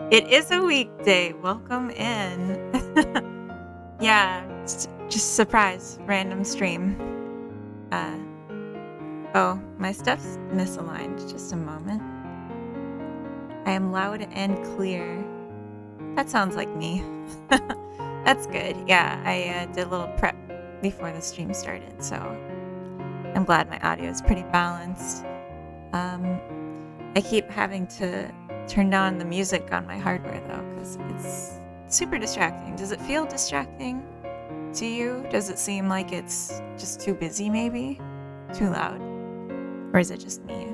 It is a weekday. Welcome in. Yeah, just surprise, random stream. Uh, oh, my stuff's misaligned. Just a moment. I am loud and clear. That sounds like me. That's good. Yeah, I did a little prep before the stream started, so I'm glad my audio is pretty balanced. I keep having to turn down the music on my hardware though, because it's super distracting. Does it feel distracting to you? Does it seem like it's just too busy, maybe? Too loud? Or is it just me?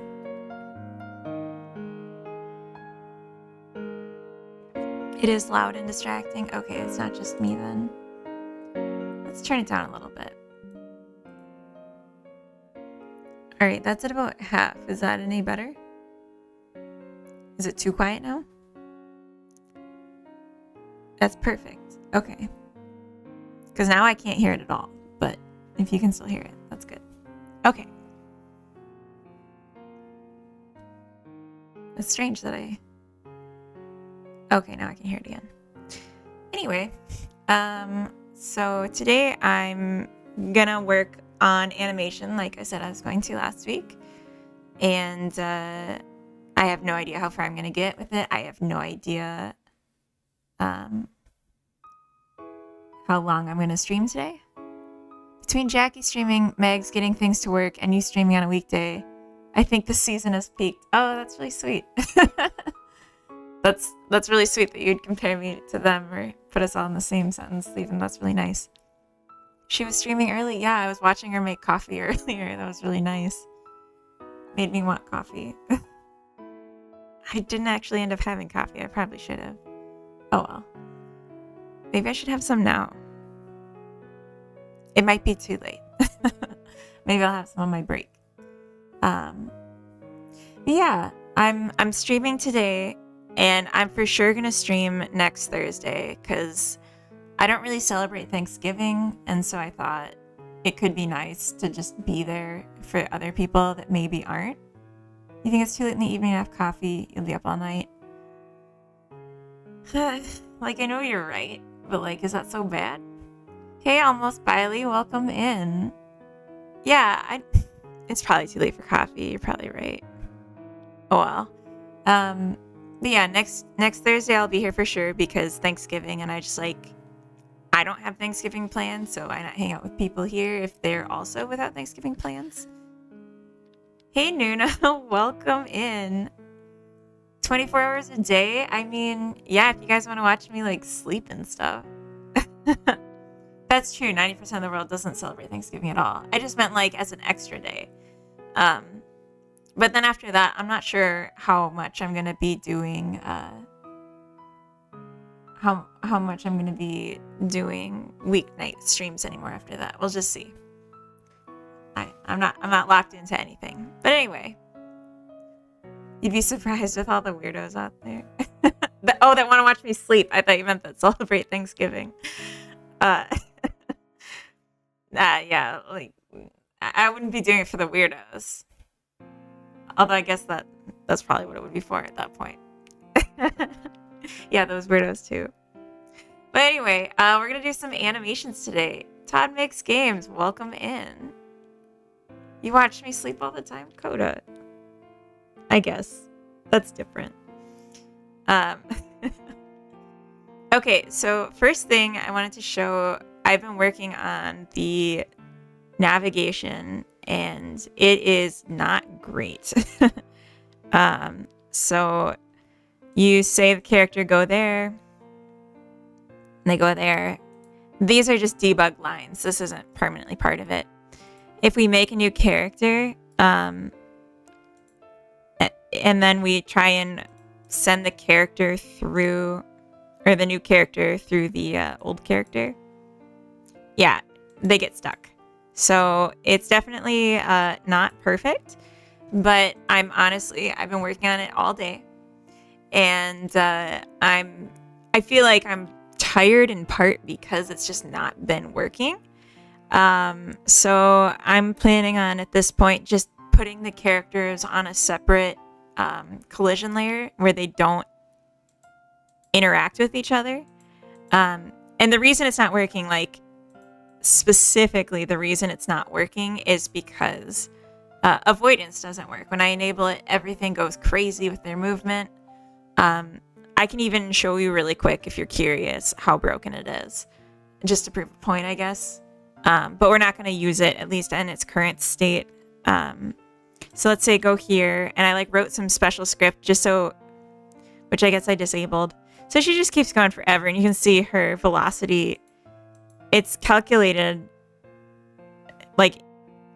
It is loud and distracting? Okay, it's not just me then. Let's turn it down a little bit. Alright, that's at about half. Is that any better? Is it too quiet now? That's perfect. Okay. Because now I can't hear it at all. But if you can still hear it, that's good. Okay. It's strange that Okay, now I can hear it again. Anyway, so today I'm gonna work on animation like I said I was going to last week. And I have no idea how far I'm gonna get with it. I have no idea how long I'm gonna stream today. Between Jackie streaming, Megs getting things to work, and you streaming on a weekday, I think the season has peaked. Oh, that's really sweet. That's really sweet that you'd compare me to them or put us all in the same sentence, even. That's really nice. She was streaming early. Yeah, I was watching her make coffee earlier. That was really nice. Made me want coffee. I didn't actually end up having coffee. I probably should have. Oh well. Maybe I should have some now. It might be too late. Maybe I'll have some on my break. Yeah, I'm streaming today, and I'm for sure gonna stream next Thursday because I don't really celebrate Thanksgiving, and so I thought it could be nice to just be there for other people that maybe aren't. You think it's too late in the evening to have coffee? You'll be up all night. Like, I know you're right, but like, is that so bad? Hey, Almost Biley, welcome in. Yeah, it's probably too late for coffee. You're probably right. Oh well. But yeah, next Thursday I'll be here for sure because Thanksgiving, and I don't have Thanksgiving plans, so why not hang out with people here if they're also without Thanksgiving plans? Hey Nuna, welcome in. 24 hours a day? I mean, yeah, if you guys want to watch me like sleep and stuff. That's true. 90% of the world doesn't celebrate Thanksgiving at all. I just meant like as an extra day. But then after that, I'm not sure how much I'm gonna be doing. How much I'm gonna be doing weeknight streams anymore after that. We'll just see. I'm not locked into anything. But anyway, you'd be surprised with all the weirdos out there. that want to watch me sleep. I thought you meant that celebrate Thanksgiving. Yeah, like I wouldn't be doing it for the weirdos. Although I guess that's probably what it would be for at that point. Yeah, those weirdos too. But anyway, we're gonna do some animations today. Todd Makes Games, welcome in. You watch me sleep all the time, Coda. I guess that's different. Okay, so first thing I wanted to show, I've been working on the navigation and it is not great. So you say the character go there, and they go there. These are just debug lines. This isn't permanently part of it. If we make a new character, and then we try and send the character through, or the new character through the old character, yeah, they get stuck. So it's definitely not perfect, but I've been working on it all day, and I feel like I'm tired in part because it's just not been working. So I'm planning on at this point just putting the characters on a separate collision layer where they don't interact with each other. And the reason it's not working, like specifically the reason it's not working is because avoidance doesn't work. When I enable it, everything goes crazy with their movement. I can even show you really quick if you're curious how broken it is, just to prove a point, I guess. But we're not going to use it, at least in its current state. So let's say go here, and I like wrote some special script just so, which I guess I disabled. So she just keeps going forever, and you can see her velocity. It's calculated like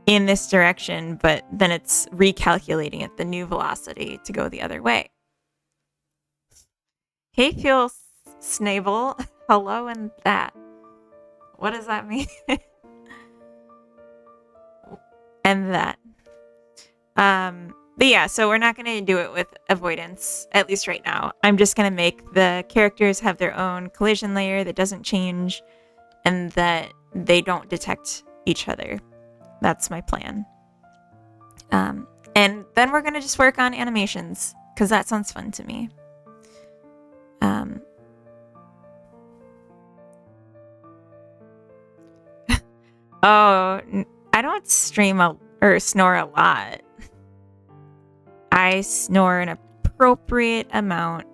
in this direction, but then it's recalculating at the new velocity to go the other way. Hey, Fuel Snable. Hello and that. What does that mean? And that. But yeah, so we're not going to do it with avoidance, at least right now. I'm just going to make the characters have their own collision layer that doesn't change and that they don't detect each other. That's my plan. And then we're going to just work on animations because that sounds fun to me. Oh, I don't stream or snore a lot. I snore an appropriate amount.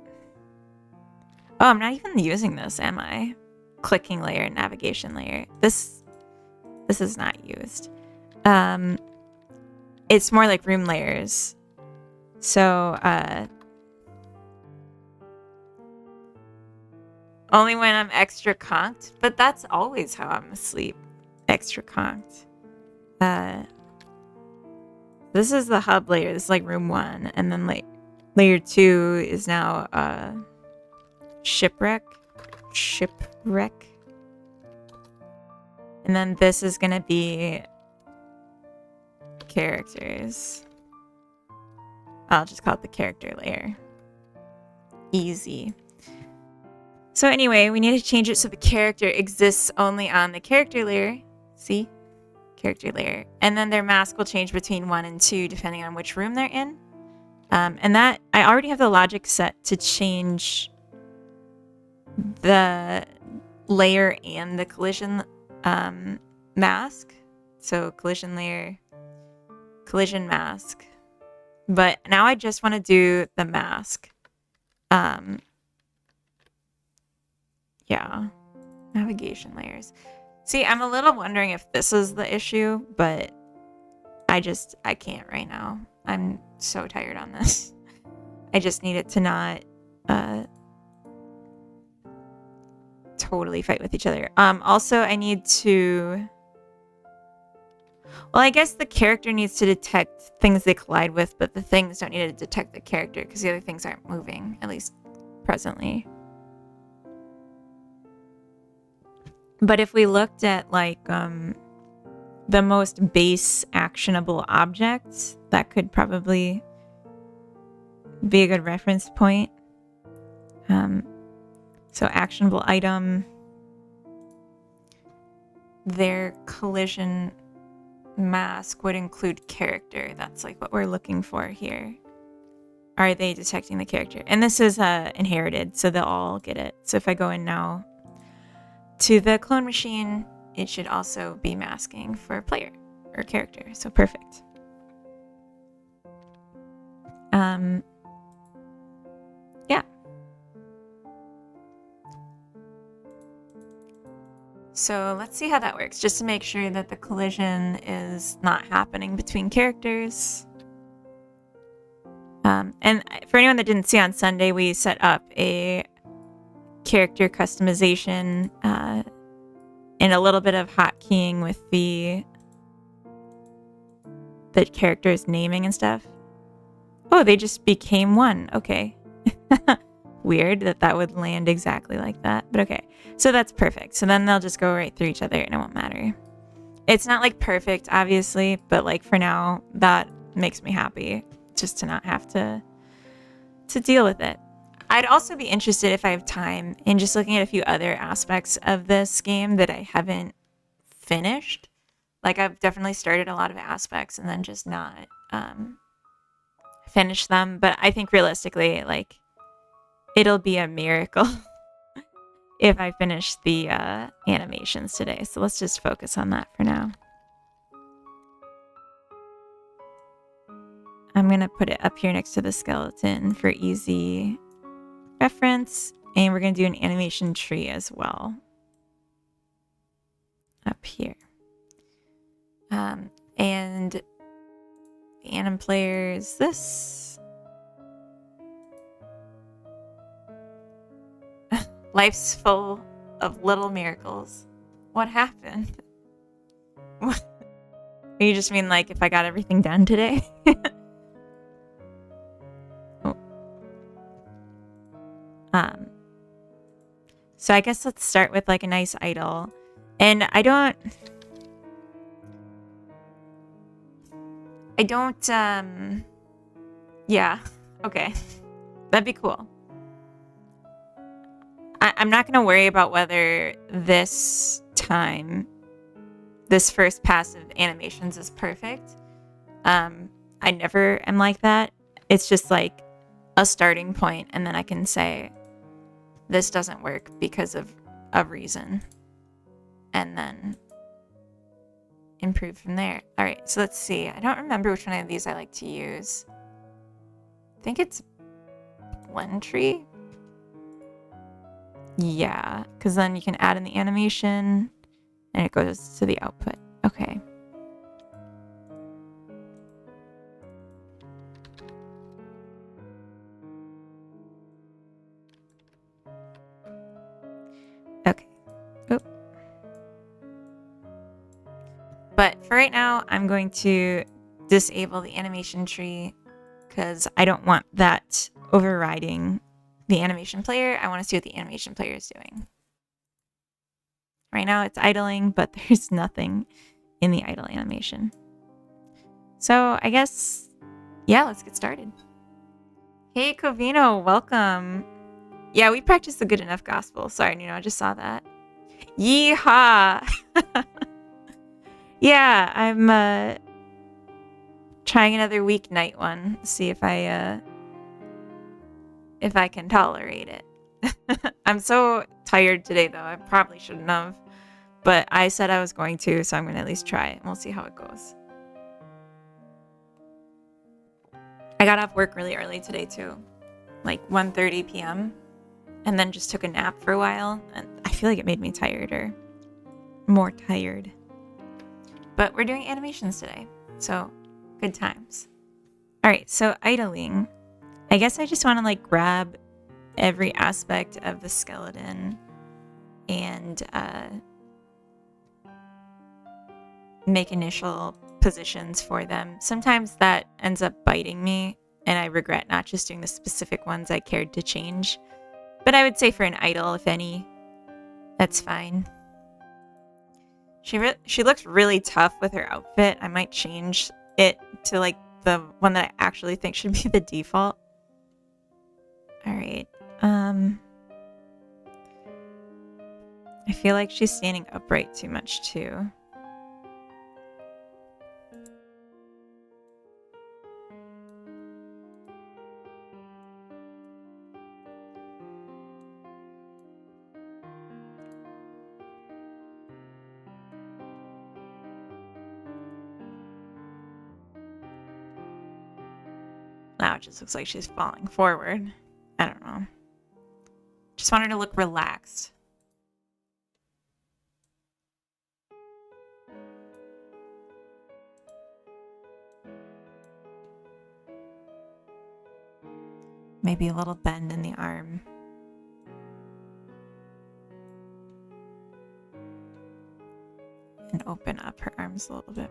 Oh, I'm not even using this, am I? Clicking layer, navigation layer. This is not used. It's more like room layers. So, only when I'm extra conked, but that's always how I'm asleep. Extra conked. This is the hub layer. This is like room 1, and then like layer 2 is now shipwreck, and then this is gonna be characters. I'll just call it the character layer. Easy. So anyway, we need to change it so the character exists only on the character layer. See? Character layer. And then their mask will change between 1 and 2 depending on which room they're in. And that, I already have the logic set to change the layer and the collision mask. So collision layer, collision mask. But now I just want to do the mask. Yeah. Navigation layers. See, I'm a little wondering if this is the issue, but I can't right now. I'm so tired on this. I just need it to not totally fight with each other. Also, I need to... Well, I guess the character needs to detect things they collide with, but the things don't need to detect the character because the other things aren't moving, at least presently. But if we looked at like the most base actionable objects, that could probably be a good reference point. So actionable item, their collision mask would include character. That's like what we're looking for here. Are they detecting the character? And this is inherited, so they'll all get it. So if I go in now to the clone machine, it should also be masking for player or character. So perfect. Yeah. So let's see how that works, just to make sure that the collision is not happening between characters. And for anyone that didn't see on Sunday, we set up a character customization and a little bit of hotkeying with the characters naming and stuff. Oh, they just became one. Okay. Weird that would land exactly like that, but okay. So that's perfect. So then they'll just go right through each other and it won't matter. It's not like perfect, obviously, but like for now, that makes me happy just to not have to deal with it. I'd also be interested, if I have time, in just looking at a few other aspects of this game that I haven't finished. Like I've definitely started a lot of aspects and then just not finished them. But I think realistically, like it'll be a miracle if I finish the animations today. So let's just focus on that for now. I'm going to put it up here next to the skeleton for easy reference. And we're going to do an animation tree as well. Up here. And the anim player is this. Life's full of little miracles. What happened? What? You just mean like if I got everything done today? Oh. So I guess let's start with like a nice idle. And I don't, yeah, okay. That'd be cool. I'm not going to worry about whether this time, this first pass of animations is perfect. I never am like that. It's just like a starting point, and then I can say, this doesn't work because of a reason. And then improve from there. All right, so let's see. I don't remember which one of these I like to use. I think it's Blend Tree. Yeah, because then you can add in the animation and it goes to the output. Okay. Okay. Oop. But for right now, I'm going to disable the animation tree because I don't want that overriding the animation player. I want to see what the animation player is doing. Right now it's idling, but there's nothing in the idle animation. So I guess, yeah, let's get started. Hey, Covino, welcome. Yeah, we practiced the good enough gospel. Sorry, Nuno, I just saw that. Yeehaw! Yeah, I'm trying another weeknight one. See if I can tolerate it. I'm so tired today, though. I probably shouldn't have. But I said I was going to, so I'm going to at least try it. And we'll see how it goes. I got off work really early today, too. Like 1:30 p.m. And then just took a nap for a while. And I feel like it made me tireder. More tired. But we're doing animations today. So, good times. Alright, so idling. I guess I just want to like grab every aspect of the skeleton and make initial positions for them. Sometimes that ends up biting me and I regret not just doing the specific ones I cared to change. But I would say for an idle, if any, that's fine. She looks really tough with her outfit. I might change it to like the one that I actually think should be the default. All right. I feel like she's standing upright too much too. Now it just looks like she's falling forward. I don't know. Just want her to look relaxed. Maybe a little bend in the arm. And open up her arms a little bit.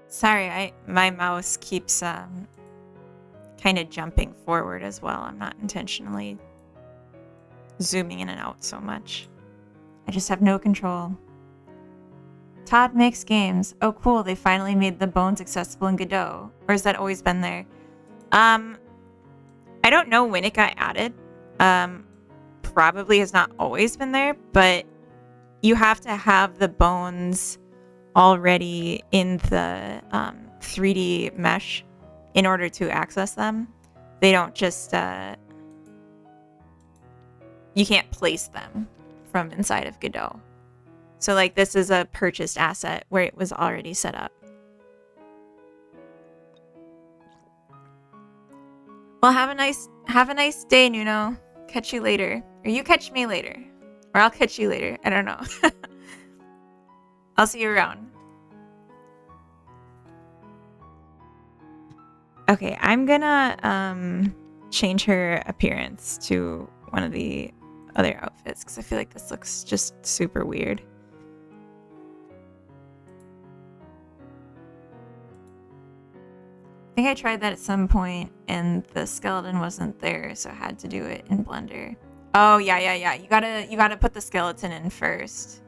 Sorry, my mouse keeps kind of jumping forward as well. I'm not intentionally zooming in and out so much. I just have no control. Todd makes games. Oh, cool. They finally made the bones accessible in Godot. Or has that always been there? I don't know when it got added. Probably has not always been there, but you have to have the bones already in the 3D mesh in order to access them. They don't just you can't place them from inside of Godot. So like this is a purchased asset where it was already set up. Well, have a nice day, Nuno. Catch you later. Or you catch me later. Or I'll catch you later. I don't know. I'll see you around. Okay, I'm gonna change her appearance to one of the other outfits because I feel like this looks just super weird. I think I tried that at some point and the skeleton wasn't there, so I had to do it in Blender. Oh yeah. You gotta put the skeleton in first.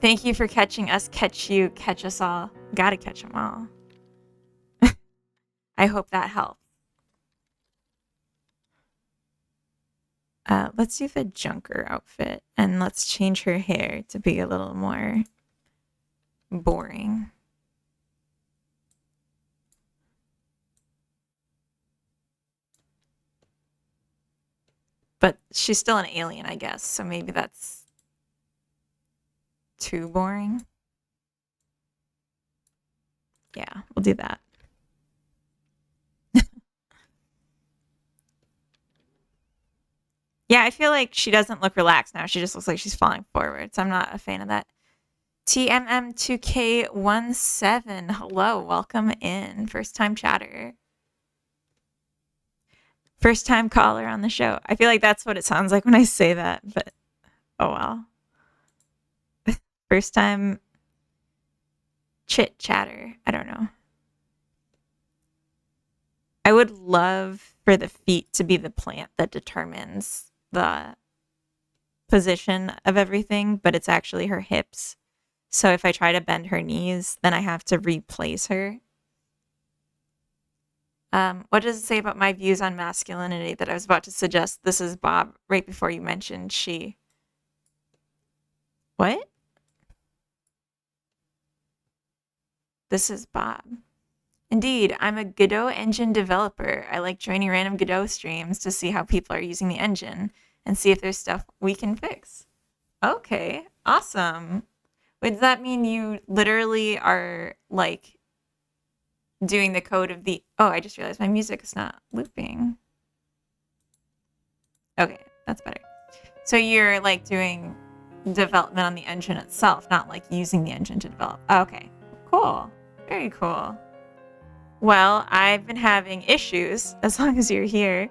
Thank you for catching us. Catch you. Catch us all. Gotta catch them all. I hope that helped. Let's do the Junker outfit and let's change her hair to be a little more boring. But she's still an alien, I guess, so maybe that's too boring. Yeah, we'll do that. Yeah, I feel like she doesn't look relaxed now. She just looks like she's falling forward, so I'm not a fan of that. TMM2K17, hello, welcome in. First time chatter. First time caller on the show. I feel like that's what it sounds like when I say that, but oh well. First time chit chatter. I don't know. I would love for the feet to be the plant that determines the position of everything, but it's actually her hips. So if I try to bend her knees, then I have to replace her. What does it say about my views on masculinity that I was about to suggest? This is Bob, right before you mentioned she. What? This is Bob. Indeed, I'm a Godot engine developer. I like joining random Godot streams to see how people are using the engine and see if there's stuff we can fix. Okay, awesome. Wait, does that mean you literally are like doing the code of the... Oh, I just realized my music is not looping. Okay, that's better. So you're like doing development on the engine itself, not like using the engine to develop. Okay, cool. Very cool. Well, I've been having issues, as long as you're here,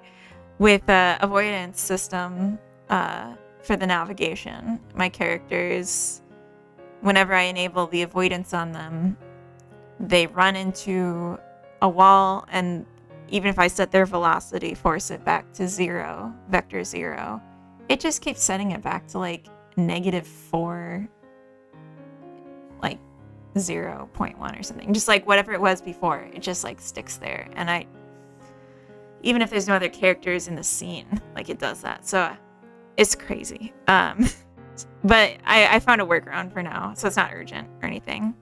with avoidance system for the navigation. My characters, whenever I enable the avoidance on them, they run into a wall, and even if I set their velocity, force it back to 0, vector 0, it just keeps setting it back to like -4, like 0.1 or something. Just like whatever it was before, it just like sticks there. And even if there's no other characters in the scene, like it does that. So it's crazy. But I found a workaround for now, so it's not urgent or anything.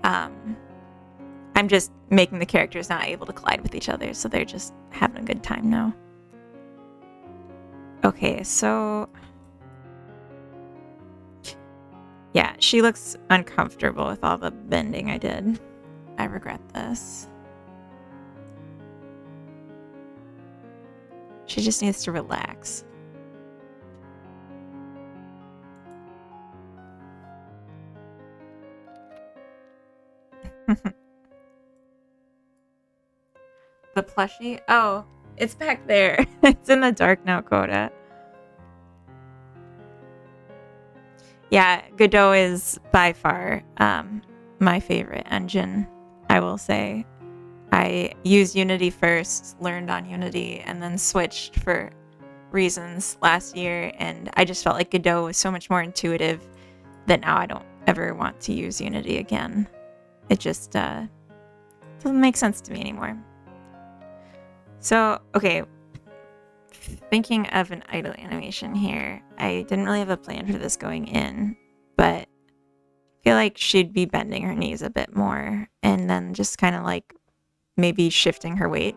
I'm just making the characters not able to collide with each other, so they're just having a good time now. Okay, so yeah, she looks uncomfortable with all the bending I did. I regret this. She just needs to relax. The plushie? Oh, it's back there. It's in the dark now, Coda. Yeah, Godot is by far my favorite engine, I will say. I used Unity first, learned on Unity, and then switched for reasons last year, and I just felt like Godot was so much more intuitive that now I don't ever want to use Unity again. It just doesn't make sense to me anymore. So, okay, thinking of an idle animation here. I didn't really have a plan for this going in, but I feel like she'd be bending her knees a bit more and then just kind of like maybe shifting her weight.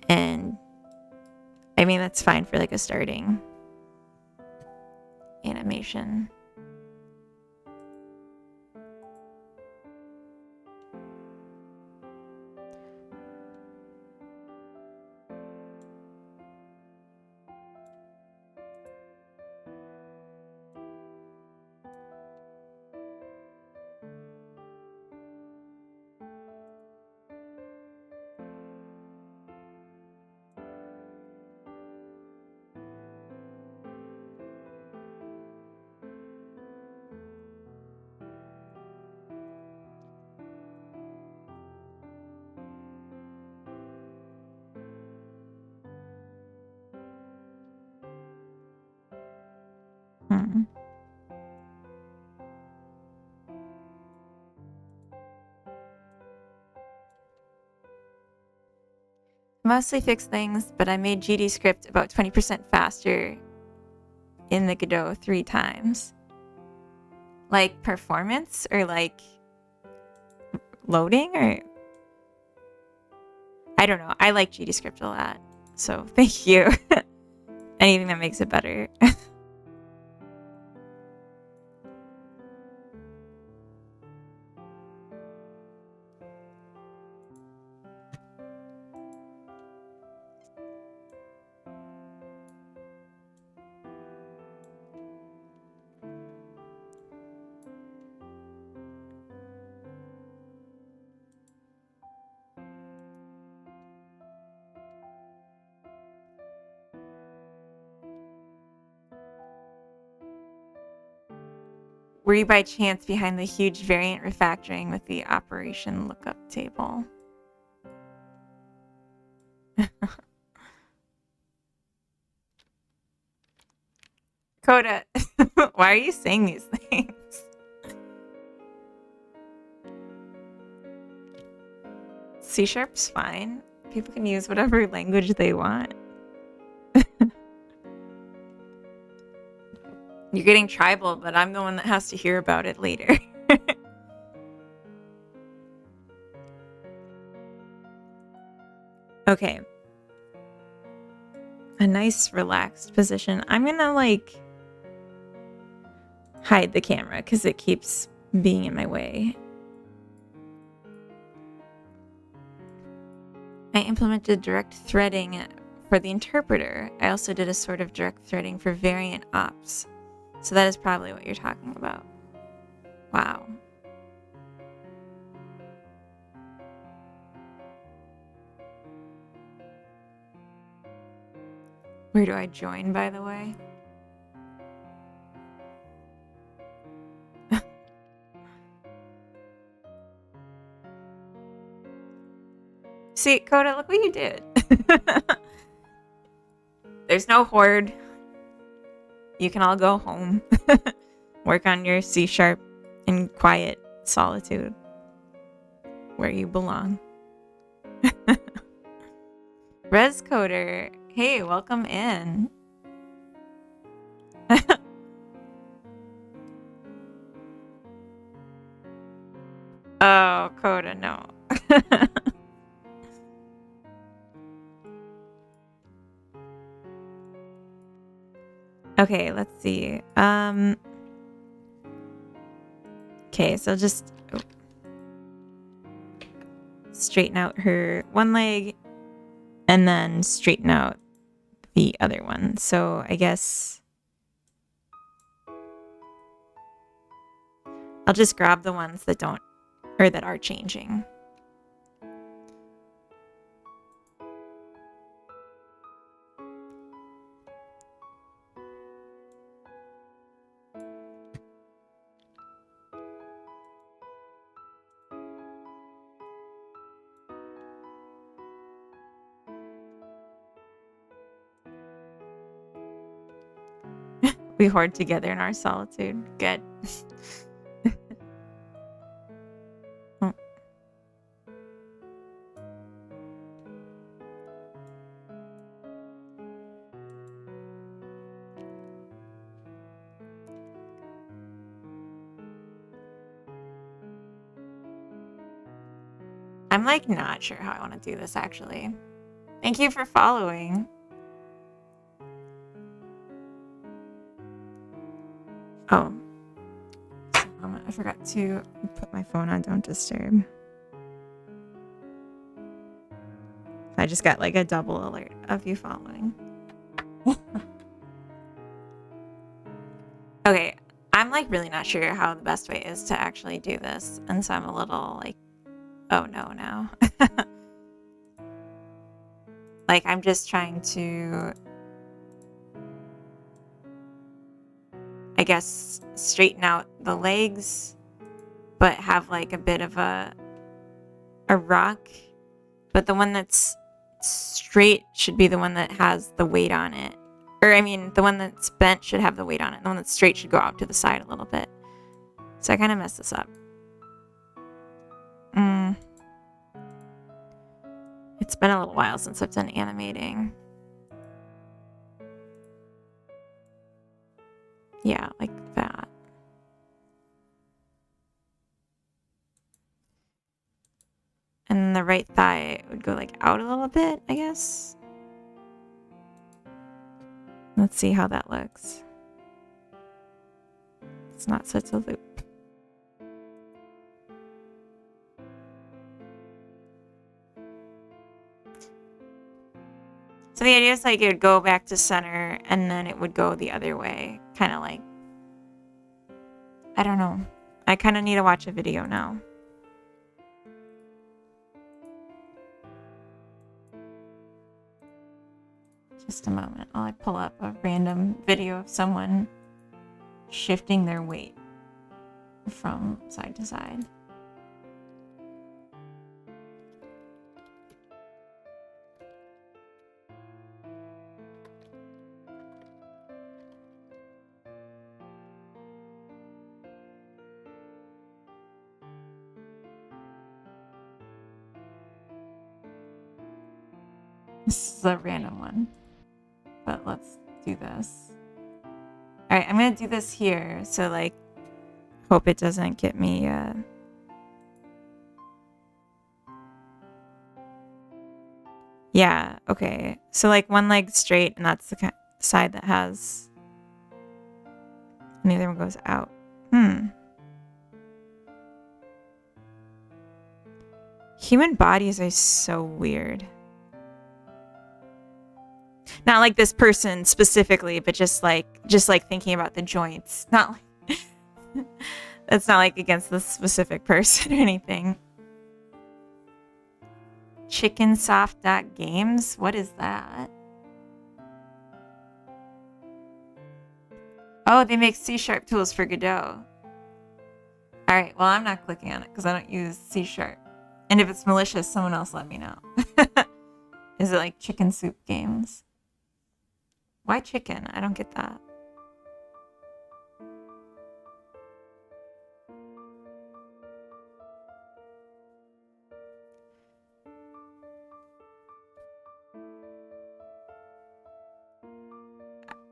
And I mean, that's fine for like a starting animation. Mostly fixed things, but I made GDScript about 20% faster in the Godot 3 times. Like performance or like loading or... I don't know. I like GDScript a lot, so thank you. Anything that makes it better. Were you by chance behind the huge variant refactoring with the operation lookup table? Coda, why are you saying these things? C#'s fine. People can use whatever language they want. You're getting tribal, but I'm the one that has to hear about it later. Okay. A nice relaxed position. I'm gonna like hide the camera because it keeps being in my way. I implemented direct threading for the interpreter. I also did a sort of direct threading for variant ops. So that is probably what you're talking about. Wow. Where do I join, by the way? See, Coda, look what you did. There's no horde. You can all go home. Work on your C# in quiet solitude. Where you belong. Rescoder, hey, welcome in. Oh, Coda, no. Okay, let's see. Okay, so just straighten out her one leg and then straighten out the other one. So I guess I'll just grab the ones that don't, or that are changing. We hoard together in our solitude. Good. Oh. I'm like not sure how I want to do this actually. Thank you for following. Oh. I forgot to put my phone on Don't Disturb. I just got like a double alert of you following. Okay, I'm like really not sure how the best way is to actually do this. And so I'm a little like, oh no now. Like I'm just trying to, I guess, straighten out the legs, but have like a bit of a rock. But the one that's straight should be the one that has the weight on it. Or I mean, the one that's bent should have the weight on it. The one that's straight should go out to the side a little bit. So I kind of messed this up. It's been a little while since I've done animating. Yeah, like that. And the right thigh would go like out a little bit, I guess. Let's see how that looks. It's not such a loop. So the idea is like it would go back to center and then it would go the other way. Kind of like, I don't know. I kind of need to watch a video now. Just a moment while I pull up a random video of someone shifting their weight from side to side. This is a random one, but let's do this. All right, I'm gonna do this here. So like, hope it doesn't get me, yeah, okay. So like one leg straight and that's the side that has, and the other one goes out. Human bodies are so weird. Not like this person specifically, but just like thinking about the joints. Not like that's not like against the specific person or anything. Chickensoft.games? What is that? Oh, they make C# tools for Godot. Alright, well I'm not clicking on it because I don't use C#. And if it's malicious, someone else let me know. Is it like Chicken Soup Games? Why chicken? I don't get that.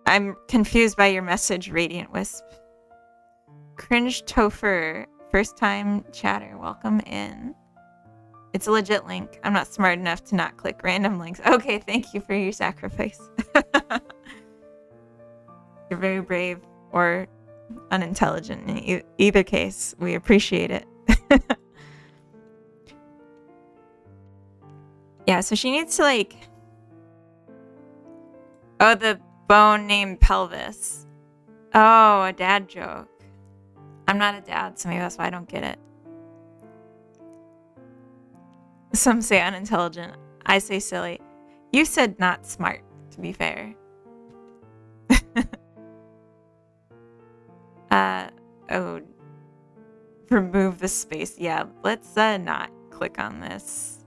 I'm confused by your message, Radiant Wisp. Cringe Topher, first time chatter, welcome in. It's a legit link. I'm not smart enough to not click random links. Okay, thank you for your sacrifice. You're very brave or unintelligent. In either case, we appreciate it. Yeah, so she needs to like... Oh, the bone named pelvis. Oh, a dad joke. I'm not a dad, so maybe that's why I don't get it. Some say unintelligent. I say silly. You said not smart, to be fair. Oh, remove the space. Yeah, let's not click on this.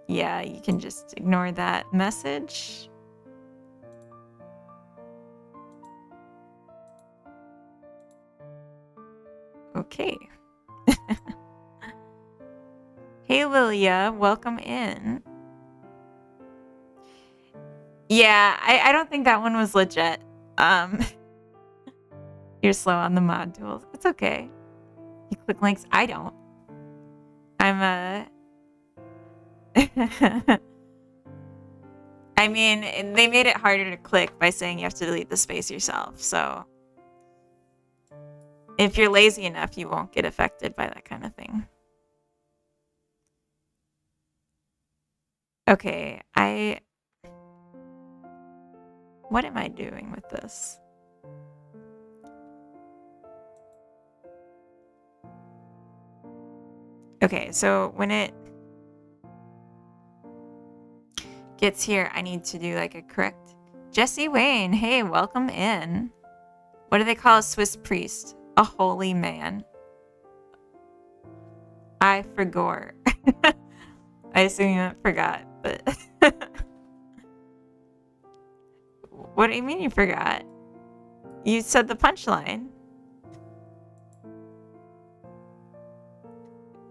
Yeah, you can just ignore that message. Okay. Hey, Lilia, welcome in. Yeah, I don't think that one was legit. You're slow on the mod tools. It's okay. You click links. I don't. I'm a. I mean, they made it harder to click by saying you have to delete the space yourself. So if you're lazy enough, you won't get affected by that kind of thing. Okay, what am I doing with this? Okay, so when it gets here, I need to do like a correct. Jesse Wayne, hey, welcome in. What do they call a Swiss priest? A holy man. I forgot. I assume you meant forgot, but what do you mean you forgot? You said the punchline.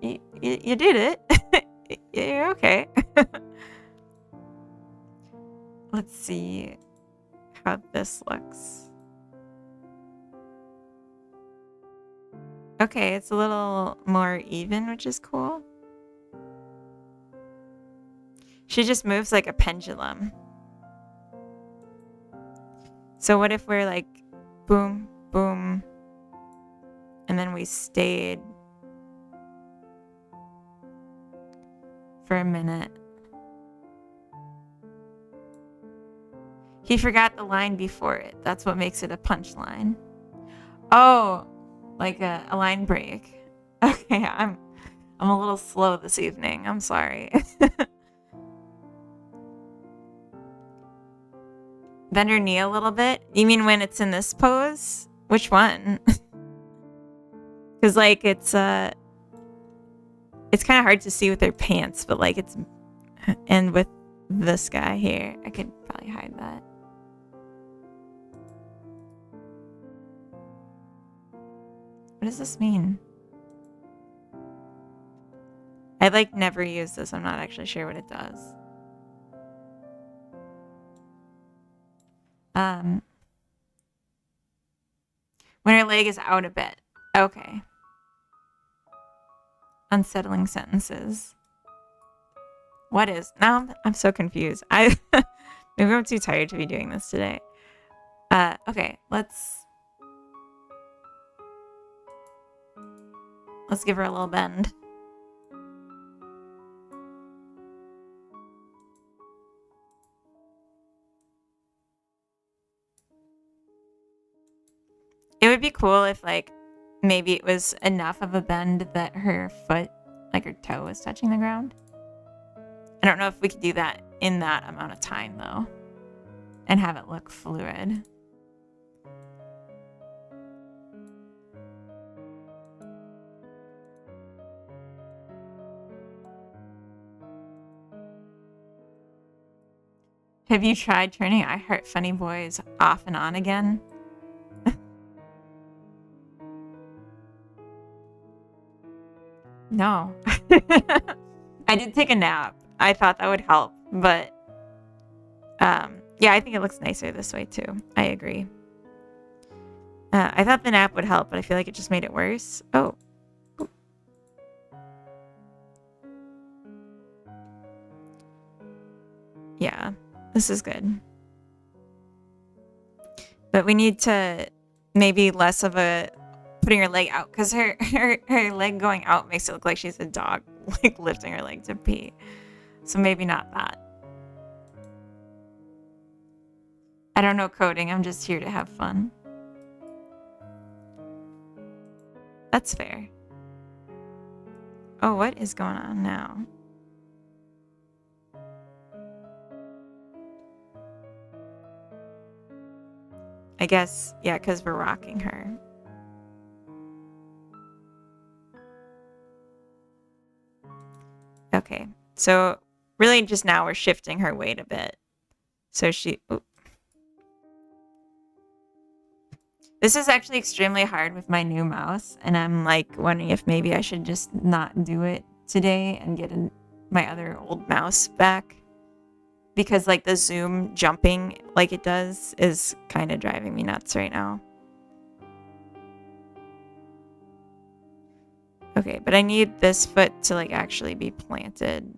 You did it. You're okay. Let's see how this looks. Okay, it's a little more even, which is cool. She just moves like a pendulum. So what if we're like boom, boom, and then we stayed for a minute. He forgot the line before it. That's what makes it a punchline. Oh, like a line break. Okay, I'm a little slow this evening. I'm sorry. Bend your knee a little bit? You mean when it's in this pose? Which one? Because like it's kind of hard to see with their pants, but like it's, and with this guy here, I could probably hide that. What does this mean? I like never use this. I'm not actually sure what it does. When her leg is out a bit. Okay. Unsettling sentences. What is? Now I'm so confused. Maybe I'm too tired to be doing this today. Okay, let's give her a little bend. It would be cool if like maybe it was enough of a bend that her foot, like her toe, was touching the ground. I don't know if we could do that in that amount of time though, and have it look fluid. Have you tried turning I Heart Funny Boys off and on again? No. I did take a nap. I thought that would help, but yeah, I think it looks nicer this way too. I agree. I thought the nap would help, but I feel like it just made it worse. Oh. Ooh. Yeah, this is good. But we need to maybe less of a putting her leg out, because her leg going out makes it look like she's a dog, like lifting her leg to pee. So maybe not that. I don't know coding. I'm just here to have fun. That's fair. Oh, what is going on now? I guess, yeah, because we're rocking her. Okay, so really just now we're shifting her weight a bit. So she... Ooh. This is actually extremely hard with my new mouse, and I'm like wondering if maybe I should just not do it today and get my other old mouse back. Because like the zoom jumping like it does is kind of driving me nuts right now. Okay, but I need this foot to like actually be planted.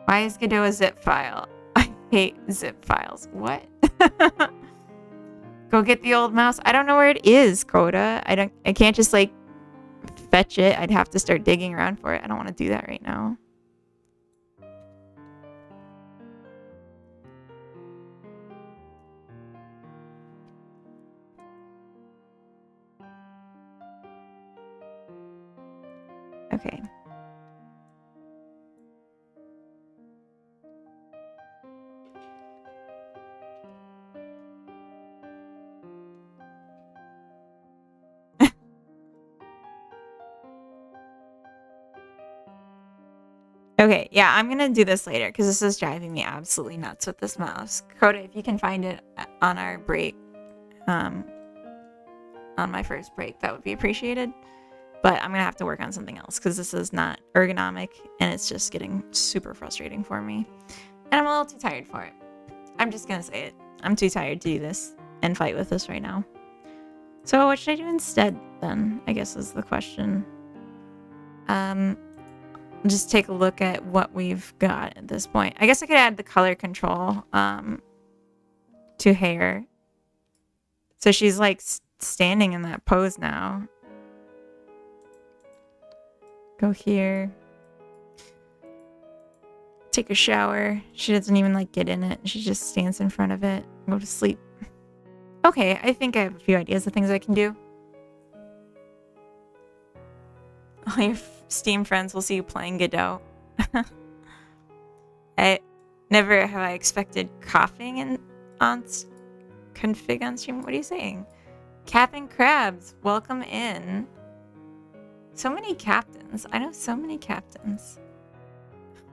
Why is Godot a zip file? I hate zip files. What? Go get the old mouse. I don't know where it is, Coda. I can't just like fetch it. I'd have to start digging around for it. I don't want to do that right now. Okay. Okay, yeah, I'm gonna do this later because this is driving me absolutely nuts with this mouse. Coda, if you can find it on our break, on my first break, that would be appreciated. But I'm gonna have to work on something else because this is not ergonomic and it's just getting super frustrating for me. And I'm a little too tired for it. I'm just gonna say it. I'm too tired to do this and fight with this right now. So what should I do instead then, I guess is the question. Just take a look at what we've got at this point. I guess I could add the color control to hair. So she's like standing in that pose now. Go here. Take a shower. She doesn't even like get in it. She just stands in front of it. Go to sleep. Okay, I think I have a few ideas of things I can do. All your Steam friends will see you playing Godot. Never have I expected coughing on config on stream. What are you saying? Captain Krabs, welcome in. So many captains. I know so many captains.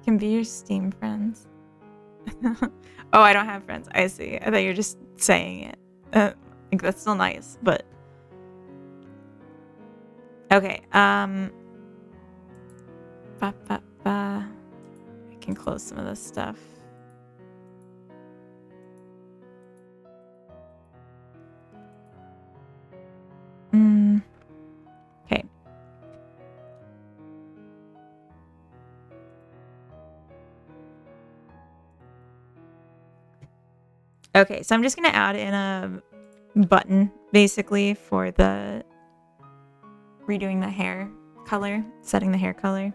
Can be your Steam friends. Oh, I don't have friends. I see. I thought you were just saying it. Like that's still nice, but okay. I can close some of this stuff. Okay. Okay, so I'm just gonna add in a button basically for the redoing the hair color, setting the hair color.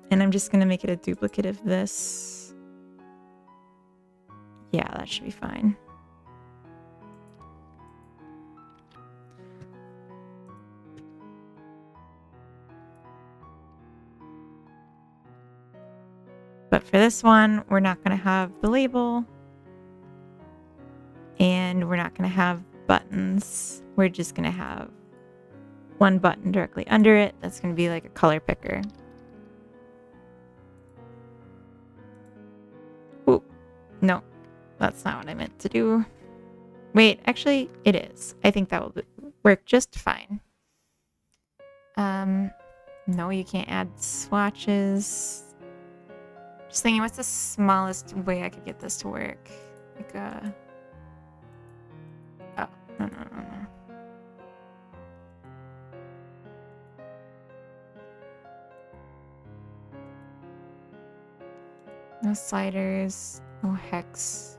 And I'm just gonna make it a duplicate of this. Yeah, that should be fine. But for this one, we're not going to have the label. And we're not going to have buttons. We're just going to have one button directly under it. That's going to be like a color picker. Ooh, no, that's not what I meant to do. Wait, actually, it is. I think that will work just fine. No, you can't add swatches. Just thinking, what's the smallest way I could get this to work? Like oh, no. No sliders, no hex.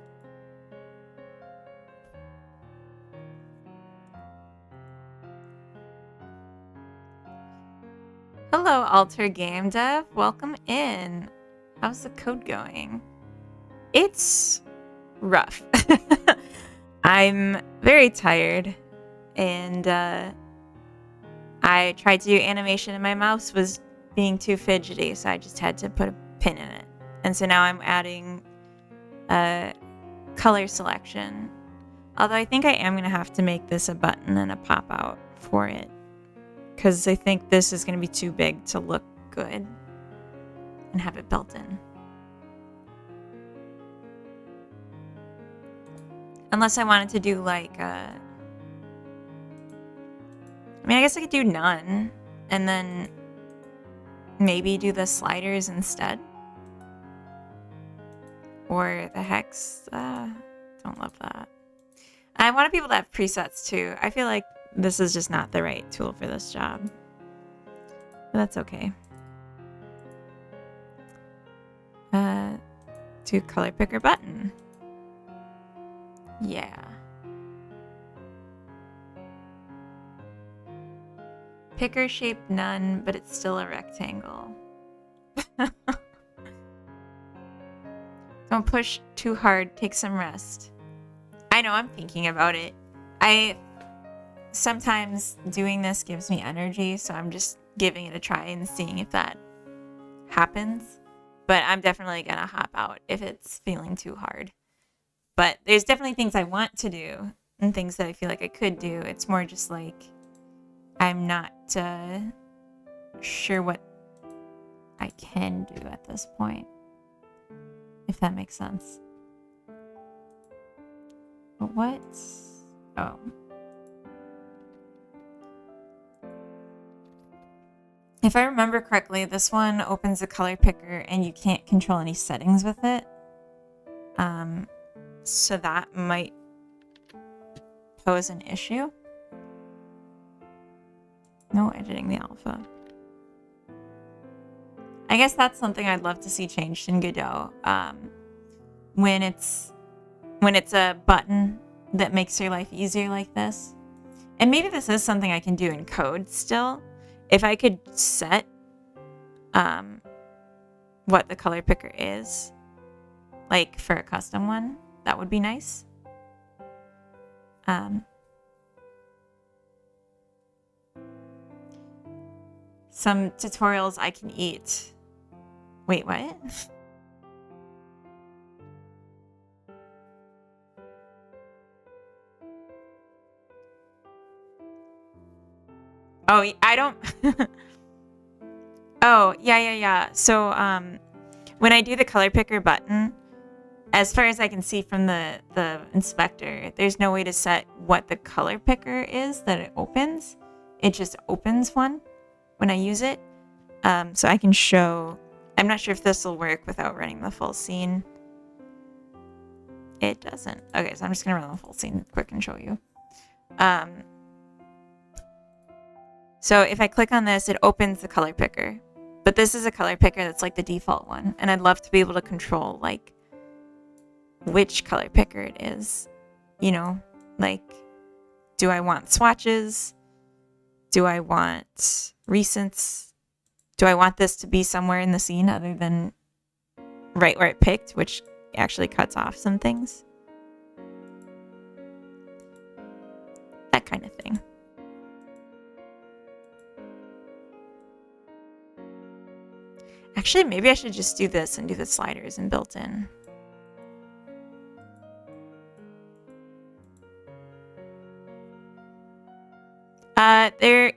Hello, Alter Game Dev. Welcome in. How's the code going? It's rough. I'm very tired, and I tried to do animation and my mouse was being too fidgety, so I just had to put a pin in it. And so now I'm adding color selection. Although I think I am going to have to make this a button and a pop-out for it, because I think this is going to be too big to look good and have it built in. Unless I wanted to do like I mean, I guess I could do none and then maybe do the sliders instead. Or the hex. Don't love that. I want people to have presets too. I feel like this is just not the right tool for this job. But that's okay. To color picker button. Yeah. Picker shape none, but it's still a rectangle. Don't push too hard. Take some rest. I know, I'm thinking about it. Sometimes doing this gives me energy, so I'm just giving it a try and seeing if that happens. But I'm definitely gonna hop out if it's feeling too hard. But there's definitely things I want to do and things that I feel like I could do. It's more just like I'm not sure what I can do at this point, if that makes sense. But what? Oh. If I remember correctly, this one opens a color picker and you can't control any settings with it. So that might pose an issue. No editing the alpha. I guess that's something I'd love to see changed in Godot. When it's a button that makes your life easier like this. And maybe this is something I can do in code still. If I could set what the color picker is, like for a custom one, that would be nice. Some tutorials I can eat. Wait, what? Oh, I don't... Oh, yeah. So, when I do the color picker button, as far as I can see from the inspector, there's no way to set what the color picker is that it opens. It just opens one when I use it. So I can show... I'm not sure if this will work without running the full scene. It doesn't. Okay, so I'm just going to run the full scene quick and show you. So if I click on this, it opens the color picker. But this is a color picker that's like the default one. And I'd love to be able to control like which color picker it is. You know, like, do I want swatches? Do I want recents? Do I want this to be somewhere in the scene other than right where it picked, which actually cuts off some things? That kind of thing. Actually, maybe I should just do this and do the sliders and built in. There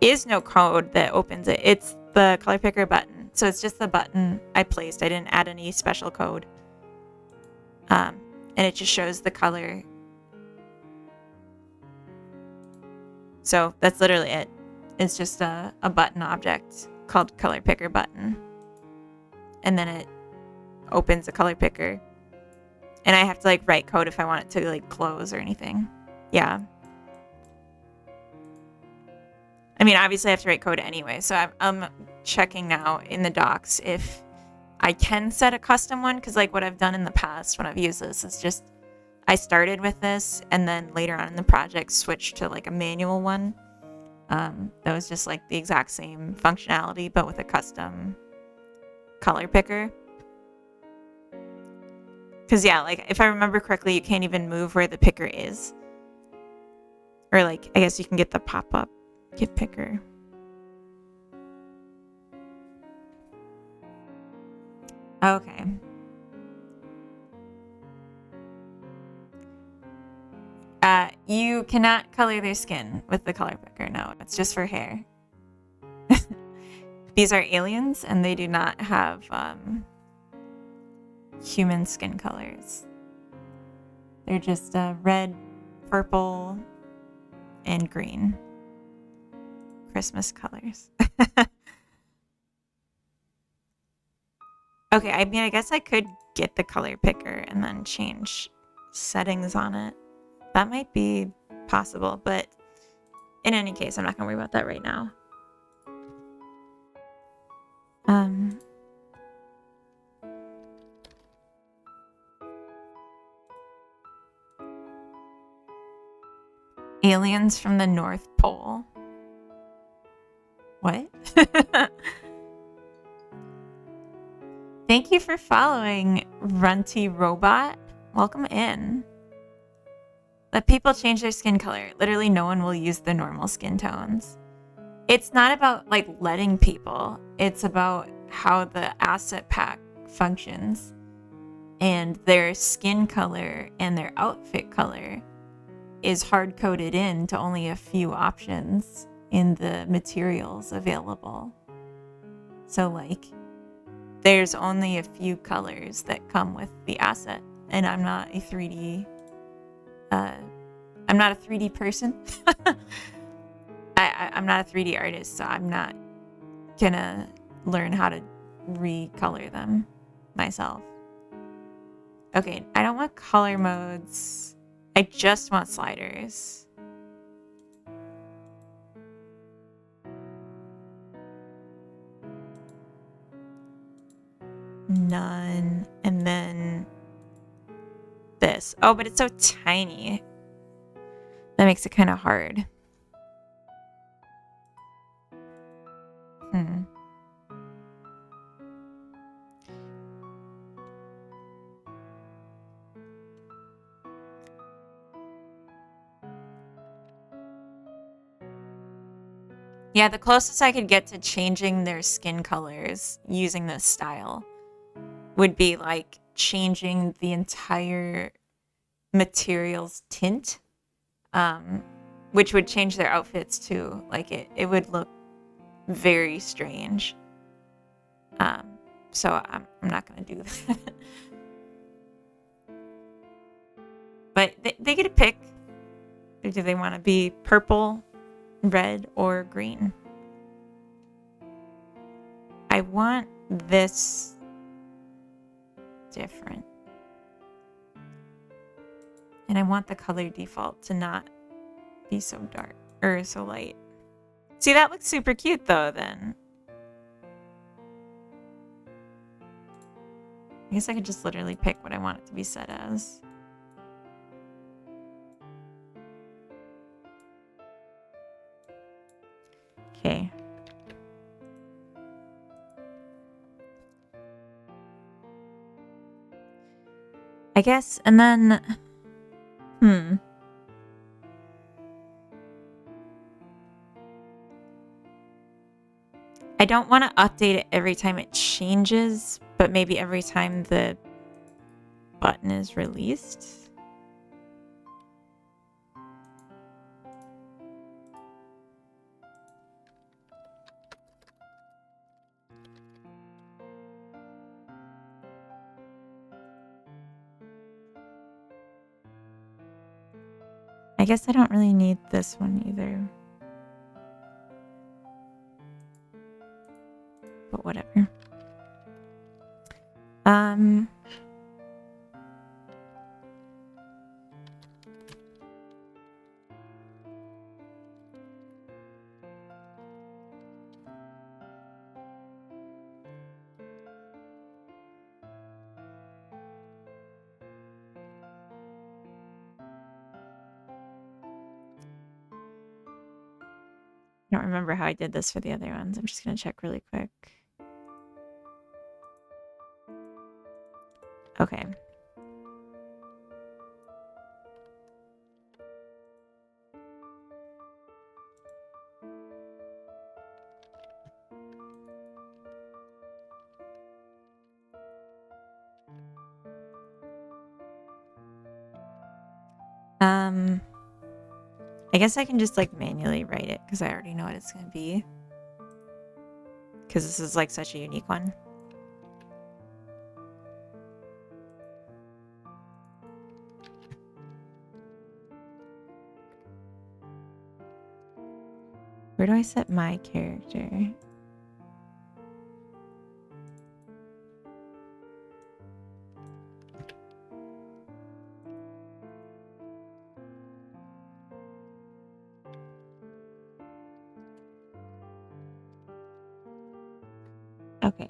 is no code that opens it. It's the color picker button. So it's just the button I placed. I didn't add any special code. And it just shows the color. So that's literally it. It's just a button object called color picker button. And then it opens a color picker. And I have to like write code if I want it to like close or anything. Yeah. I mean, obviously I have to write code anyway. So I'm checking now in the docs if I can set a custom one. Because like what I've done in the past when I've used this is just I started with this and then later on in the project switched to like a manual one. That was just like the exact same functionality but with a custom color picker. Because yeah, like if I remember correctly, you can't even move where the picker is. Or like, I guess you can get the pop-up get picker. Okay. You cannot color their skin with the color picker. No, it's just for hair. These are aliens and they do not have human skin colors. They're just red, purple, and green. Christmas colors. Okay, I mean, I guess I could get the color picker and then change settings on it. That might be possible, but in any case, I'm not gonna worry about that right now. Aliens from the North Pole. What? Thank you for following, Runty Robot. Welcome in. Let people change their skin color. Literally no one will use the normal skin tones. It's not about like letting people. It's about how the asset pack functions. And their skin color and their outfit color is hard-coded in to only a few options in the materials available. So like there's only a few colors that come with the asset, and I'm not a 3D person. I'm not a 3D artist, so I'm not gonna learn how to recolor them myself. Okay, I don't want color modes. I just want sliders. None. And then this. Oh, but it's so tiny. That makes it kind of hard. Yeah, the closest I could get to changing their skin colors using this style would be like changing the entire material's tint, which would change their outfits too. Like it would look very strange. So I'm not gonna do that. But they get to pick. Do they want to be purple, red, or green? I want this different. And I want the color default to not be so dark or so light. See, that looks super cute though then. I guess I could just literally pick what I want it to be set as. Okay. I guess, and then, I don't want to update it every time it changes, but maybe every time the button is released. I guess I don't really need this one either. But whatever. I don't remember how I did this for the other ones. I'm just going to check really quick. Okay. I guess I can just like manually write it because I already know what it's going to be. Because this is like such a unique one. Where do I set my character? Okay.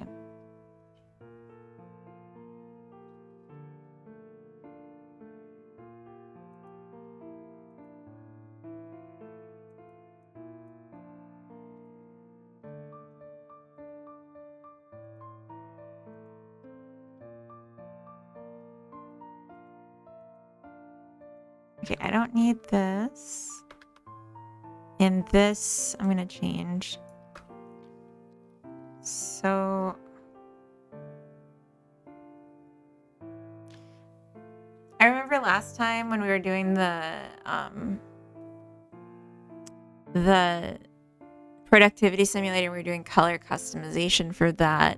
Okay, I don't need this. And this, I'm gonna change. So I remember last time when we were doing the productivity simulator, we were doing color customization for that.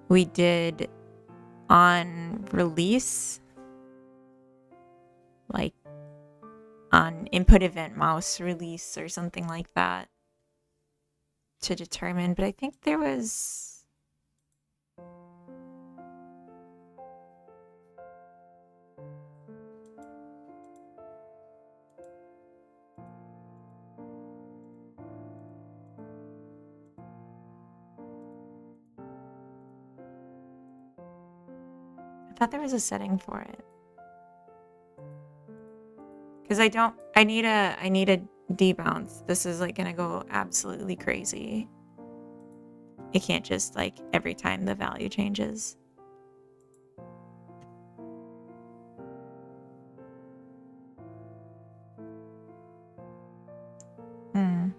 We did on release, like on input event mouse release or something like that to determine, but I think there was I thought there was a setting for it. Because I need a debounce. This is like gonna go absolutely crazy. It can't just like every time the value changes. Hmm.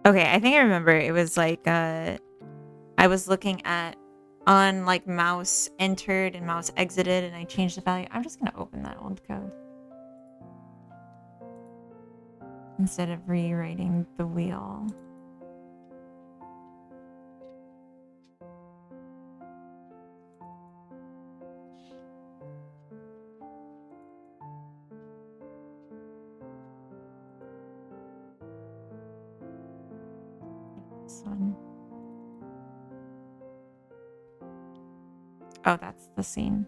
Okay, I think I remember. It was like I was looking at on like mouse entered and mouse exited, and I changed the value. I'm just gonna open that old code instead of rewriting the wheel. This one. Oh, that's the scene.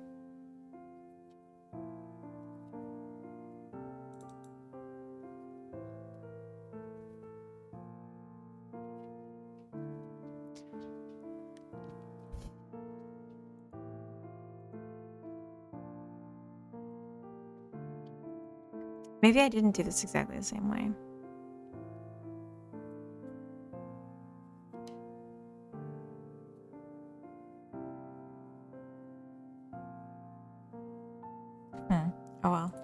Maybe I didn't do this exactly the same way. Oh well.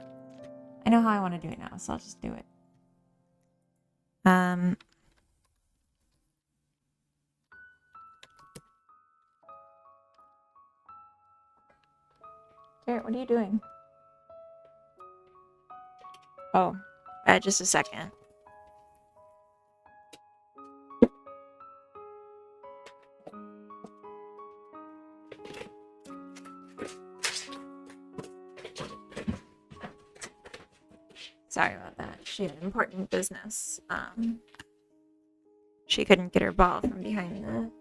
I know how I want to do it now, so I'll just do it. Garrett, what are you doing? Oh, just a second. Sorry about that. She had important business. She couldn't get her ball from behind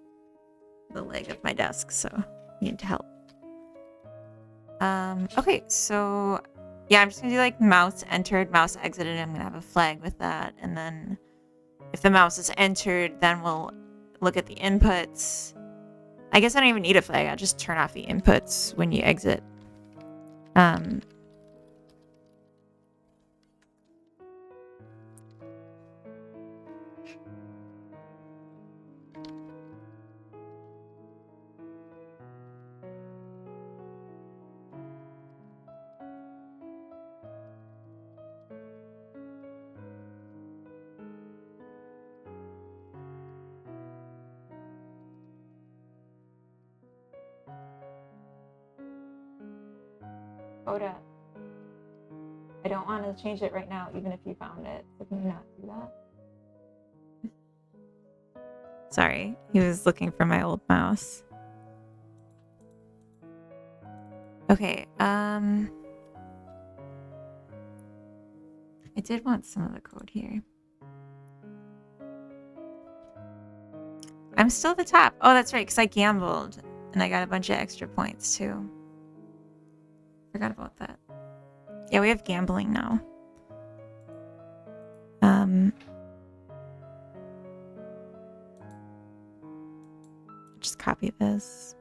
the leg of my desk, so needed help. Okay, so yeah, I'm just gonna do like mouse entered, mouse exited. I'm gonna have a flag with that, and then if the mouse is entered, then we'll look at the inputs. I guess I don't even need a flag. I'll just turn off the inputs when you exit. Oda, I don't want to change it right now, even if you found it. So can you not do that? Sorry, he was looking for my old mouse. Okay, I did want some of the code here. I'm still at the top. Oh, that's right, because I gambled and I got a bunch of extra points too. Forgot about that. Yeah, we have gambling now. Just copy this.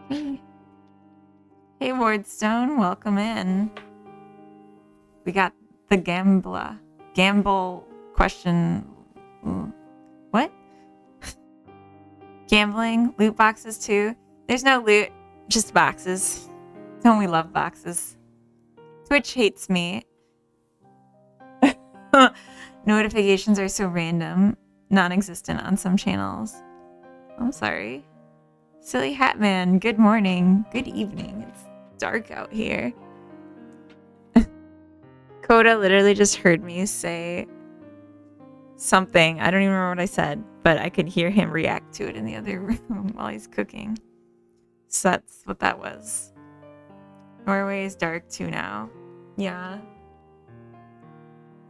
Hey. Hey, Wardstone, welcome in. We got the Gamble question. What? Gambling, loot boxes too. There's no loot, just boxes. Don't we love boxes? Twitch hates me. Notifications are so random, non-existent on some channels. I'm sorry. Silly Hat Man, good morning, good evening. It's dark out here. Coda literally just heard me say something. I don't even remember what I said, but I could hear him react to it in the other room while he's cooking. So that's what that was. Norway is dark too now. Yeah.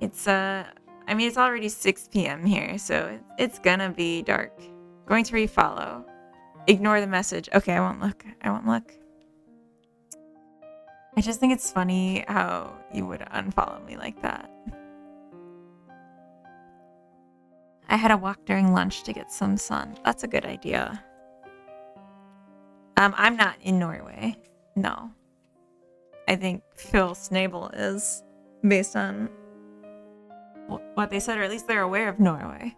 It's I mean, it's already 6 p.m. here, so it's gonna be dark. Going to refollow. Ignore the message. Okay, I won't look. I just think it's funny how you would unfollow me like that. I had a walk during lunch to get some sun. That's a good idea. I'm not in Norway. No. I think Phil Snable is, based on what they said, or at least they're aware of Norway.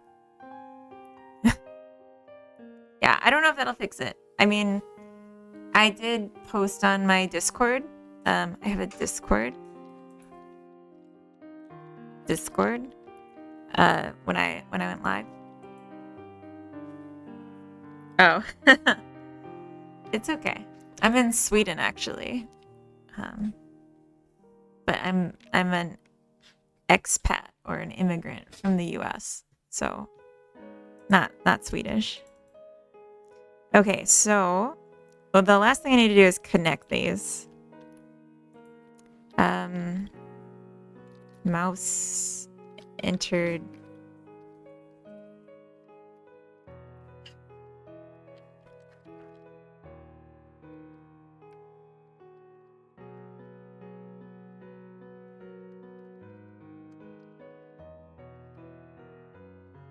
Yeah, I don't know if that'll fix it. I mean, I did post on my Discord. I have a Discord. When I went live. Oh. It's okay. I'm in Sweden actually. But I'm an expat or an immigrant from the US. So not Swedish. Okay, so the last thing I need to do is connect these. Mouse entered.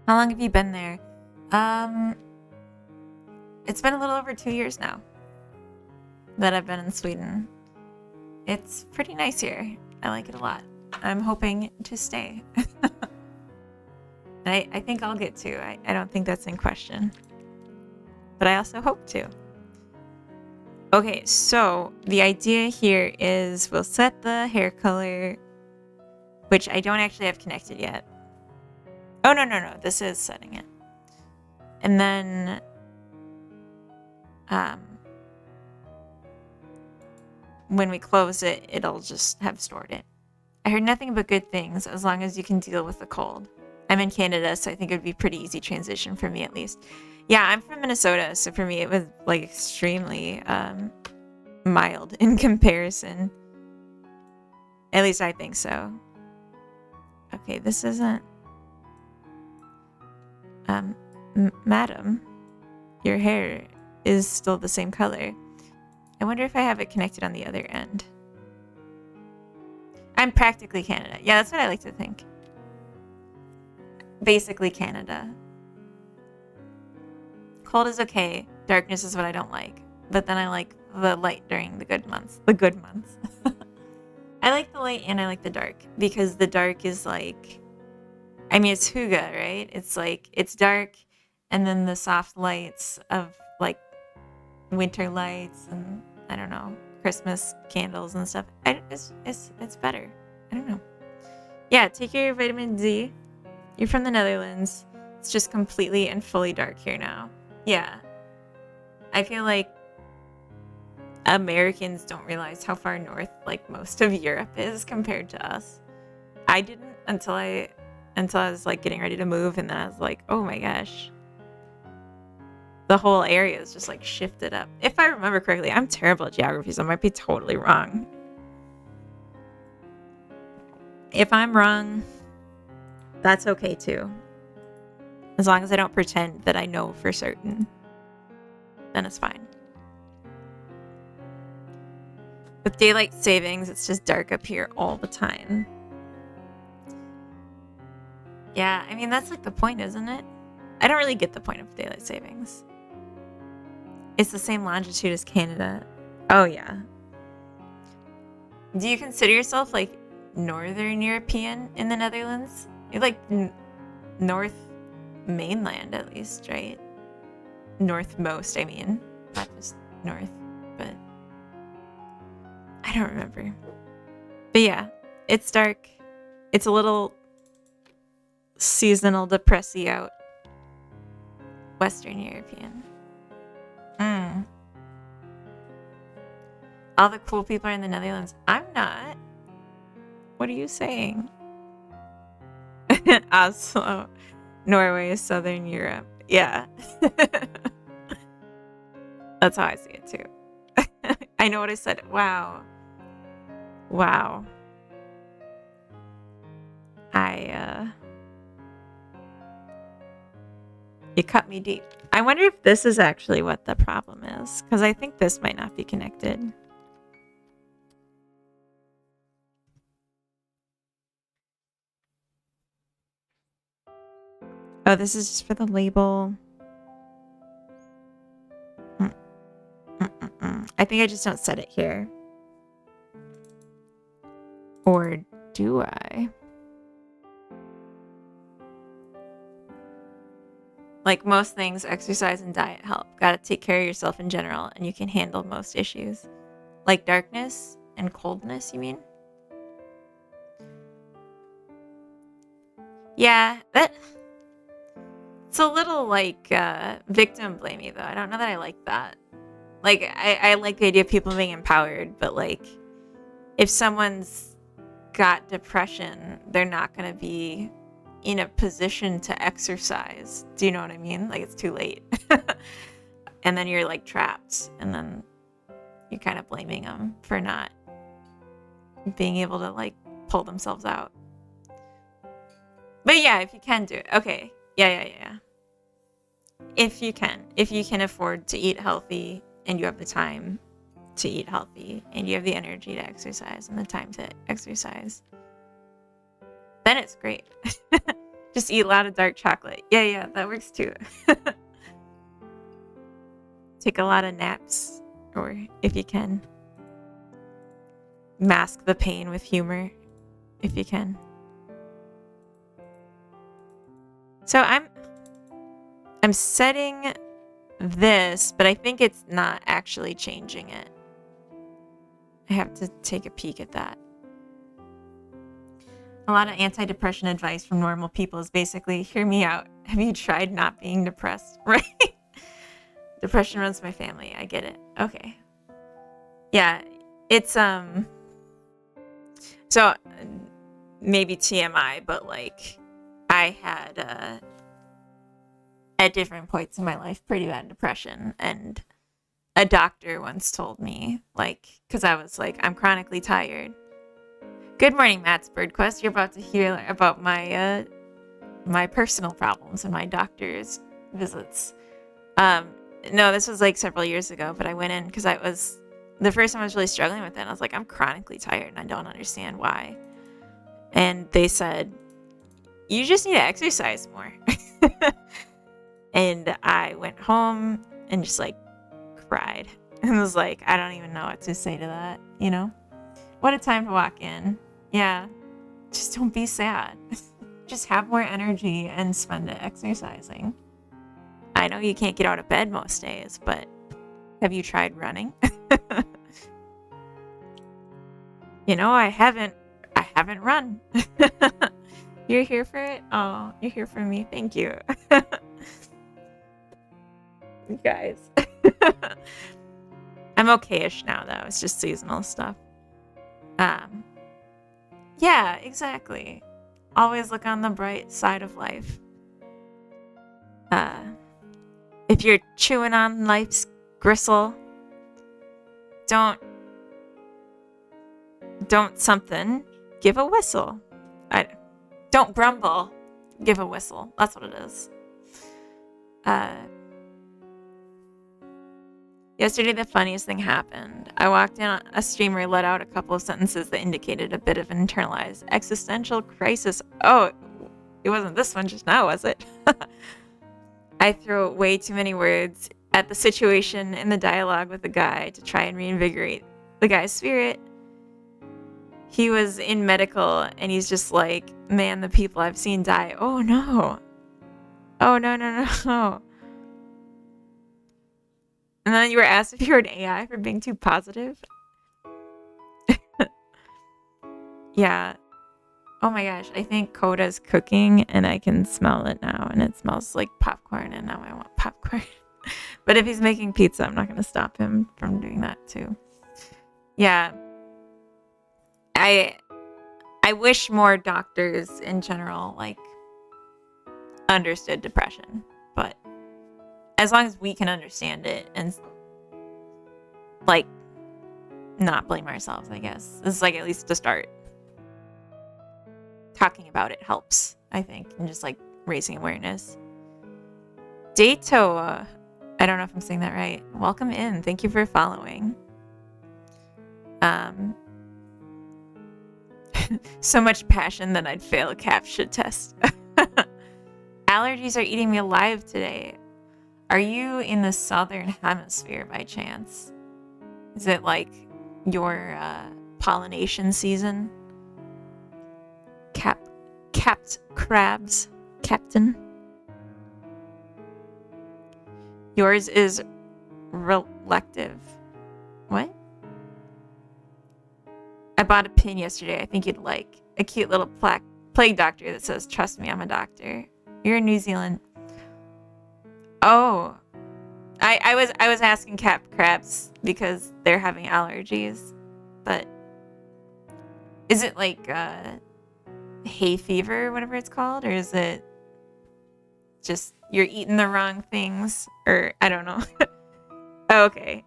How long have you been there? It's been a little over 2 years now that I've been in Sweden. It's pretty nice here. I like it a lot. I'm hoping to stay. I think I'll get to. I don't think that's in question. But I also hope to. Okay, so the idea here is we'll set the hair color, which I don't actually have connected yet. Oh, no. This is setting it. And then when we close it, it'll just have stored it. I heard nothing but good things as long as you can deal with the cold. I'm in Canada, so I think it would be pretty easy transition for me at least. Yeah, I'm from Minnesota, so for me it was like extremely mild in comparison. At least I think so. Okay, this isn't... Madam, your hair is still the same color. I wonder if I have it connected on the other end. I'm practically Canada. Yeah, that's what I like to think. Basically Canada. Cold is okay. Darkness is what I don't like. But then I like the light during the good months. The good months. I like the light and I like the dark. Because the dark is like... I mean, it's hygge, right? It's like, it's dark. And then the soft lights of like winter lights and I don't know, Christmas candles and stuff. It's better. I don't know. Yeah, take your vitamin D. You're from the Netherlands. It's just completely and fully dark here now. Yeah. I feel like Americans don't realize how far north like most of Europe is compared to us. I didn't until I was like getting ready to move, and then I was like, oh my gosh. The whole area is just like shifted up. If I remember correctly, I'm terrible at geography, so I might be totally wrong. If I'm wrong, that's okay too. As long as I don't pretend that I know for certain, then it's fine. With daylight savings, it's just dark up here all the time. Yeah, I mean, that's like the point, isn't it? I don't really get the point of daylight savings. It's the same longitude as Canada. Oh, yeah. Do you consider yourself like Northern European in the Netherlands? You're like North mainland, at least, right? Northmost, I mean. Not just north, but I don't remember. But yeah, it's dark. It's a little seasonal depressy out. Western European. All the cool people are in the Netherlands. I'm not. What are you saying? Oslo. Norway is Southern Europe. Yeah. That's how I see it too. I know what I said. Wow. You cut me deep. I wonder if this is actually what the problem is, because I think this might not be connected. Oh, this is just for the label. I think I just don't set it here. Or do I? Like most things, exercise and diet help. Gotta take care of yourself in general, and you can handle most issues. Like darkness and coldness, you mean? Yeah, it's a little like victim blamey, though. I don't know that I like that. Like, I like the idea of people being empowered, but like, if someone's got depression, they're not going to be in a position to exercise. Do you know what I mean? Like, it's too late. And then you're like trapped, and then you're kind of blaming them for not being able to like pull themselves out. But yeah, if you can do it. Okay. Yeah. If you can afford to eat healthy, and you have the time to eat healthy, and you have the energy to exercise and the time to exercise, then it's great. Just eat a lot of dark chocolate. Yeah, that works too. Take a lot of naps, or if you can, mask the pain with humor, if you can. So I'm setting this, but I think it's not actually changing it. I have to take a peek at that. A lot of antidepressant advice from normal people is basically, hear me out. Have you tried not being depressed? Right? Depression runs my family. I get it. Okay. Yeah, it's so maybe TMI, but like I had at different points in my life pretty bad depression, and a doctor once told me, like, because I was like, I'm chronically tired. Good morning, Matt's Birdquest. You're about to hear about my my personal problems and my doctor's visits. No, this was like several years ago, but I went in because I was the first time I was really struggling with it. I was like, I'm chronically tired and I don't understand why. And they said, you just need to exercise more. And I went home and just like cried and was like, I don't even know what to say to that, you know? What a time to walk in. Yeah, just don't be sad. Just have more energy and spend it exercising. I know you can't get out of bed most days, but have you tried running? You know, I haven't run. You're here for it? Oh, you're here for me. Thank you. You guys. I'm okay-ish now, though. It's just seasonal stuff. Yeah, exactly. Always look on the bright side of life. If you're chewing on life's gristle, don't something, give a whistle. Don't grumble. Give a whistle. That's what it is. Yesterday, the funniest thing happened. I walked in, a streamer let out a couple of sentences that indicated a bit of an internalized existential crisis. Oh, it wasn't this one just now, was it? I threw way too many words at the situation in the dialogue with the guy to try and reinvigorate the guy's spirit. He was in medical, and he's just like, man, the people I've seen die. Oh, no. Oh, no. And then you were asked if you were an AI for being too positive. Yeah. Oh my gosh, I think Coda's cooking, and I can smell it now, and it smells like popcorn, and now I want popcorn. But if he's making pizza, I'm not going to stop him from doing that too. Yeah. I wish more doctors in general, like, understood depression. But as long as we can understand it and, like, not blame ourselves, I guess. This is, like, at least to start. Talking about it helps, I think, and just, like, raising awareness. Dato, I don't know if I'm saying that right. Welcome in. Thank you for following. So much passion that I'd fail a CAPTCHA test. Allergies are eating me alive today. Are you in the southern hemisphere by chance? Is it like your pollination season? Capped crabs, Captain. Yours is relective. What? I bought a pin yesterday. I think you'd like a cute little plague doctor that says, "Trust me, I'm a doctor." You're in New Zealand. Oh, I was asking capped crabs because they're having allergies, but is it like hay fever, or whatever it's called, or is it just you're eating the wrong things, or I don't know. Oh, okay.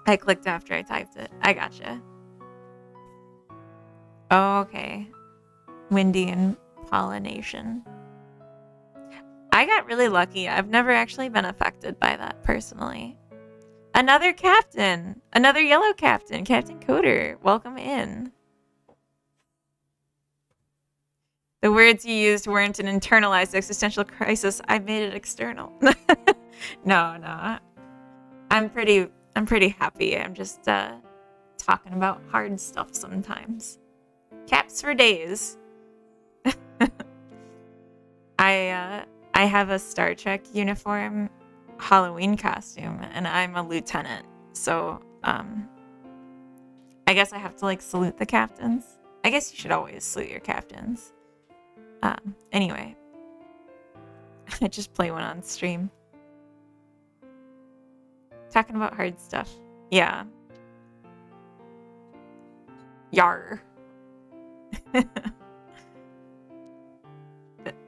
I clicked after I typed it. I gotcha. Oh, okay. Windy and pollination. I got really lucky. I've never actually been affected by that personally. Another captain. Another yellow captain. Captain Coder. Welcome in. The words you used weren't an internalized existential crisis. I made it external. No. I'm pretty happy. I'm just talking about hard stuff sometimes. Caps for days. I have a Star Trek uniform Halloween costume, and I'm a lieutenant. So I guess I have to like salute the captains. I guess you should always salute your captains. Anyway, I just play one on stream. Talking about hard stuff. Yeah. Yar.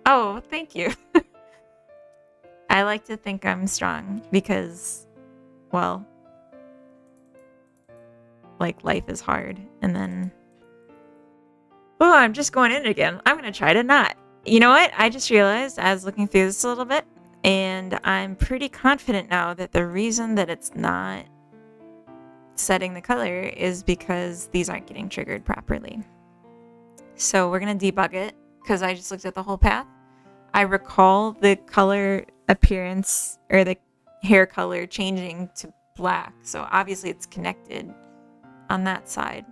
Oh, thank you. I like to think I'm strong because, well, like life is hard. And then, oh, I'm just going in again. I'm going to try to not. You know what? I just realized I was looking through this a little bit, and I'm pretty confident now that the reason that it's not setting the color is because these aren't getting triggered properly. So we're going to debug it because I just looked at the whole path. I recall the color appearance or the hair color changing to black. So obviously it's connected on that side.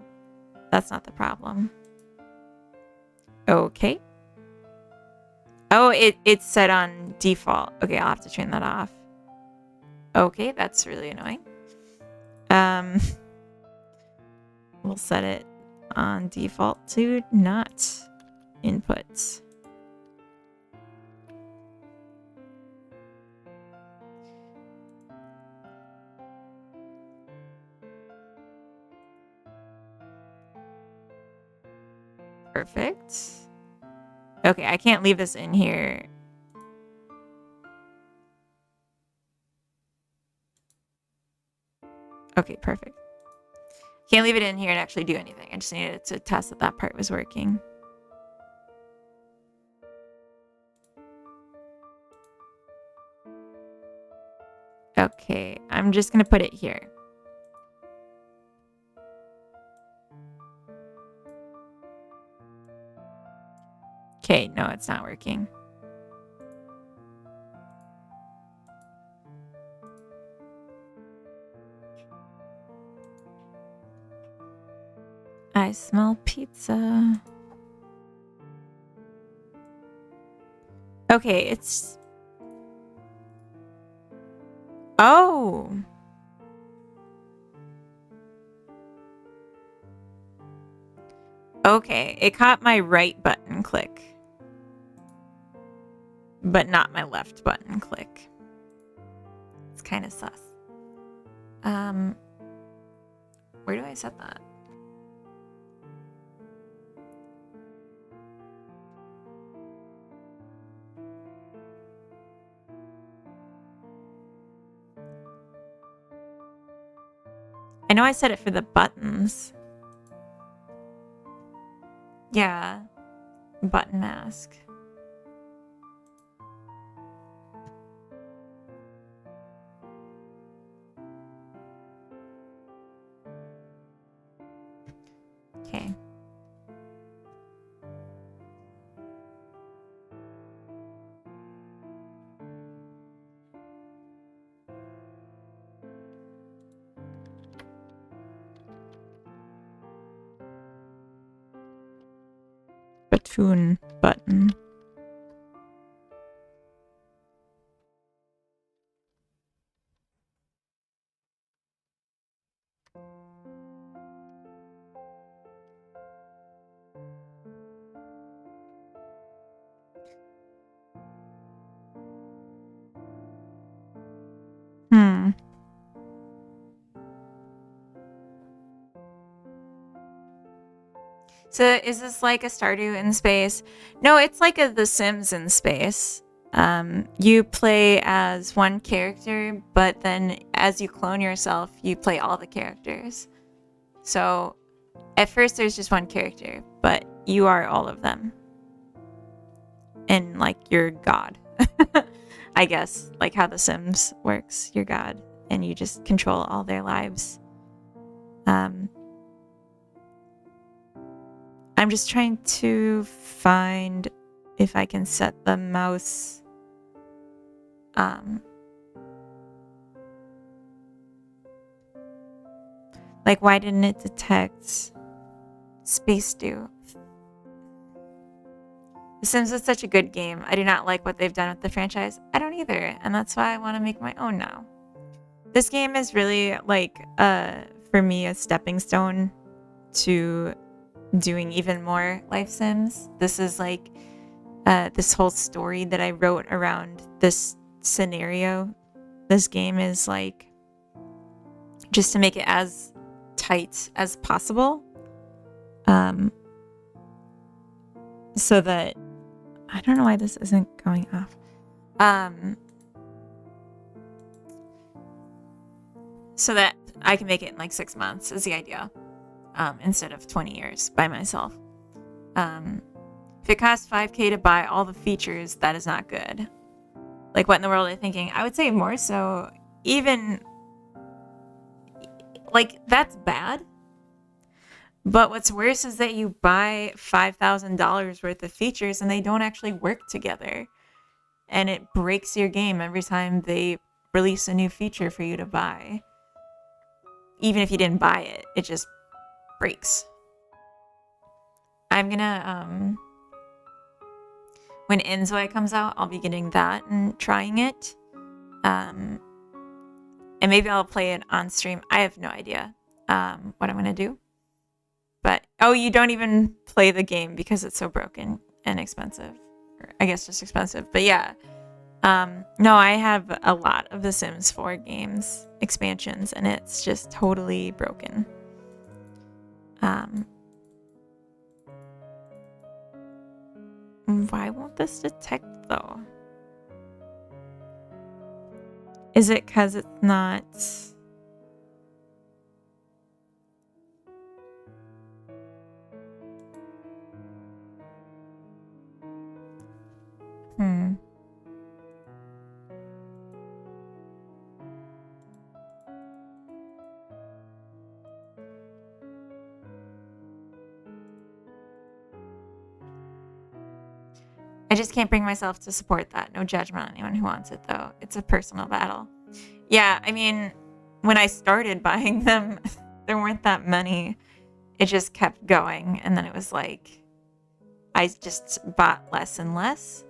That's not the problem. Okay. Oh, it's set on default. Okay, I'll have to turn that off. Okay, that's really annoying. We'll set it on default to not inputs. Perfect. Okay, I can't leave this in here. Okay, perfect. Can't leave it in here and actually do anything. I just needed to test that that part was working. Okay, I'm just gonna put it here. Okay, no, it's not working. I smell pizza. Okay, it's... Oh! Okay, it caught my right button click. But not my left button click. It's kind of sus. Where do I set that? I know I set it for the buttons. Yeah. Button mask. Okay. Batoon button. Hmm. So is this like a Stardew in space? No, it's like a The Sims in space. You play as one character, but then as you clone yourself, you play all the characters. So at first there's just one character, but you are all of them. And like you're God. I guess, like how The Sims works. You're God and you just control all their lives. I'm just trying to find if I can set the mouse like why didn't it detect Space Dew? The Sims is such a good game. I do not like what they've done with the franchise. I don't either, and that's why I want to make my own now. This game is really like for me a stepping stone to doing even more life sims. This is like this whole story that I wrote around this scenario. This game is like just to make it as tight as possible. So that I don't know why this isn't going off. So that I can make it in like 6 months is the idea. Instead of 20 years by myself. If it costs $5K to buy all the features, that is not good. Like, what in the world are you thinking? I would say more so, even, like, that's bad. But what's worse is that you buy $5,000 worth of features and they don't actually work together. And it breaks your game every time they release a new feature for you to buy. Even if you didn't buy it, it just breaks. I'm gonna, when Inzoi comes out, I'll be getting that and trying it. And maybe I'll play it on stream. I have no idea what I'm gonna do. But oh, you don't even play the game because it's so broken and expensive. Or I guess just expensive. But yeah. No, I have a lot of the Sims 4 games expansions and it's just totally broken. Why won't this detect though? Is it because it's not... I just can't bring myself to support that. No judgment on anyone who wants it, though. It's a personal battle. Yeah, I mean, when I started buying them, there weren't that many. It just kept going, and then it was like I just bought less and less.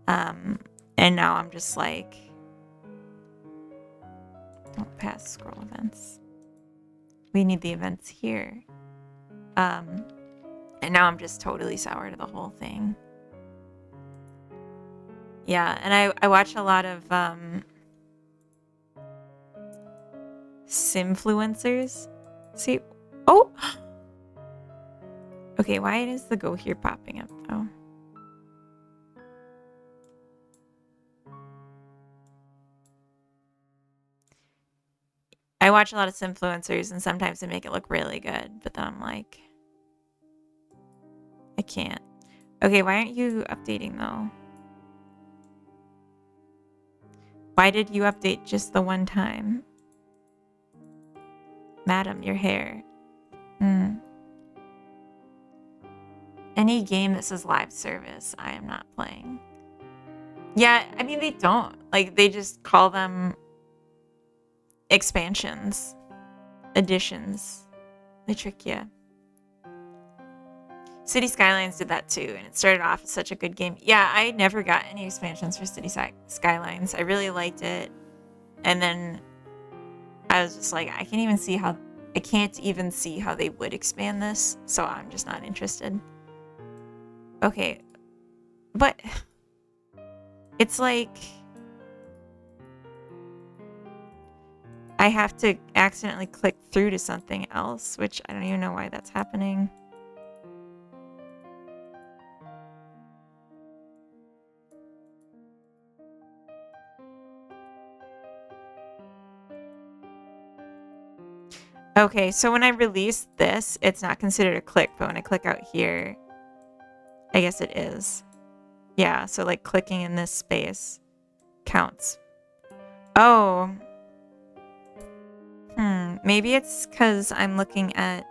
And now I'm just like, don't pass scroll events. We need the events here. And now I'm just totally sour to the whole thing. Yeah, and I watch a lot of Simfluencers. See, oh, okay. Why is the go here popping up though? I watch a lot of Simfluencers, and sometimes they make it look really good, but then I'm like, I can't. Okay, why aren't you updating though? Why did you update just the one time? Madam, your hair. Any game that says live service, I am not playing. Yeah, I mean, they don't. Like, they just call them expansions, additions. They trick you. City Skylines did that too, and it started off as such a good game. Yeah, I never got any expansions for City Skylines. I really liked it. And then I was just like, I can't even see how they would expand this, so I'm just not interested. Okay. But it's like I have to accidentally click through to something else, which I don't even know why that's happening. Okay, so when I release this, it's not considered a click, but when I click out here, I guess it is. Yeah, so like clicking in this space counts. Oh. Maybe it's because I'm looking at...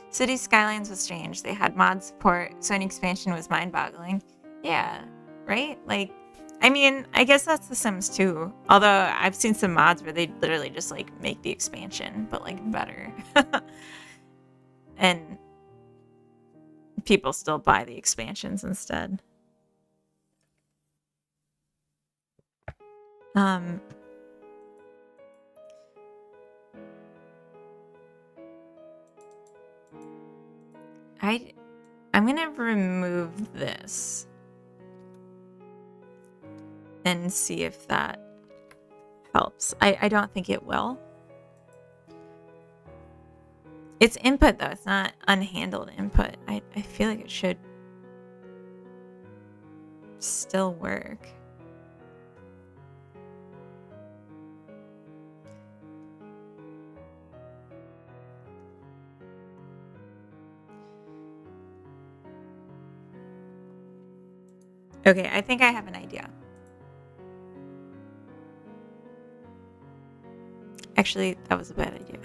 City Skylines was strange. They had mod support, so an expansion was mind-boggling. Yeah, right? Like, I mean, I guess that's The Sims too. Although I've seen some mods where they literally just like make the expansion, but like better. And people still buy the expansions instead. I'm gonna remove this and see if that helps. I don't think it will. It's input though, it's not unhandled input. I feel like it should still work. Okay, I think I have an idea. Actually, that was a bad idea.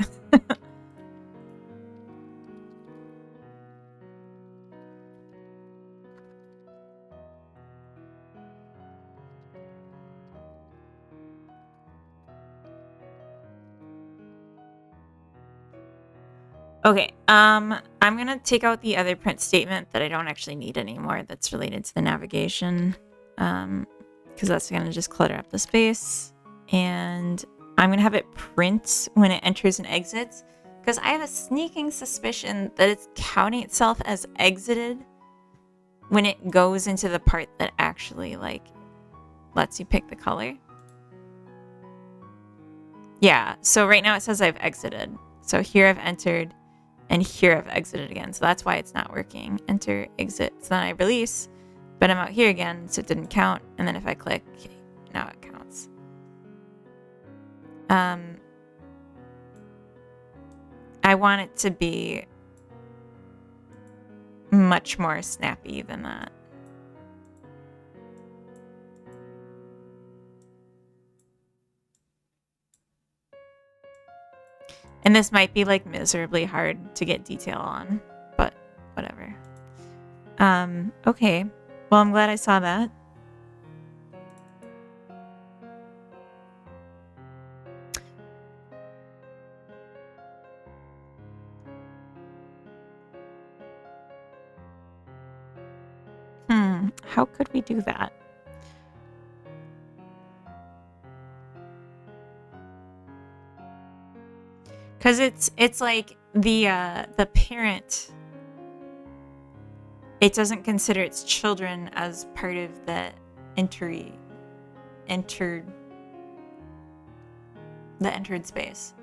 Okay, I'm gonna take out the other print statement that I don't actually need anymore that's related to the navigation, because that's gonna just clutter up the space. And I'm gonna have it print when it enters and exits, because I have a sneaking suspicion that it's counting itself as exited when it goes into the part that actually like lets you pick the color. Yeah, so right now it says I've exited. So here I've entered, and here I've exited again. So that's why it's not working. Enter, exit. So then I release, but I'm out here again, so it didn't count. And then if I click, now it counts. I want it to be much more snappy than that. And this might be like miserably hard to get detail on, but whatever. Okay. Well, I'm glad I saw that. How could we do that? Because it's like the parent, it doesn't consider its children as part of the entered space.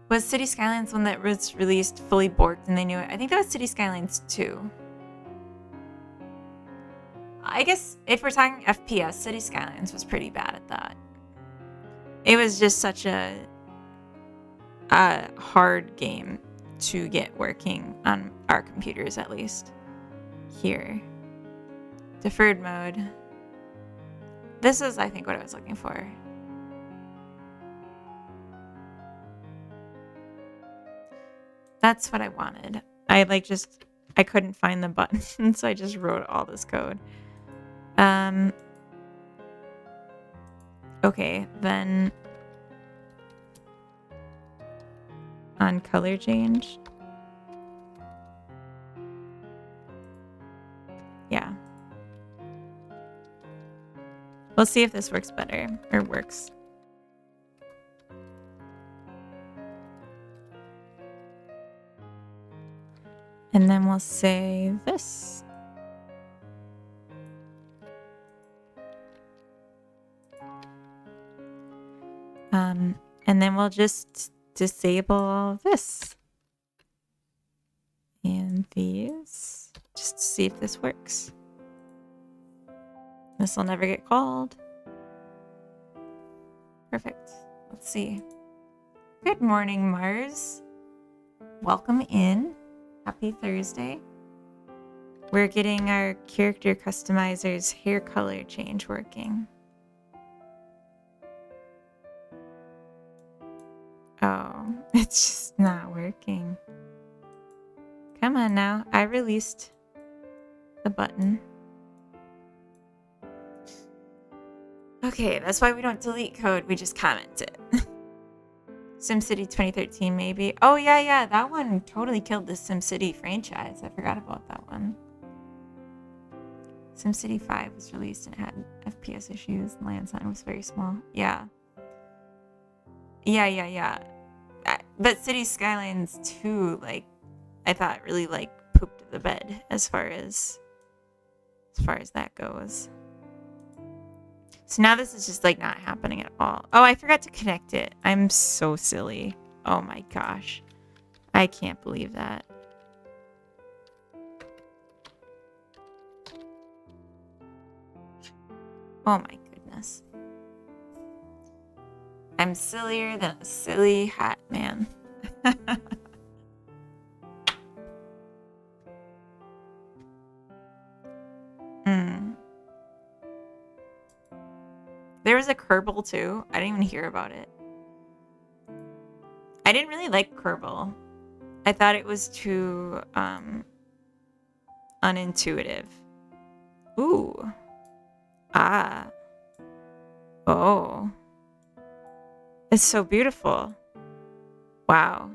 Was City Skylines one that was released fully borked and they knew it? I think that was City Skylines 2. I guess if we're talking FPS, City Skylines was pretty bad at that. It was just such a hard game to get working on our computers, at least. Here. Deferred mode. This is, I think, what I was looking for. That's what I wanted. I couldn't find the button, so I just wrote all this code. Okay, then on color change. Yeah. We'll see if this works better, or works. And then we'll say this. And then we'll just disable this. And these, just to see if this works. This will never get called. Perfect. Let's see. Good morning, Mars. Welcome in. Happy Thursday. We're getting our character customizer's hair color change working. Oh, it's just not working. Come on now. I released the button. Okay, that's why we don't delete code. We just comment it. SimCity 2013, maybe. Oh, yeah. That one totally killed the SimCity franchise. I forgot about that one. SimCity 5 was released and it had FPS issues. And land sign was very small. Yeah. Yeah. But City Skylines 2, like, I thought really, like, pooped the bed as far as that goes. So now this is just, like, not happening at all. Oh, I forgot to connect it. I'm so silly. Oh my gosh. I can't believe that. Oh my goodness. I'm sillier than a silly hat man. There was a Kerbal too. I didn't even hear about it. I didn't really like Kerbal. I thought it was too unintuitive. Ooh. Ah. Oh. It's so beautiful. Wow.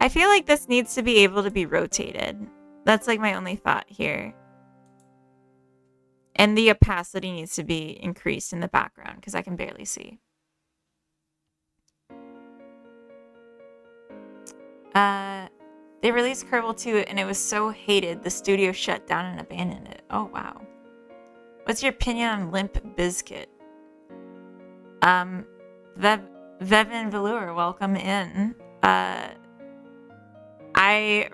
I feel like this needs to be able to be rotated. That's like my only thought here. And the opacity needs to be increased in the background because I can barely see. They released Kerbal 2 and it was so hated the studio shut down and abandoned it. Oh wow. What's your opinion on Limp Bizkit? Vevin Velour, welcome in. I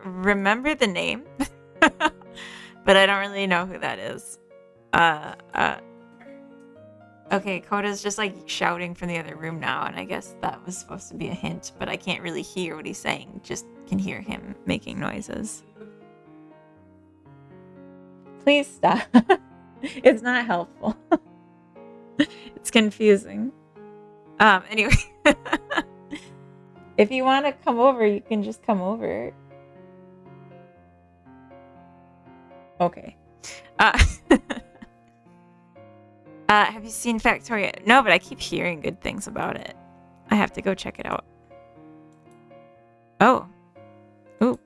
remember the name, but I don't really know who that is. Okay, Coda's just like shouting from the other room now, and I guess that was supposed to be a hint, but I can't really hear what he's saying, just can hear him making noises. Please stop. It's not helpful. confusing. Anyway. If you want to come over, you can just come over. Okay. Have you seen Factorio? No, but I keep hearing good things about it. I have to go check it out. Oh. Ooh.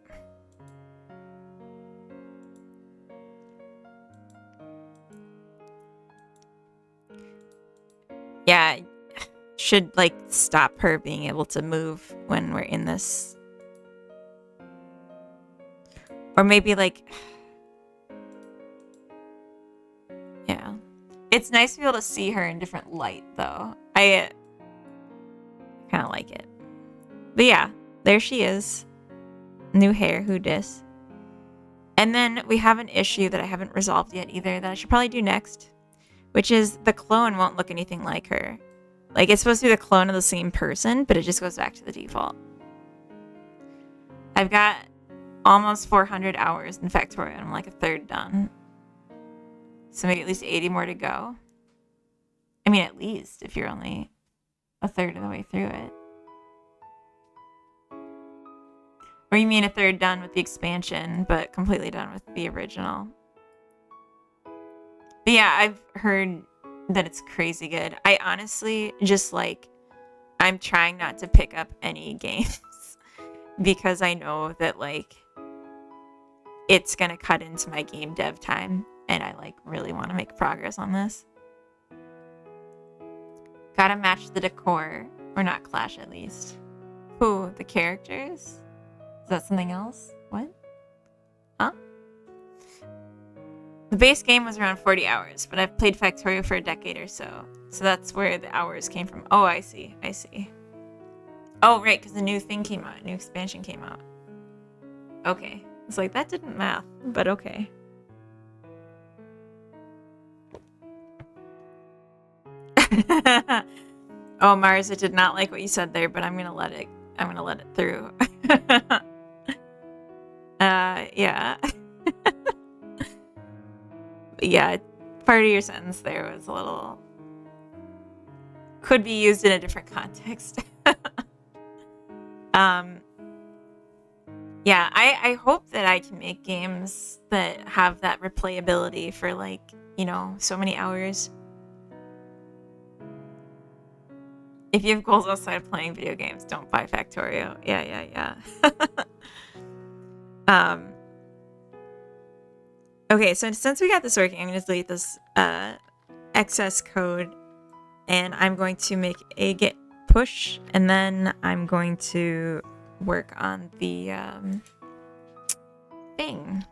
Yeah, should like stop her being able to move when we're in this. Or maybe like, yeah. It's nice to be able to see her in different light though. I kind of like it. But yeah, there she is. New hair, who dis? And then we have an issue that I haven't resolved yet either that I should probably do next, which is the clone won't look anything like her. Like, it's supposed to be the clone of the same person, but it just goes back to the default. I've got almost 400 hours in Factorio, and I'm like a third done. So maybe at least 80 more to go. I mean, at least, if you're only a third of the way through it. Or you mean a third done with the expansion, but completely done with the original. But yeah, I've heard that it's crazy good. I honestly just like, I'm trying not to pick up any games because I know that like it's gonna cut into my game dev time and I like really want to make progress on this. Gotta match the decor, or not clash at least. Who, the characters? Is that something else? What? Huh? The base game was around 40 hours, but I've played Factorio for a decade or so. So that's where the hours came from. Oh, I see. I see. Oh, right, because the new thing came out. New expansion came out. Okay. It's like, that didn't math, but okay. Oh, Mars, I did not like what you said there, but I'm gonna let it through. Yeah. Yeah, part of your sentence there was a little... could be used in a different context. Yeah, I hope that I can make games that have that replayability for like, you know, so many hours. If you have goals outside of playing video games, don't buy Factorio. Yeah. Okay, so since we got this working, I'm going to delete this excess code, and I'm going to make a git push, and then I'm going to work on the thing.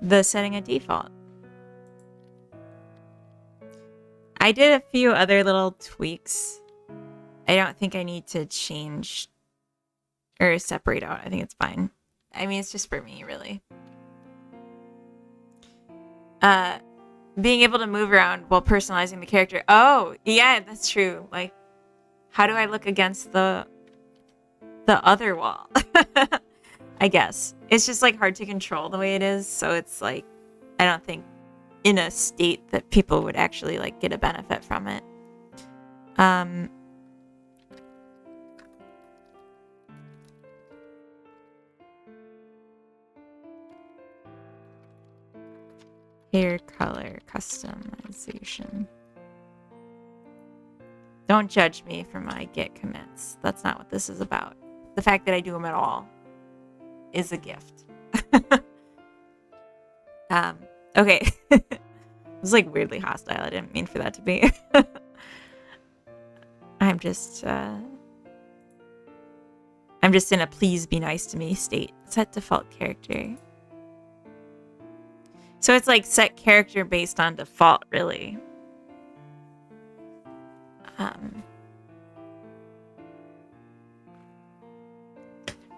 The setting a default. I did a few other little tweaks. I don't think I need to change or separate out. I think it's fine. I mean, it's just for me, really. Being able to move around while personalizing the character. Oh, yeah, that's true. Like, how do I look against the other wall? I guess. It's just, like, hard to control the way it is. So it's, like, I don't think in a state that people would actually, like, get a benefit from it. Hair color customization. Don't judge me for my git commits. That's not what this is about. The fact that I do them at all is a gift. Okay. It was like weirdly hostile. I didn't mean for that to be. I'm just in a please be nice to me state. Set default character. So it's like set character based on default, really.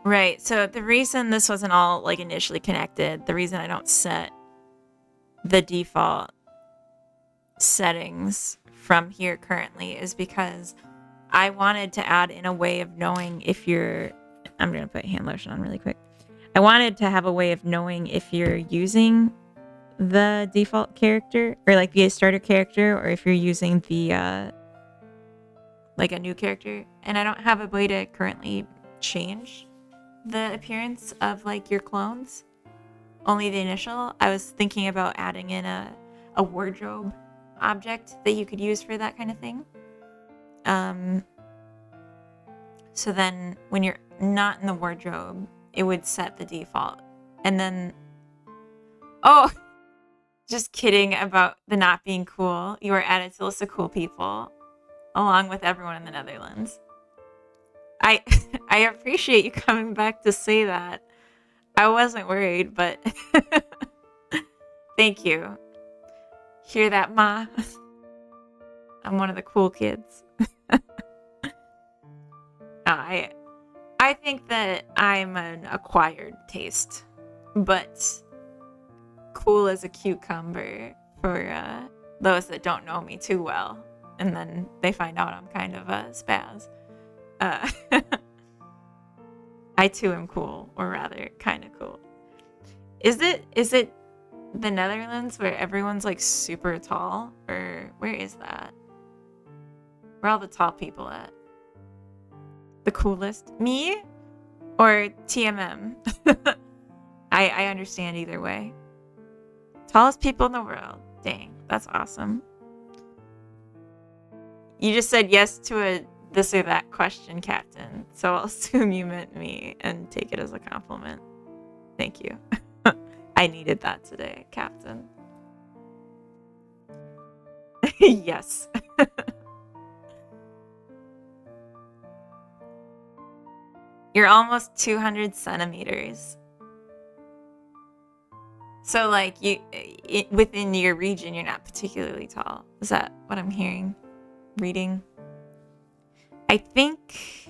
Right, so the reason this wasn't all like initially connected, the reason I don't set the default settings from here currently is because I wanted to add in a way of knowing if you're... I'm going to put hand lotion on really quick. I wanted to have a way of knowing if you're using the default character or like the starter character, or if you're using the like a new character. And I don't have a way to currently change the appearance of like your clones, only the initial. I was thinking about adding in a wardrobe object that you could use for that kind of thing. So then when you're not in the wardrobe, it would set the default. And then, oh, just kidding about the not being cool. You are added to the list of cool people, along with everyone in the Netherlands. I I appreciate you coming back to say that. I wasn't worried, but thank you. Hear that, Ma? I'm one of the cool kids. I think that I'm an acquired taste, but cool as a cucumber for those that don't know me too well, and then they find out I'm kind of a spaz. I too am cool, or rather, kind of cool. Is it the Netherlands where everyone's like super tall, or where is that? Where are all the tall people at? The coolest? Me? Or TMM? I understand either way. Tallest people in the world. Dang, that's awesome. You just said yes to a this or that question, Captain. So I'll assume you meant me and take it as a compliment. Thank you. I needed that today, Captain. Yes. You're almost 200 centimeters. So, like, within your region, you're not particularly tall. Is that what I'm hearing? Reading? I think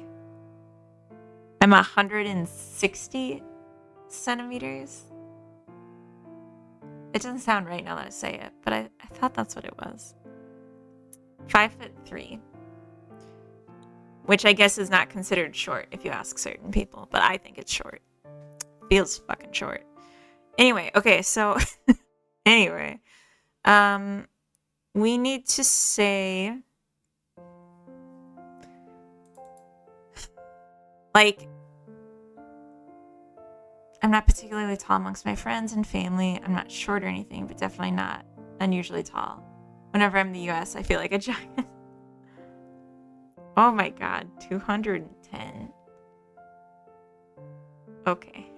I'm 160 centimeters. It doesn't sound right now that I say it, but I thought that's what it was. 5'3", which I guess is not considered short if you ask certain people, but I think it's short. Feels fucking short. Anyway, okay, so anyway, we need to say, like, I'm not particularly tall amongst my friends and family. I'm not short or anything, but definitely not unusually tall. Whenever I'm in the US, I feel like a giant. Oh my god, 210. Okay.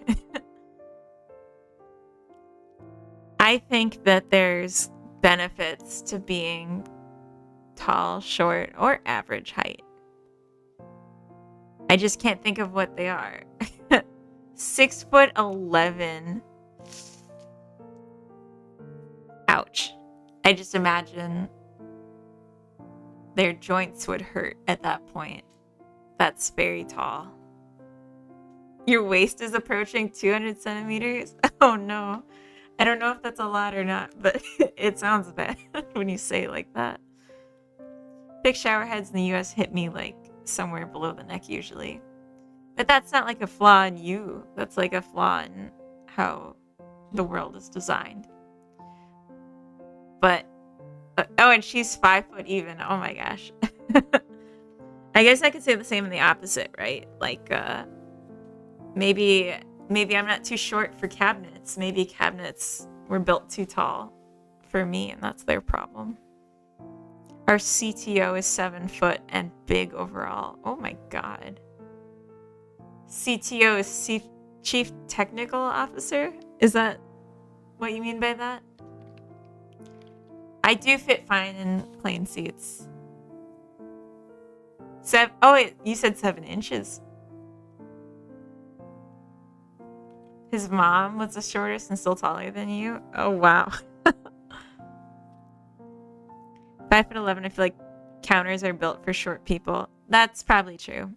I think that there's benefits to being tall, short, or average height. I just can't think of what they are. 6'11". Ouch. I just imagine their joints would hurt at that point. That's very tall. Your waist is approaching 200 centimeters? Oh no. I don't know if that's a lot or not, but it sounds bad when you say it like that. Big shower heads in the US hit me like somewhere below the neck usually. But that's not like a flaw in you. That's like a flaw in how the world is designed. But, oh, and she's 5 foot even. Oh my gosh. I guess I could say the same in the opposite, right? Like, maybe I'm not too short for cabinets. Maybe cabinets were built too tall for me, and that's their problem. Our CTO is 7 foot and big overall. Oh my god. CTO is Chief Technical Officer? Is that what you mean by that? I do fit fine in plain seats. Oh wait, you said 7 inches. His mom was the shortest and still taller than you? Oh wow. 5'11", I feel like counters are built for short people. That's probably true.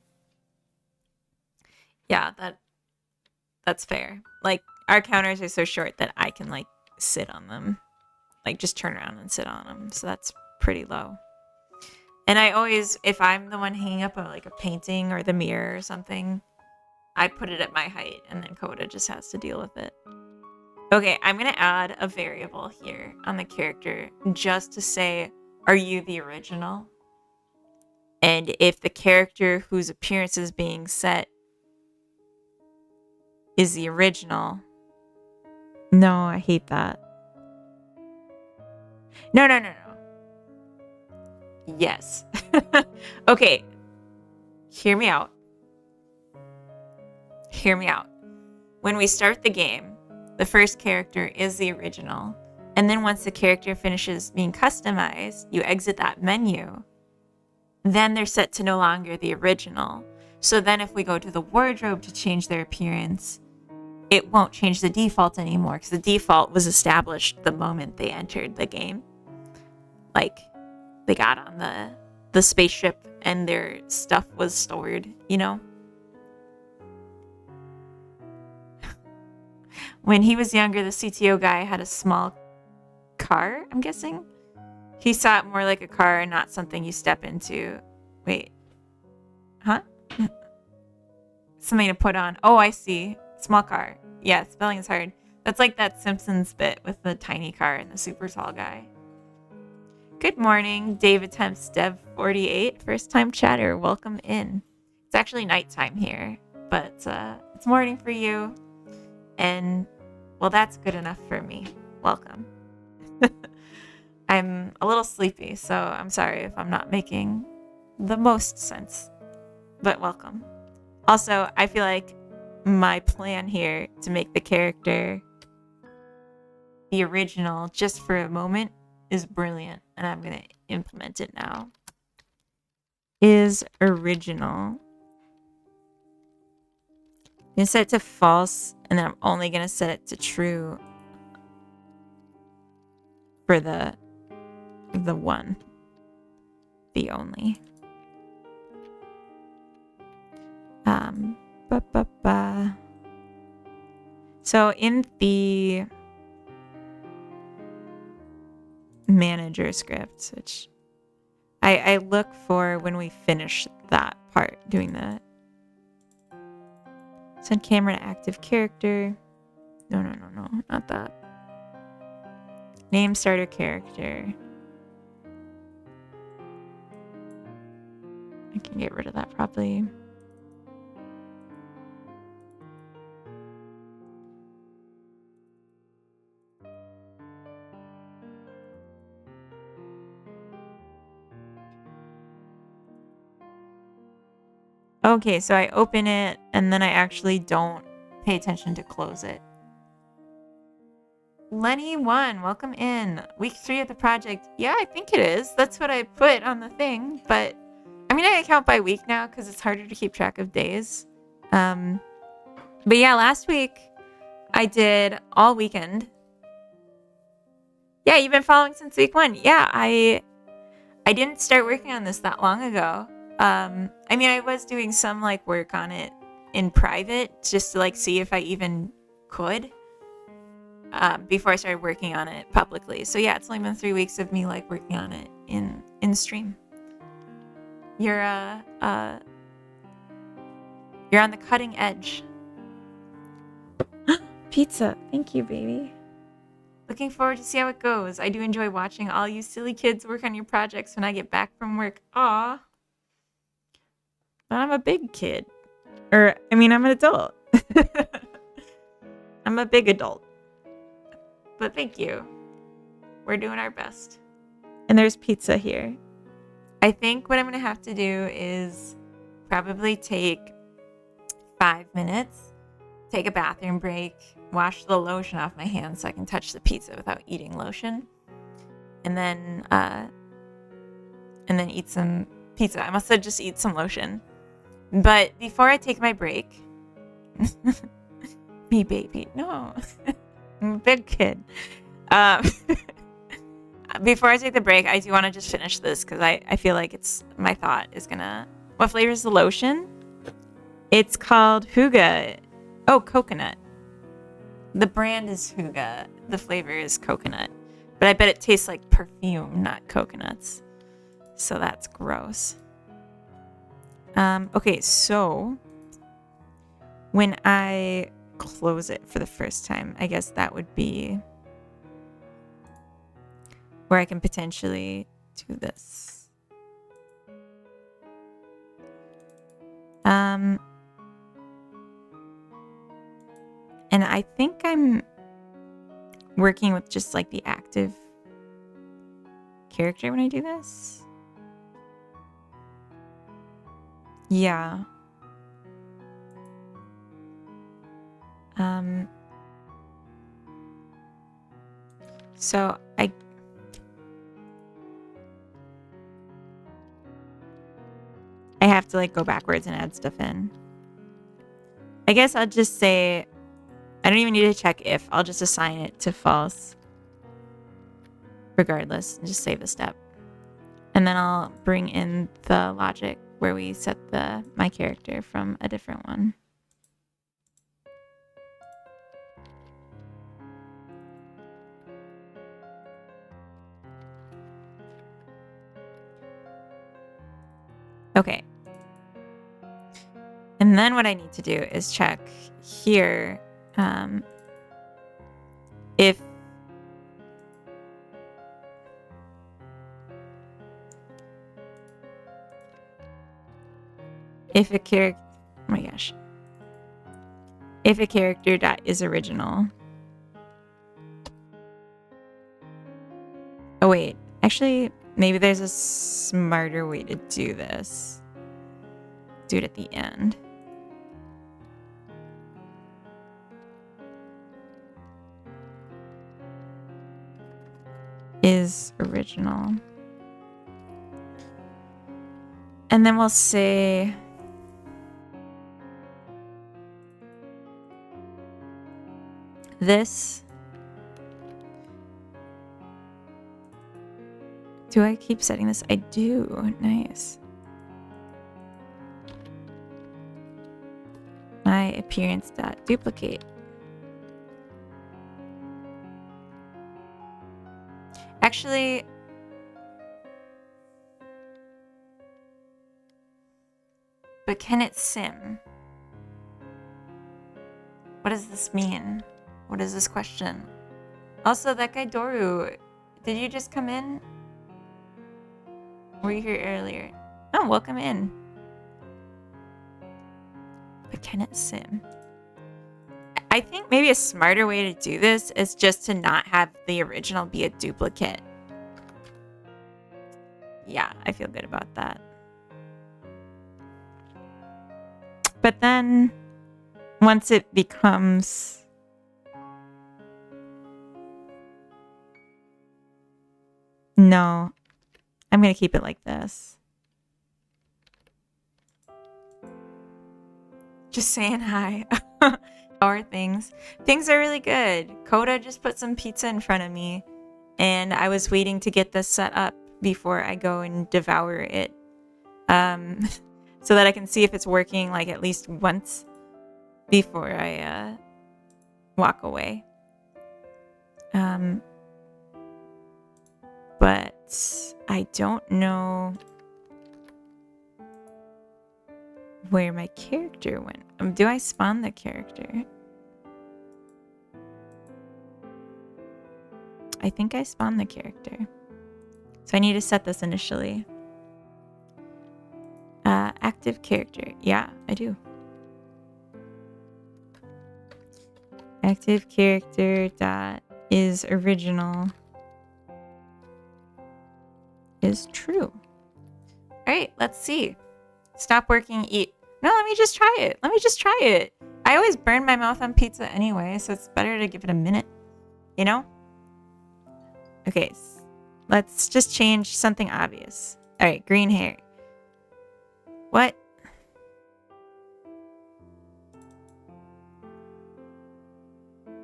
Yeah, that's fair. Like, our counters are so short that I can, like, sit on them. Like, just turn around and sit on them. So that's pretty low. And I always, if I'm the one hanging up a painting or the mirror or something, I put it at my height, and then Coda just has to deal with it. Okay, I'm going to add a variable here on the character just to say, are you the original? And if the character whose appearance is being set is the original. No, I hate that. No. Yes. Okay. Hear me out. When we start the game, the first character is the original. And then once the character finishes being customized, you exit that menu. Then they're set to no longer the original. So then if we go to the wardrobe to change their appearance, it won't change the default anymore because the default was established the moment they entered the game. Like, they got on the spaceship and their stuff was stored, you know? When he was younger, the CTO guy had a small car, I'm guessing? He saw it more like a car and not something you step into. Wait. Huh? Something to put on. Oh, I see. Small car. Yeah, spelling is hard. That's like that Simpsons bit with the tiny car and the super tall guy. Good morning, Dave Attempts Dev 48, first time chatter. Welcome in. It's actually nighttime here, but it's morning for you. And well, that's good enough for me. Welcome. I'm a little sleepy, so I'm sorry if I'm not making the most sense, but welcome. Also, I feel like my plan here to make the character the original just for a moment is brilliant, and I'm going to implement it now. Is original. I'm going to set it to false, and then I'm only going to set it to true for the one. The only. So in the manager script, which I look for when we finish that part, doing the send camera to active character. No, not that. Name starter character. I can get rid of that probably. Okay, so I open it and then I actually don't pay attention to close it. Lenny1, welcome in. Week 3 of the project. Yeah, I think it is. That's what I put on the thing, but I mean, I count by week now because it's harder to keep track of days. But yeah, last week I did all weekend. Yeah, you've been following since week 1. Yeah, I didn't start working on this that long ago. I mean, I was doing some like work on it in private just to like see if I even could before I started working on it publicly. So yeah, it's only been 3 weeks of me like working on it in stream. You're on the cutting edge. Pizza. Thank you, baby. Looking forward to see how it goes. I do enjoy watching all you silly kids work on your projects when I get back from work. Aw. But I'm a big kid. I'm an adult. I'm a big adult. But thank you. We're doing our best. And there's pizza here. I think what I'm going to have to do is probably take 5 minutes, take a bathroom break, wash the lotion off my hands so I can touch the pizza without eating lotion, and then eat some pizza. I must have just eat some lotion. But before I take my break, me baby, no, I'm a big kid. Before I take the break, I do want to just finish this because I feel like my thought is gonna. What flavor is the lotion? It's called Hygge. Oh, coconut. The brand is Hygge. The flavor is coconut. But I bet it tastes like perfume, not coconuts. So that's gross. Okay, so when I close it for the first time, I guess that would be where I can potentially do this. And I think I'm working with just like the active character when I do this. Yeah. So I have to like go backwards and add stuff in. I guess I'll just say, I don't even need to check if, I'll just assign it to false regardless and just save the step. And then I'll bring in the logic where we set my character from a different one. Okay. And then what I need to do is check here if a character, oh my gosh, if a character dot is original. Oh wait, actually maybe there's a smarter way to do this. Do it at the end. Is original. And then we'll say this. Do I keep setting this? I do. Nice. My appearance dot duplicate. Actually, but can it sim? What does this mean? What is this question? Also, that guy Doru, did you just come in? Were you here earlier? Oh, welcome in. But can it sim? I think maybe a smarter way to do this is just to not have the original be a duplicate. Yeah, I feel good about that. But then once it becomes no, I'm going to keep it like this. Just saying hi. How are things? Things are really good. Coda just put some pizza in front of me, and I was waiting to get this set up before I go and devour it. So that I can see if it's working like at least once before I walk away. But I don't know where my character went. Do I spawn the character? I think I spawned the character. So I need to set this initially. Active character. Yeah, I do. Active character dot is original is true. All right, let's see. Stop working, eat. No, let me just try it. I always burn my mouth on pizza anyway, so it's better to give it a minute, you know? Okay, let's just change something obvious. All right, green hair. What?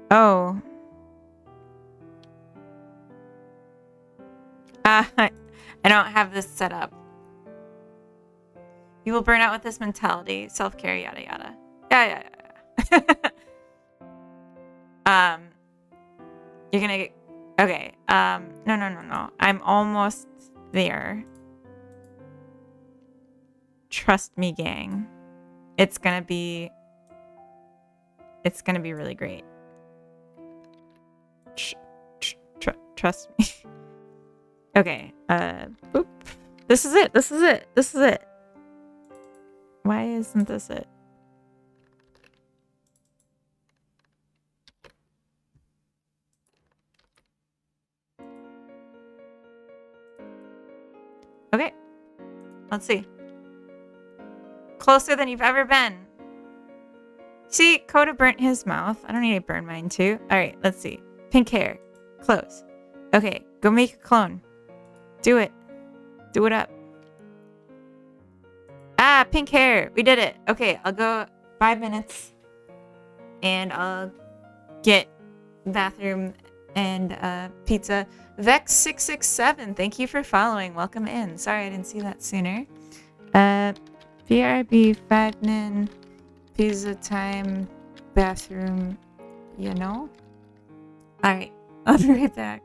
Oh. I don't have this set up. You will burn out with this mentality. Self-care, yada, yada. Yeah. You're gonna get... Okay. No. I'm almost there. Trust me, gang. It's gonna be It's gonna be really great. Trust me. Okay, boop. This is it. This is it. This is it. Why isn't this it? Okay. Let's see. Closer than you've ever been. See, Coda burnt his mouth. I don't need to burn mine too. Alright, let's see. Pink hair. Close. Okay, go make a clone. Do it. Do it up. Ah, pink hair. We did it. Okay, I'll go 5 minutes. And I'll get bathroom and pizza. Vex667, thank you for following. Welcome in. Sorry I didn't see that sooner. BRB 5 min. Pizza time. Bathroom. You know? Alright, I'll be right back.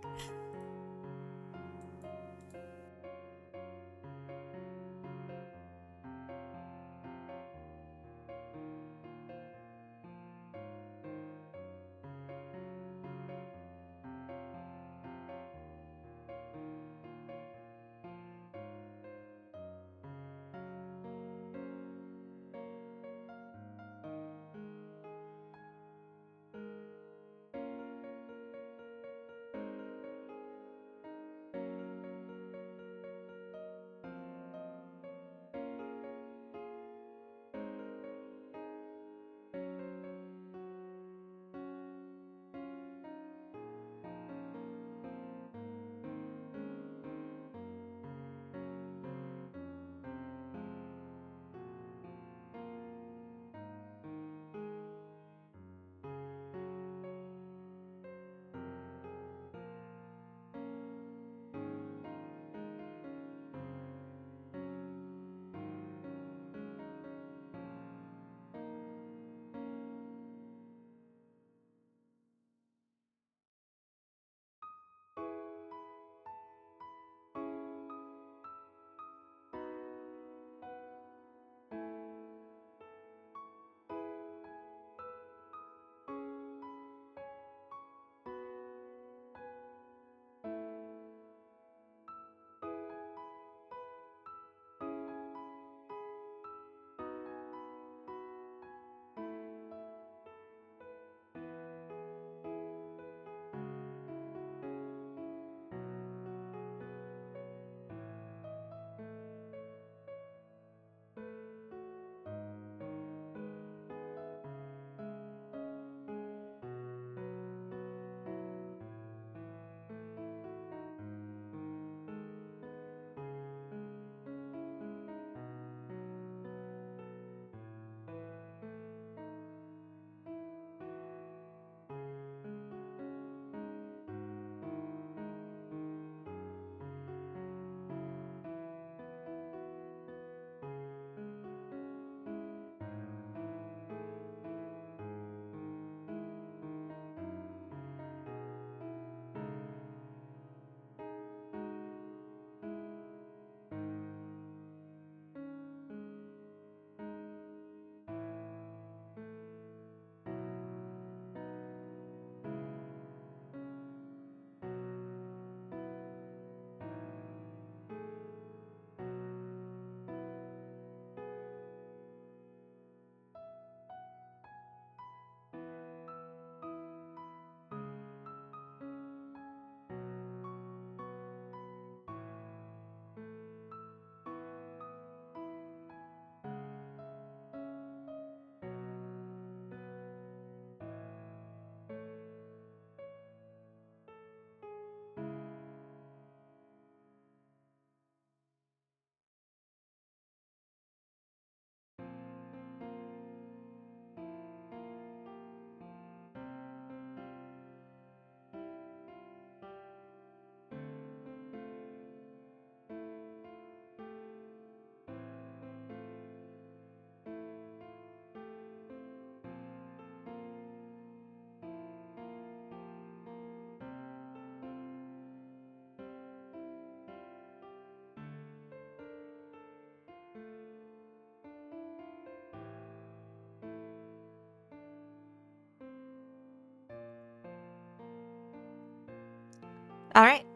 All right,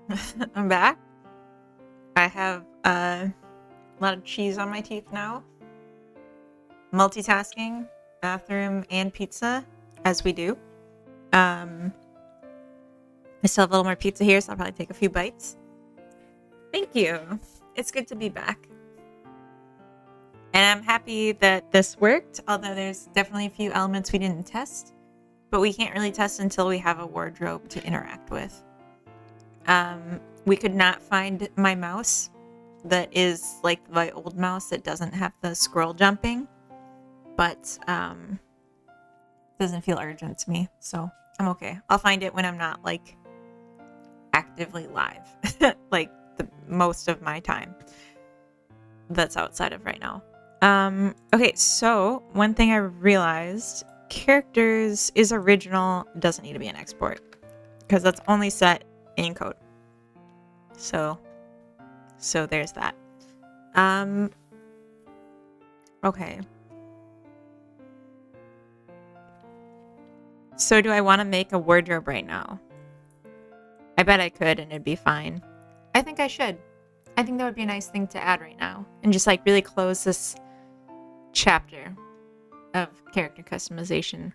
I'm back. I have a lot of cheese on my teeth now. Multitasking, bathroom and pizza, as we do. I still have a little more pizza here, so I'll probably take a few bites. Thank you. It's good to be back. And I'm happy that this worked, although there's definitely a few elements we didn't test. But we can't really test until we have a wardrobe to interact with. We could not find my mouse that is like my old mouse that doesn't have the scroll jumping, but doesn't feel urgent to me, so I'm okay. I'll find it when I'm not like actively live, like the most of my time that's outside of right now. Okay, so one thing I realized, characters is original, doesn't need to be an export because that's only set in code. So there's that. Okay. So do I want to make a wardrobe right now? I bet I could and it'd be fine. I think I should. I think that would be a nice thing to add right now and just like really close this chapter of character customization,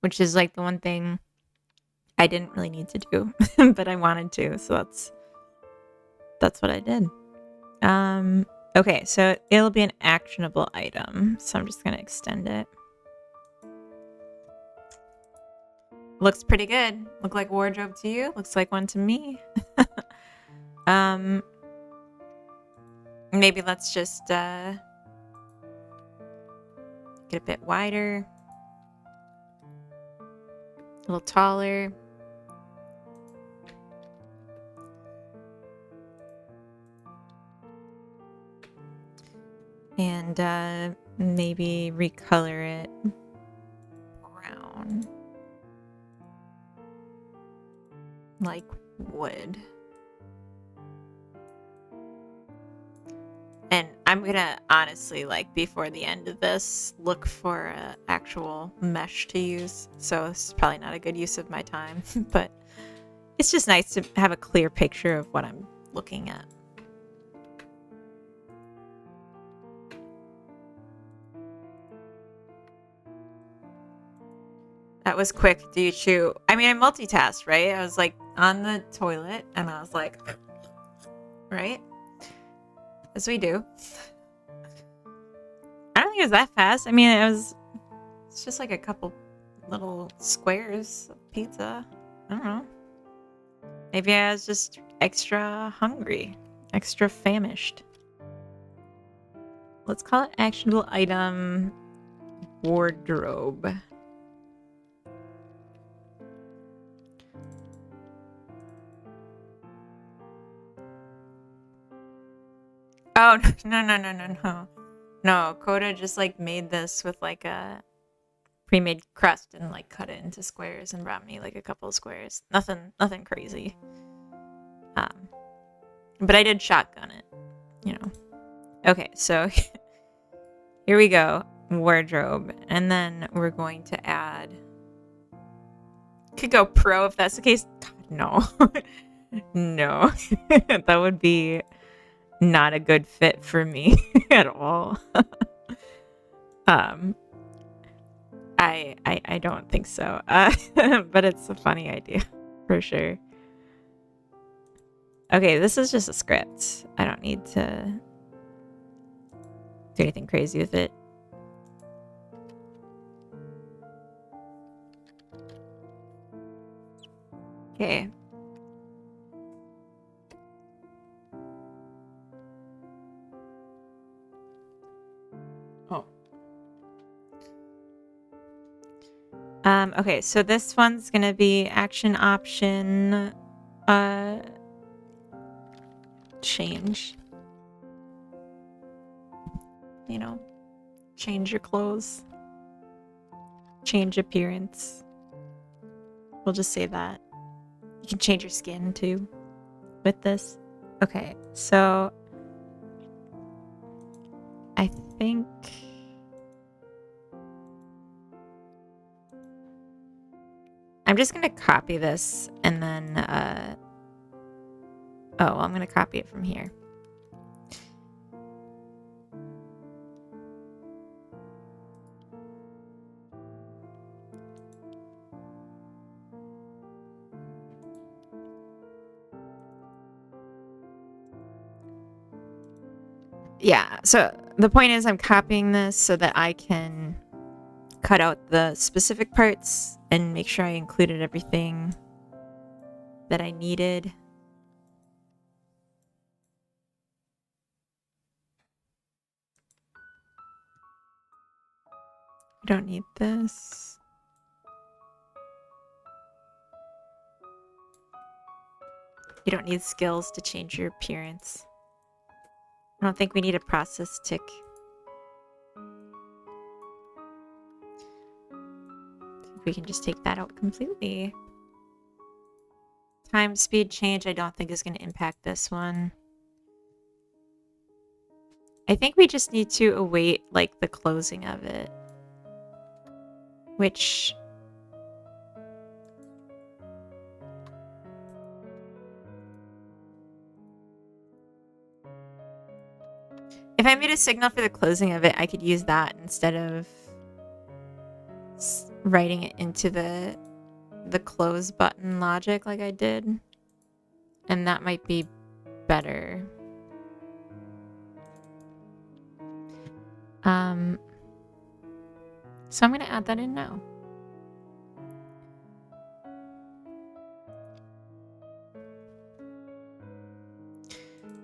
which is like the one thing I didn't really need to do, but I wanted to, so that's what I did. Okay, so it'll be an actionable item, so I'm just gonna extend it. Looks pretty good. Look like a wardrobe to you? Looks like one to me. Maybe let's just get a bit wider, a little taller. And maybe recolor it brown, like wood. And I'm gonna honestly, like before the end of this, look for an actual mesh to use. So this is probably not a good use of my time, but it's just nice to have a clear picture of what I'm looking at. That was quick. Do you chew? I mean, I multitasked, right? I was like on the toilet and I was like, right? As we do. I don't think it was that fast. I mean, it's just like a couple little squares of pizza. I don't know. Maybe I was just extra hungry, extra famished. Let's call it actionable item wardrobe. Oh, no. No, Coda just like made this with like a pre-made crust and like cut it into squares and brought me like a couple of squares. Nothing crazy. But I did shotgun it, you know. Okay, so here we go. Wardrobe. And then we're going to add... Could go pro if that's the case. God, no. No. That would be not a good fit for me at all. I don't think so. But it's a funny idea for sure. Okay, this is just a script. I don't need to do anything crazy with it. Okay. Oh. Okay, so this one's gonna be action option change. You know, change your clothes. Change appearance. We'll just say that. You can change your skin too with this. Okay, so I think I'm just gonna copy this and then Oh, well, I'm going to copy it from here. Yeah, so the point is I'm copying this so that I can cut out the specific parts and make sure I included everything that I needed. I don't need this. You don't need skills to change your appearance. I don't think we need a process tick. We can just take that out completely. Time speed change I don't think is going to impact this one. I think we just need to await like the closing of it. Which if I made a signal for the closing of it, I could use that instead of writing it into the close button logic like I did. And that might be better. So I'm going to add that in now.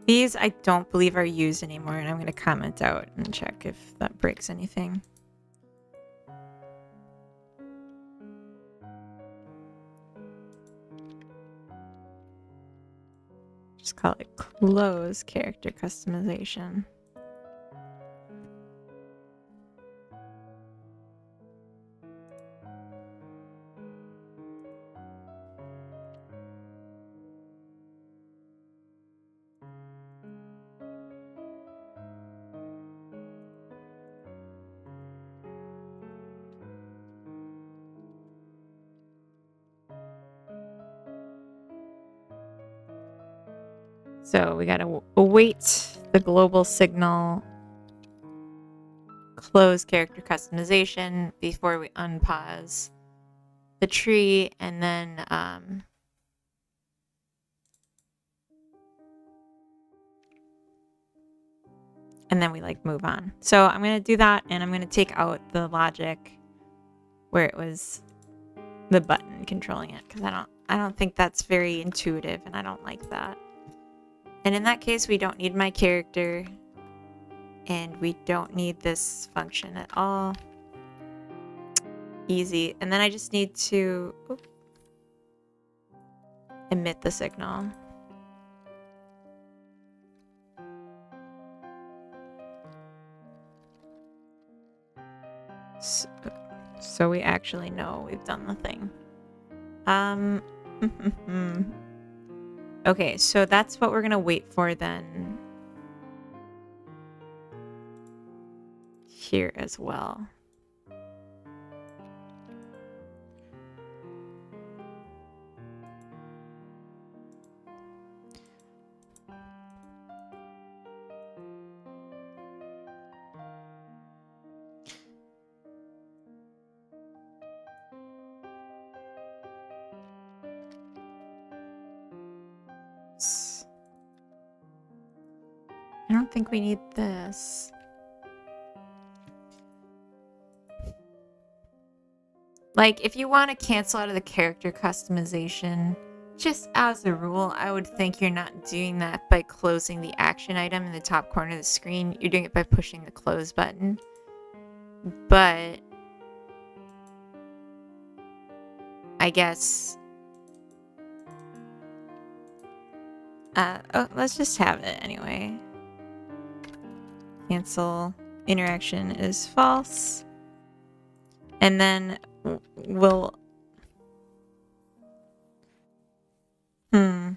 These I don't believe are used anymore, and I'm going to comment out and check if that breaks anything. Just call it close character customization. So we gotta await the global signal close character customization before we unpause the tree, and then we like move on. So I'm gonna do that, and I'm gonna take out the logic where it was the button controlling it, because I don't think that's very intuitive, and I don't like that. And in that case, we don't need my character, and we don't need this function at all. Easy. And then I just need to emit the signal. So we actually know we've done the thing. Okay, so that's what we're gonna wait for then. Here as well. I don't think we need this. Like, if you want to cancel out of the character customization, just as a rule, I would think you're not doing that by closing the action item in the top corner of the screen. You're doing it by pushing the close button. But I guess let's just have it anyway. Cancel interaction is false. And then we'll... I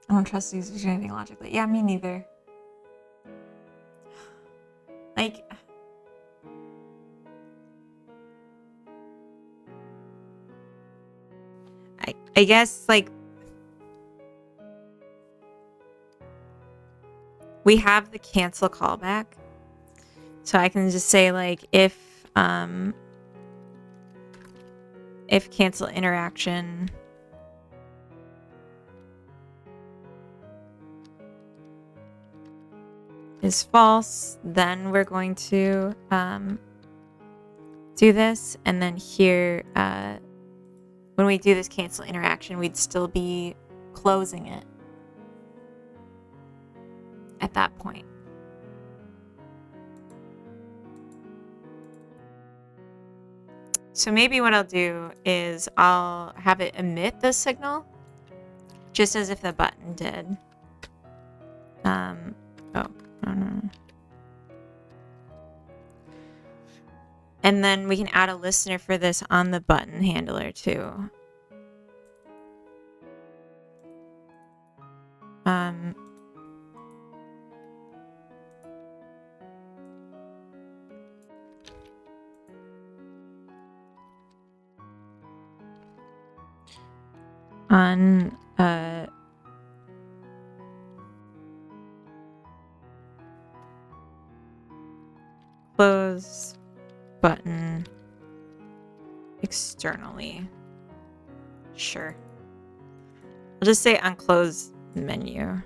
don't trust these to do anything logically. Yeah, me neither. Like... I guess, like... we have the cancel callback. So I can just say like if cancel interaction is false, then we're going to do this. And then here, when we do this cancel interaction, we'd still be closing it at that point. So maybe what I'll do is I'll have it emit the signal just as if the button did. Oh, no. And then we can add a listener for this on the button handler too. On close button externally. Sure. I'll just say on close menu.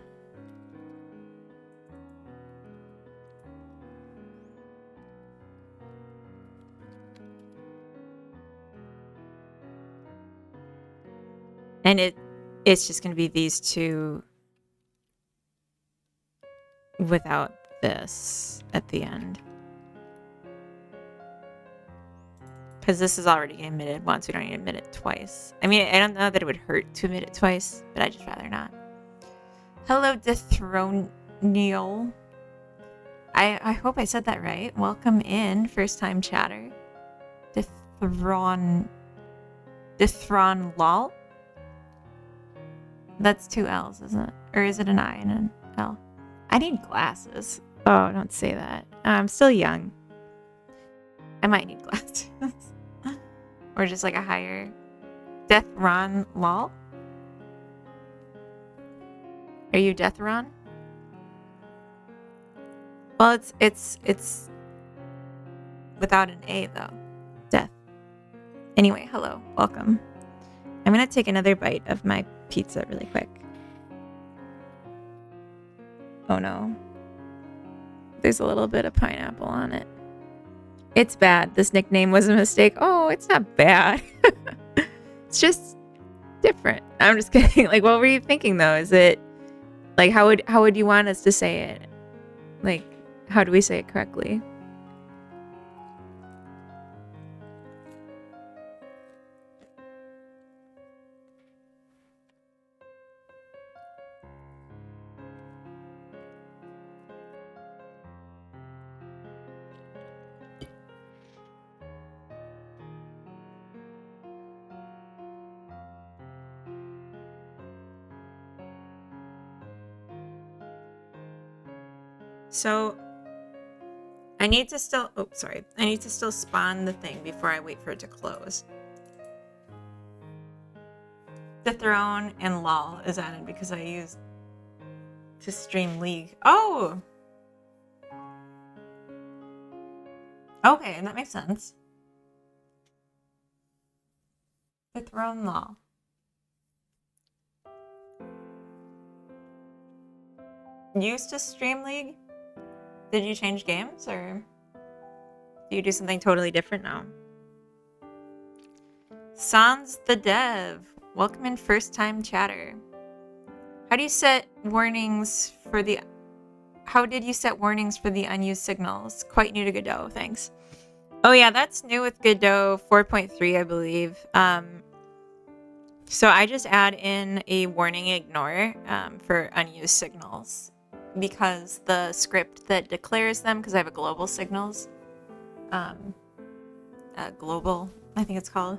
And it's just going to be these two without this at the end. Because this is already emitted once. We don't need to emit it twice. I mean, I don't know that it would hurt to emit it twice, but I'd just rather not. Hello, Dethronial. I hope I said that right. Welcome in, first time chatter. Dethron Lol. That's 2 L's, isn't it? Or is it an I and an L? I need glasses. Oh, don't say that. I'm still young. I might need glasses. Or just like a higher... Dethron Lol? Are you Dethron? Well, it's without an A, though. Death. Anyway, hello. Welcome. I'm going to take another bite of my pizza really quick. Oh no. There's a little bit of pineapple on it. It's bad. This nickname was a mistake. Oh, it's not bad. It's just different. I'm just kidding. Like, what were you thinking though? Is it like how would you want us to say it? Like, how do we say it correctly? So I need to still spawn the thing before I wait for it to close. The throne and lol is added because I used to stream League. Oh! Okay, that makes sense. The throne lol. Used to stream League? Did you change games or do you do something totally different now? Sans the Dev. Welcome in, first time chatter. How did you set warnings for the unused signals? Quite new to Godot, thanks. Oh yeah, that's new with Godot 4.3, I believe. So I just add in a warning ignore for unused signals because the script that declares them, because I have a global signals, global, I think it's called.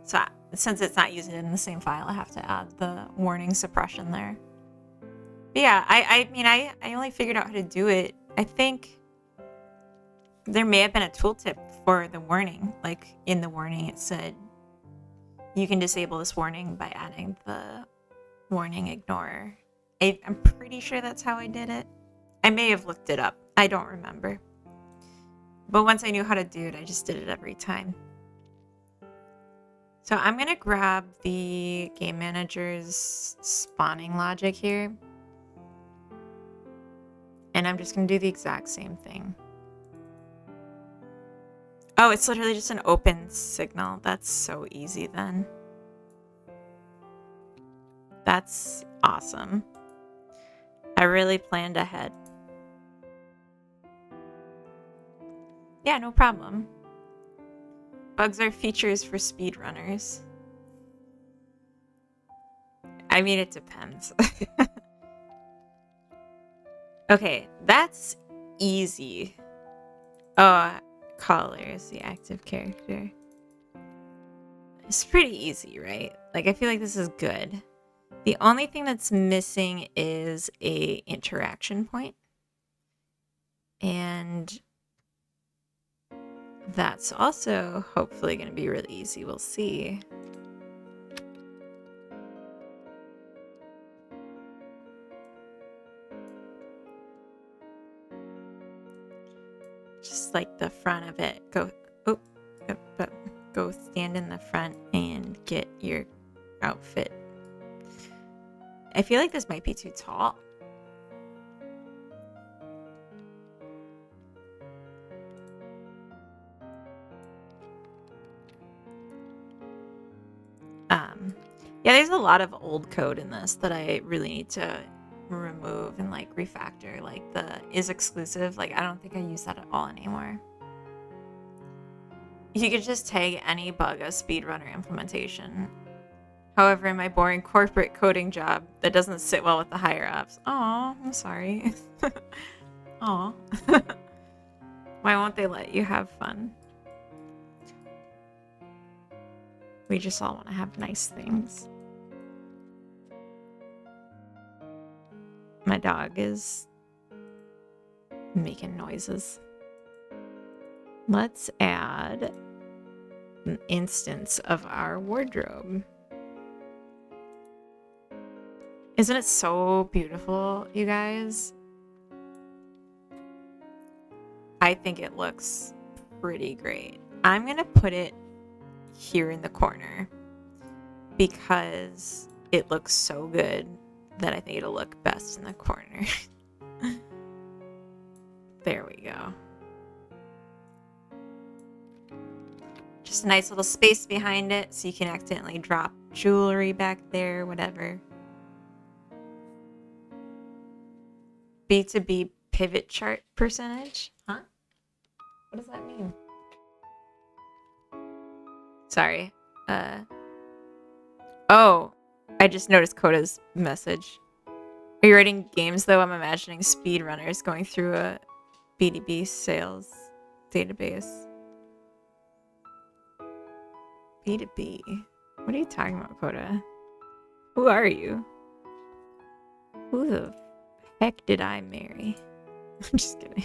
So since it's not using it in the same file, I have to add the warning suppression there. But yeah, I only figured out how to do it. I think there may have been a tooltip for the warning. Like in the warning, it said you can disable this warning by adding the warning ignore I'm pretty sure that's how I did it. I may have looked it up. I don't remember. But once I knew how to do it, I just did it every time. So I'm going to grab the game manager's spawning logic here. And I'm just going to do the exact same thing. Oh, it's literally just an open signal. That's so easy then. That's awesome. I really planned ahead. Yeah, no problem. Bugs are features for speedrunners. I mean, it depends. Okay, that's easy. Oh, colors, the active character. It's pretty easy, right? Like, I feel like this is good. The only thing that's missing is a interaction point. And that's also hopefully going to be really easy. We'll see. Just like the front of it. Go stand in the front and get your outfit. I feel like this might be too tall. Yeah, there's a lot of old code in this that I really need to remove and like refactor. Like the is exclusive, like I don't think I use that at all anymore. You could just tag any bug as speedrunner implementation. However, in my boring corporate coding job, that doesn't sit well with the higher ups. Aw, I'm sorry. Aw. Why won't they let you have fun? We just all want to have nice things. My dog is making noises. Let's add an instance of our wardrobe. Isn't it so beautiful, you guys? I think it looks pretty great. I'm gonna put it here in the corner because it looks so good that I think it'll look best in the corner. There we go. Just a nice little space behind it so you can accidentally drop jewelry back there, whatever. B2B pivot chart percentage? Huh? What does that mean? Sorry. Oh, I just noticed Coda's message. Are you writing games, though? I'm imagining speedrunners going through a B2B sales database. B2B? What are you talking about, Coda? Who are you? Who the heck did I marry? I'm just kidding.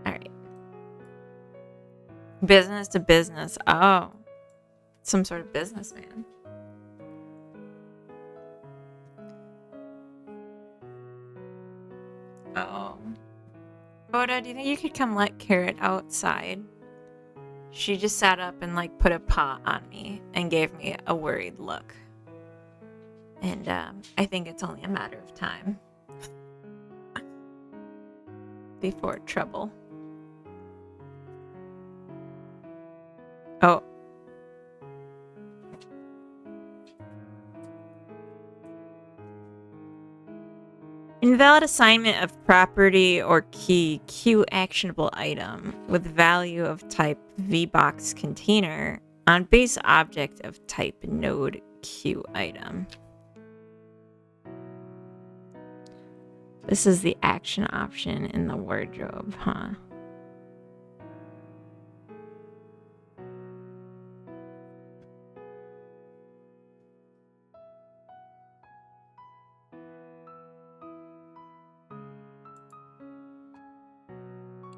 Alright. Business to business. Oh. Some sort of businessman. Oh. Coda, do you think you could come let Carrot outside? She just sat up and like put a paw on me and gave me a worried look. And I think it's only a matter of time before trouble. Oh. Invalid assignment of property or key Q actionable item with value of type VBox container on base object of type node Q item. This is the action option in the wardrobe, huh?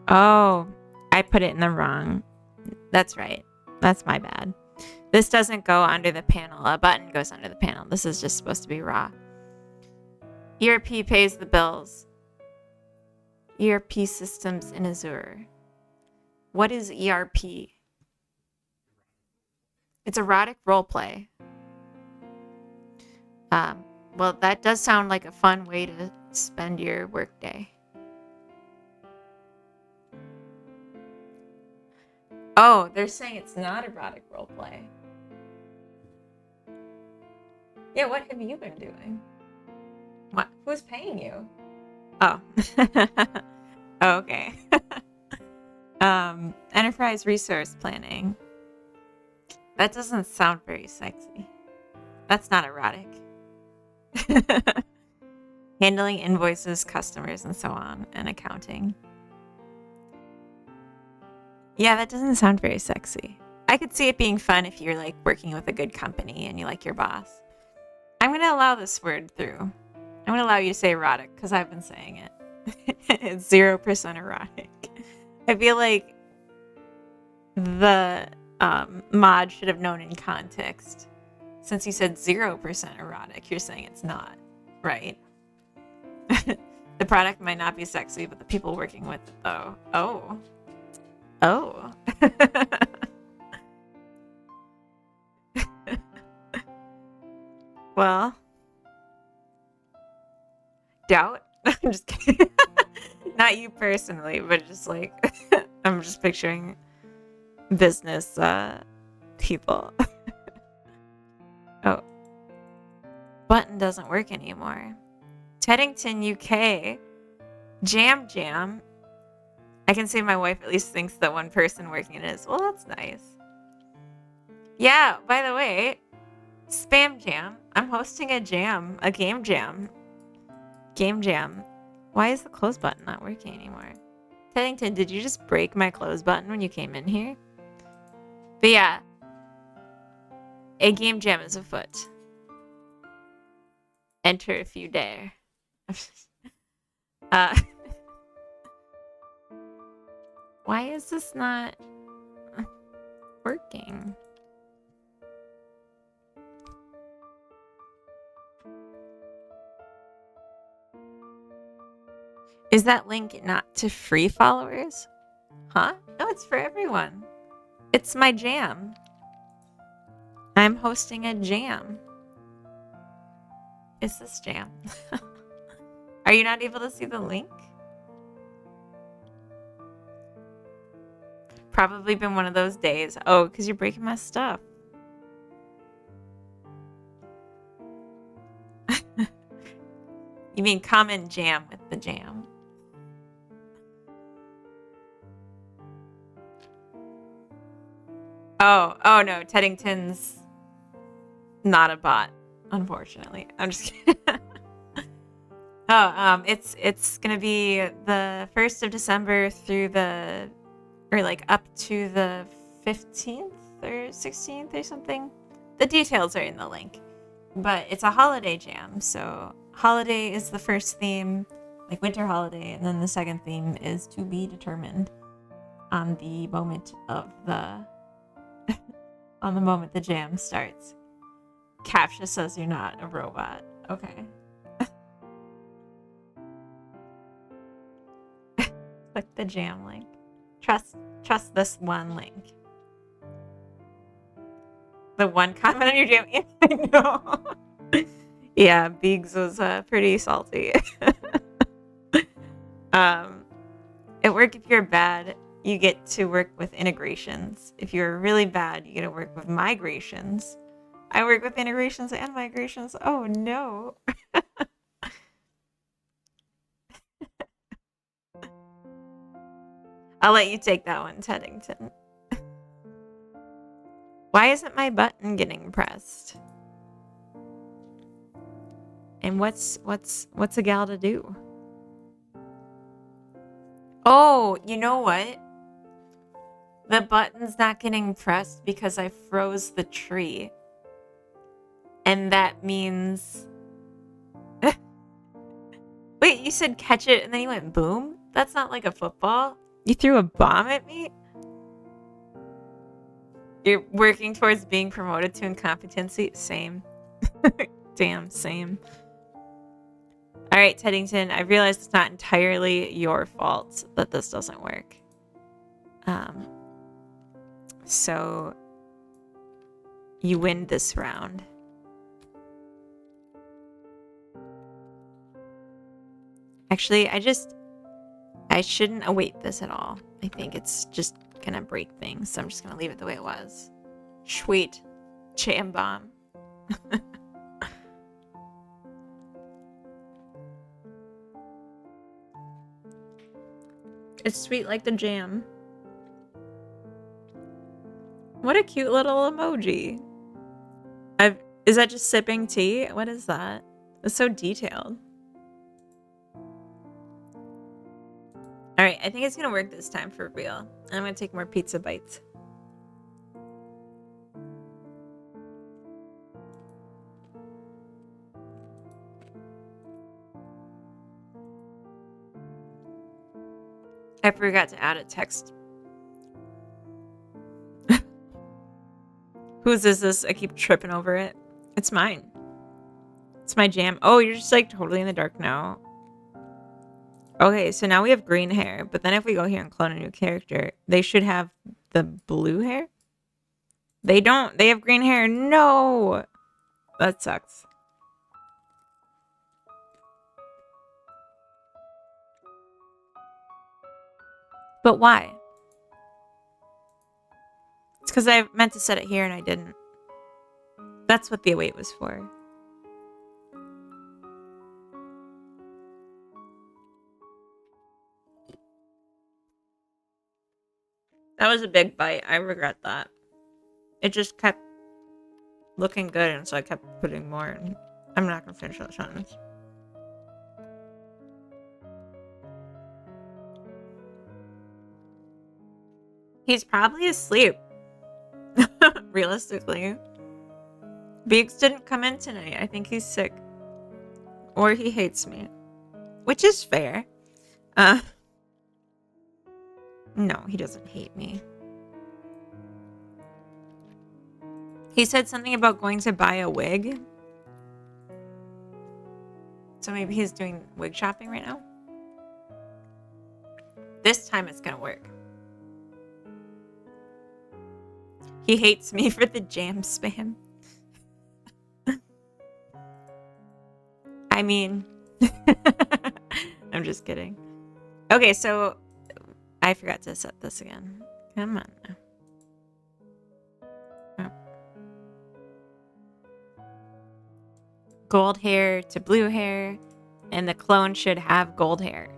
Oh, I put it in the wrong. That's right. That's my bad. This doesn't go under the panel. A button goes under the panel. This is just supposed to be raw. ERP pays the bills. ERP systems in Azure. What is ERP? It's erotic roleplay. Well, that does sound like a fun way to spend your workday. Oh, they're saying it's not erotic roleplay. Yeah, what have you been doing? What? Who's paying you? Oh. Oh, okay. Enterprise resource planning. That doesn't sound very sexy. That's not erotic. Handling invoices, customers, and so on, and accounting. Yeah, that doesn't sound very sexy. I could see it being fun if you're like working with a good company and you like your boss. I'm going to allow this word through. I'm going to allow you to say erotic because I've been saying it. It's 0% erotic. I feel like the mod should have known in context. Since you said 0% erotic, you're saying it's not, right? The product might not be sexy, but the people working with it, though. Oh. Oh. Well, doubt. I'm just kidding. Not you personally, but just like I'm just picturing business people. Oh. Button doesn't work anymore. Teddington, UK. Jam. I can say my wife at least thinks that one person working it is. Well, that's nice. Yeah, by the way, Spam Jam. I'm hosting a game jam. Game jam. Why is the close button not working anymore? Teddington, did you just break my close button when you came in here? But yeah, a game jam is afoot. Enter if you dare. Why is this not working? Is that link not to free followers? Huh? No, it's for everyone. It's my jam. I'm hosting a jam. Is this jam? Are you not able to see the link? Probably been one of those days. Oh, because you're breaking my stuff. You mean come and jam with the jam. Oh no, Teddington's not a bot, unfortunately. I'm just kidding. It's gonna be the 1st of December through up to the 15th or 16th or something. The details are in the link. But it's a holiday jam, so holiday is the first theme, like winter holiday, and then the second theme is to be determined on the moment of the the jam starts. Captcha says you're not a robot. Okay. Click the jam link. Trust this one link. The one comment on your jam. I know. Yeah, Biggs was pretty salty. At work, if you're bad, you get to work with integrations. If you're really bad, you get to work with migrations. I work with integrations and migrations. Oh no. I'll let you take that one, Teddington. Why isn't my button getting pressed? And what's a gal to do? Oh, you know what? The button's not getting pressed because I froze the tree. And that means... Wait, you said catch it and then you went boom? That's not like a football. You threw a bomb at me? You're working towards being promoted to incompetency? Same. Damn, same. All right, Teddington, I realize it's not entirely your fault that this doesn't work. So you win this round. Actually, I shouldn't await this at all. I think it's just gonna break things, so I'm just gonna leave it the way it was. Sweet. Jam bomb. It's sweet like the jam. What a cute little emoji. Is that just sipping tea? What is that? It's so detailed. Alright, I think it's gonna work this time for real. And I'm gonna take more pizza bites. I forgot to add a text. Whose is this? I keep tripping over it. It's mine. It's my jam. Oh, you're just like totally in the dark now. Okay, so now we have green hair, but then if we go here and clone a new character, they should have the blue hair? They don't. They have green hair. No! That sucks. But why? It's because I meant to set it here and I didn't. That's what the await was for. That was a big bite. I regret that. It just kept looking good, and so I kept putting more in. I'm not gonna finish that sentence. He's probably asleep. Realistically. Beaks didn't come in tonight. I think he's sick. Or he hates me. Which is fair. No, he doesn't hate me. He said something about going to buy a wig. So maybe he's doing wig shopping right now. This time it's gonna work. He hates me for the jam spam. I mean, I'm just kidding. Okay, so I forgot to set this again. Come on now. Oh. Gold hair to blue hair, and the clone should have gold hair.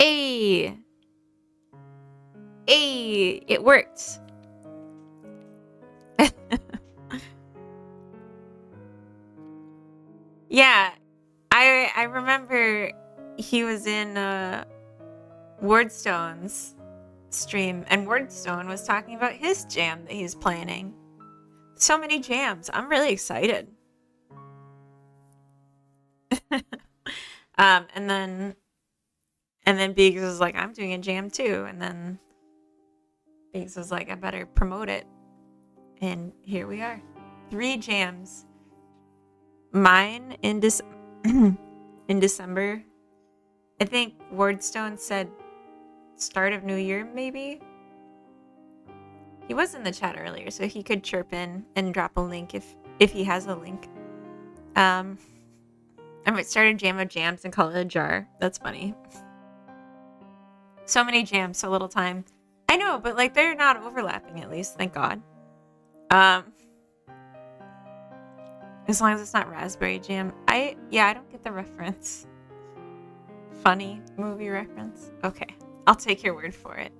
Hey! Hey! It worked! Yeah, I remember he was in Wardstone's stream, and Wardstone was talking about his jam that he's planning. So many jams. I'm really excited. And then Biggs was like, I'm doing a jam too. And then Biggs was like, I better promote it. And here we are. 3 jams. Mine in December. I think Wardstone said start of New Year, maybe? He was in the chat earlier, so he could chirp in and drop a link if he has a link. I might start a jam of jams and call it a jar. That's funny. So many jams, so little time. I know, but like they're not overlapping at least, thank God. As long as it's not raspberry jam. I don't get the reference. Funny movie reference. Okay, I'll take your word for it.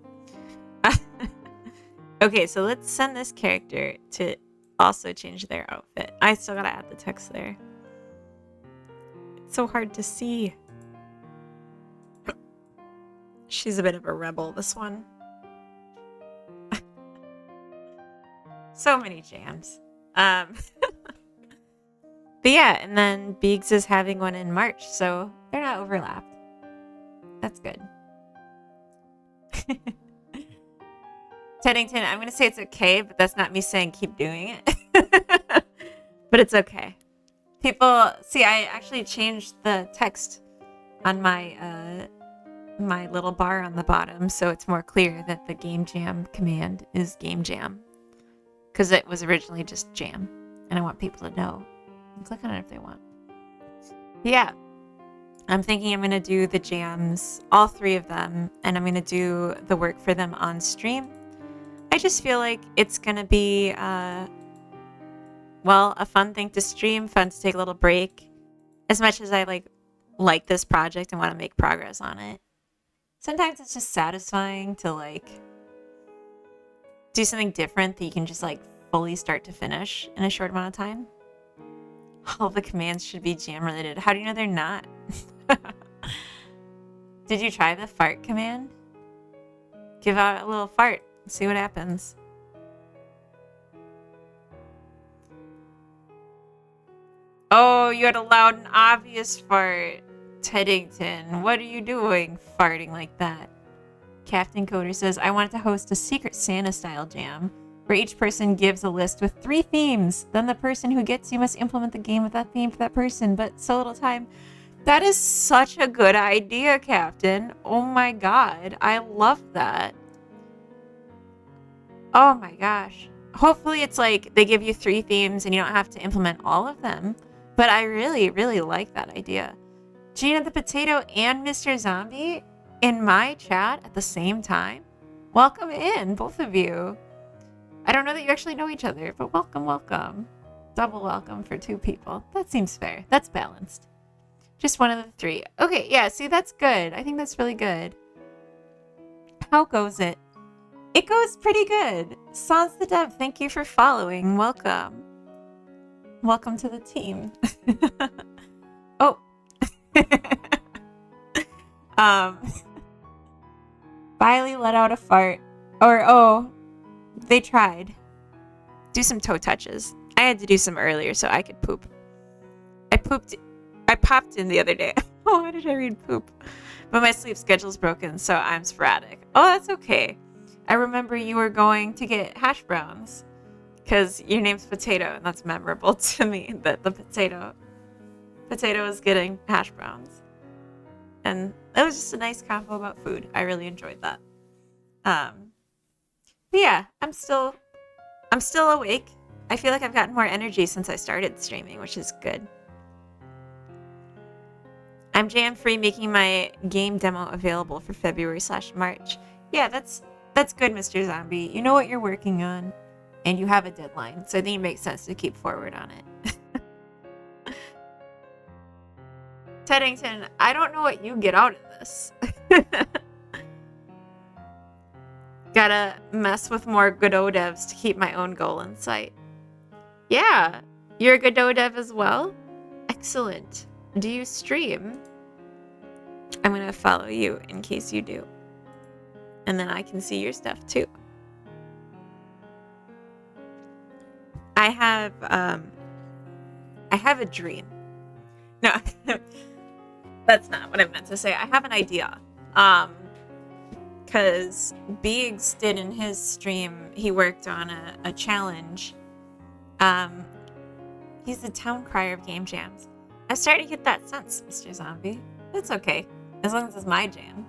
Okay, so let's send this character to also change their outfit. I still gotta add the text there. It's so hard to see. She's a bit of a rebel, this one. So many jams. But yeah, and then Biggs is having one in March, so they're not overlapped. That's good. Teddington, I'm gonna say it's okay, but that's not me saying keep doing it. But it's okay. People see I actually changed the text on my little bar on the bottom so it's more clear that the game jam command is game jam. Because it was originally just jam. And I want people to know. And click on it if they want. Yeah. I'm thinking I'm going to do the jams, all 3 of them, and I'm going to do the work for them on stream. I just feel like it's going to be, a fun thing to stream, fun to take a little break. As much as I like this project and want to make progress on it. Sometimes it's just satisfying to, do something different that you can just, fully start to finish in a short amount of time. All the commands should be jam related. How do you know they're not? Did you try the fart command? Give out a little fart. See what happens. Oh, you had a loud and obvious fart. Teddington, what are you doing farting like that? Captain Coder says, I wanted to host a Secret Santa style jam where each person gives a list with 3 themes. Then the person who gets you must implement the game with that theme for that person, but so little time. That is such a good idea, Captain. Oh my god. I love that. Oh my gosh. Hopefully it's they give you 3 themes and you don't have to implement all of them. But I really, really like that idea. Gina the Potato and Mr. Zombie in my chat at the same time. Welcome in, both of you. I don't know that you actually know each other, but welcome, welcome. Double welcome for 2 people. That seems fair. That's balanced. Just one of the 3. Okay, yeah, see, that's good. I think that's really good. How goes it? It goes pretty good. Sans the Dev, thank you for following. Welcome. Welcome to the team. Oh. Biley let out a fart. They tried. Do some toe touches. I had to do some earlier so I could poop. I popped in the other day. Oh, why did I read poop? But my sleep schedule's broken, so I'm sporadic. Oh, that's okay. I remember you were going to get hash browns because your name's Potato, and that's memorable to me that the potato is getting hash browns. And it was just a nice convo about food. I really enjoyed that. But yeah, I'm still awake. I feel like I've gotten more energy since I started streaming, which is good. I'm jam-free, making my game demo available for February/March. Yeah, that's good, Mr. Zombie. You know what you're working on, and you have a deadline, so I think it makes sense to keep forward on it. Teddington, I don't know what you get out of this. Gotta mess with more Godot devs to keep my own goal in sight. Yeah, you're a Godot dev as well? Excellent. Do you stream? I'm gonna follow you in case you do. And then I can see your stuff too. I have a dream. No, that's not what I meant to say. I have an idea. Because Biggs did in his stream, he worked on a challenge. He's the town crier of game jams. I'm starting to get that sense, Mr. Zombie. It's okay. As long as it's my jam,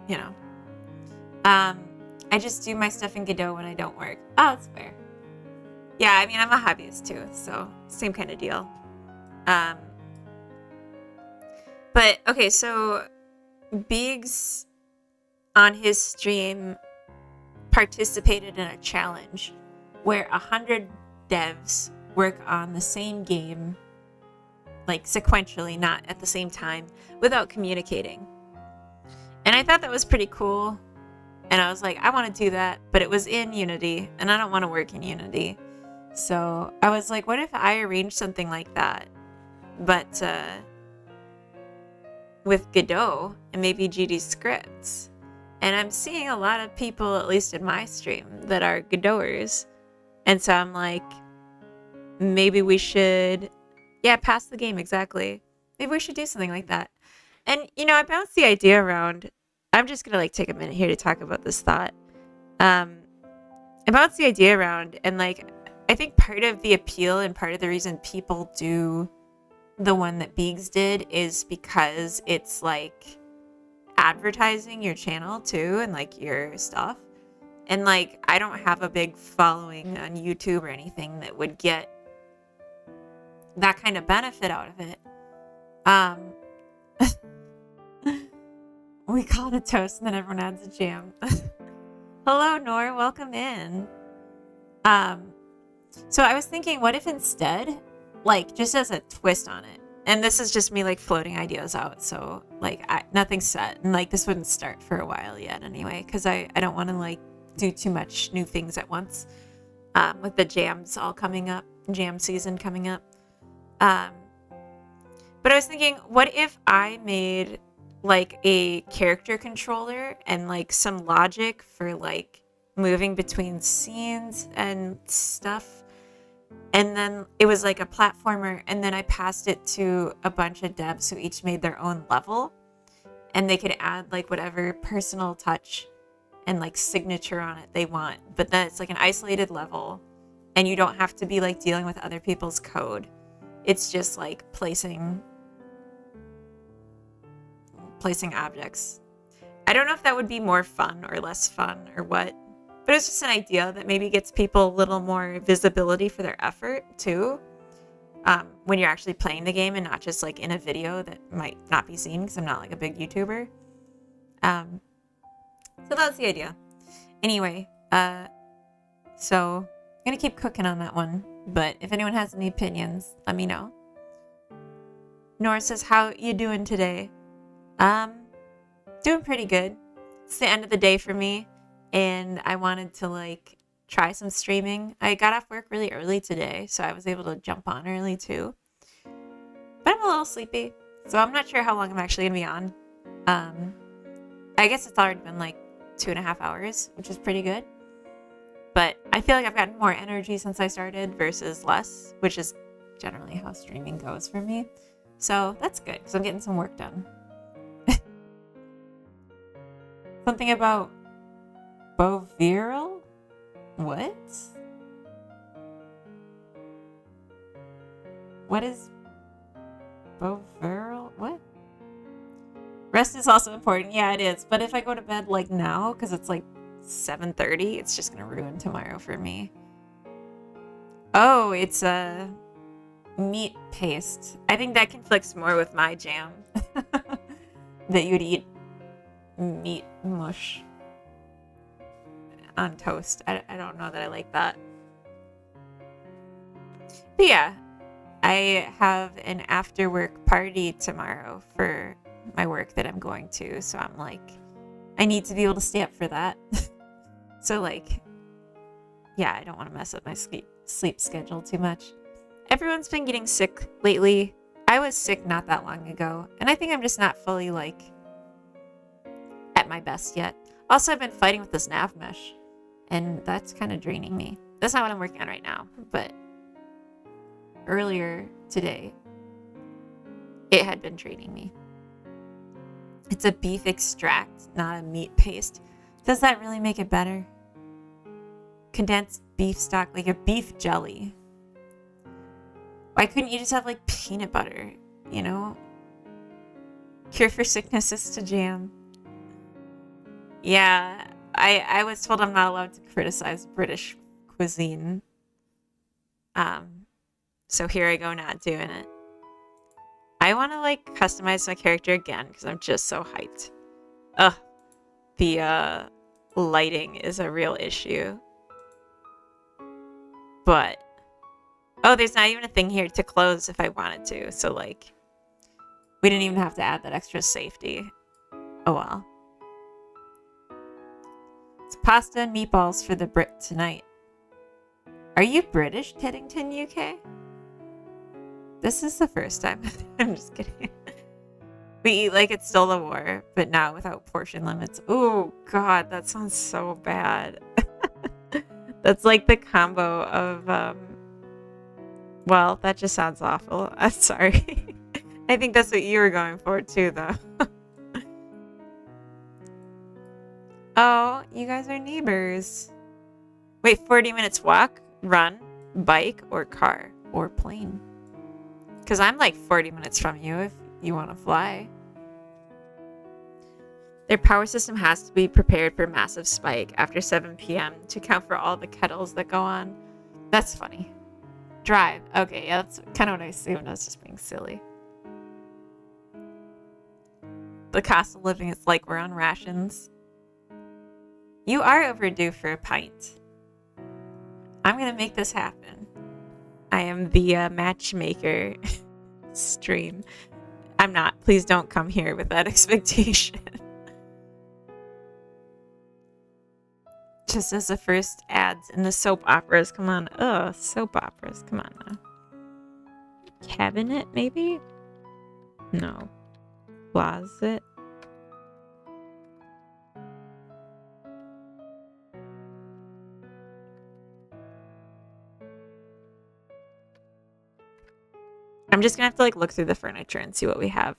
you know. I just do my stuff in Godot when I don't work. Oh, that's fair. Yeah, I mean, I'm a hobbyist too, so same kind of deal. But, okay, so Biggs on his stream participated in a challenge where 100 devs work on the same game, like sequentially, not at the same time, without communicating. And I thought that was pretty cool. And I was like, I want to do that, but it was in Unity, and I don't want to work in Unity. So I was like, what if I arranged something like that, but with Godot and maybe GD scripts? And I'm seeing a lot of people, at least in my stream, that are Godoters. And so I'm like, maybe we should, pass the game, exactly. Maybe we should do something like that. And, you know, I bounced the idea around. I'm just going to, take a minute here to talk about this thought. bounce the idea around, and like I think part of the appeal and part of the reason people do the one that Beegs did is because it's like advertising your channel too and like your stuff. And like I don't have a big following on YouTube or anything that would get that kind of benefit out of it. Um we call it a toast and then everyone adds a jam. Hello, Nor, welcome in. So I was thinking, what if instead, like, just as a twist on it, and this is just me like floating ideas out, so like nothing's set, and like this wouldn't start for a while yet anyway, because I don't want to like do too much new things at once, with the jams all coming up, jam season coming up. But I was thinking, what if I made like a character controller and like some logic for like moving between scenes and stuff, and then it was like a platformer, and then I passed it to a bunch of devs who each made their own level, and they could add like whatever personal touch and like signature on it they want, but then it's like an isolated level and you don't have to be like dealing with other people's code. It's just like placing objects. I don't know if that would be more fun or less fun or what, but it's just an idea that maybe gets people a little more visibility for their effort too, when you're actually playing the game and not just like in a video that might not be seen because I'm not like a big YouTuber. So that's the idea. Anyway, so I'm gonna keep cooking on that one, but if anyone has any opinions, let me know. Nora says, how you doing today? Doing pretty good. It's the end of the day for me, and I wanted to like try some streaming. I got off work really early today, so I was able to jump on early too. But I'm a little sleepy, so I'm not sure how long I'm actually gonna be on. I guess it's already been like 2.5 hours, which is pretty good. But I feel like I've gotten more energy since I started versus less, which is generally how streaming goes for me. So that's good because I'm getting some work done. Something about Boviral? What? What is Boviral? What? Rest is also important. Yeah, it is. But if I go to bed like now, because it's like 7:30, it's just going to ruin tomorrow for me. Oh, it's a meat paste. I think that conflicts more with my jam. That you'd eat meat mush on toast. I don't know that I like that. But yeah, I have an after work party tomorrow for my work that I'm going to. So I'm like, I need to be able to stay up for that. So like, yeah, I don't want to mess up my sleep schedule too much. Everyone's been getting sick lately. I was sick not that long ago, and I think I'm just not fully like at my best yet. Also, I've been fighting with this nav mesh, and that's kind of draining me. That's not what I'm working on right now, but earlier today, it had been draining me. It's a beef extract, not a meat paste. Does that really make it better? Condensed beef stock, like a beef jelly. Why couldn't you just have like peanut butter, you know? Cure for sickness is to jam. Yeah, I was told I'm not allowed to criticize British cuisine. So here I go not doing it. I want to like customize my character again because I'm just so hyped. Ugh, the lighting is a real issue. But oh, there's not even a thing here to close if I wanted to. So like, we didn't even have to add that extra safety. Oh well. It's pasta and meatballs for the Brit tonight. Are you British, Teddington, UK? This is the first time. I'm just kidding. We eat like it's still the war, but now without portion limits. Oh god, that sounds so bad. That's like the combo of well, that just sounds awful. I'm sorry. I think that's what you were going for too, though. Oh, you guys are neighbors. Wait, 40 minutes walk, run, bike, or car, or plane? Because I'm like 40 minutes from you if you want to fly. Their power system has to be prepared for massive spike after 7 p.m. to account for all the kettles that go on. That's funny. Drive. Okay, yeah, that's kind of what I assumed. I was just being silly. The cost of living is like we're on rations. You are overdue for a pint. I'm going to make this happen. I am the matchmaker stream. I'm not. Please don't come here with that expectation. Just as the first ads in the soap operas. Come on. Ugh, soap operas. Come on now. Cabinet, maybe? No. Closet. I'm just gonna have to like look through the furniture and see what we have.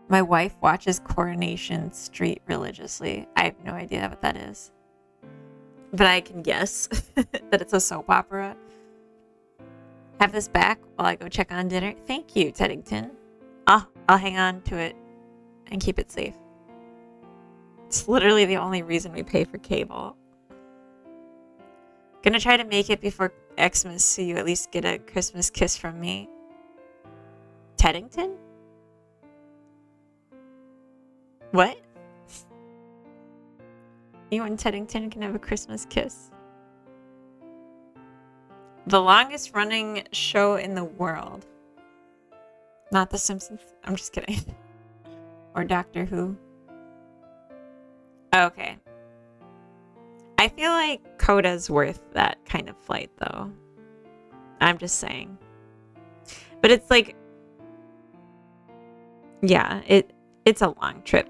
My wife watches Coronation Street religiously. I have no idea what that is. But I can guess that it's a soap opera. Have this back while I go check on dinner. Thank you, Teddington. I'll hang on to it and keep it safe. It's literally the only reason we pay for cable. Gonna try to make it before Xmas so you at least get a Christmas kiss from me. Teddington? What? You and Teddington can have a Christmas kiss. The longest running show in the world. Not The Simpsons. I'm just kidding. Or Doctor Who. Okay. I feel like Coda's worth that kind of flight, though. I'm just saying. But it's like... Yeah, it's a long trip.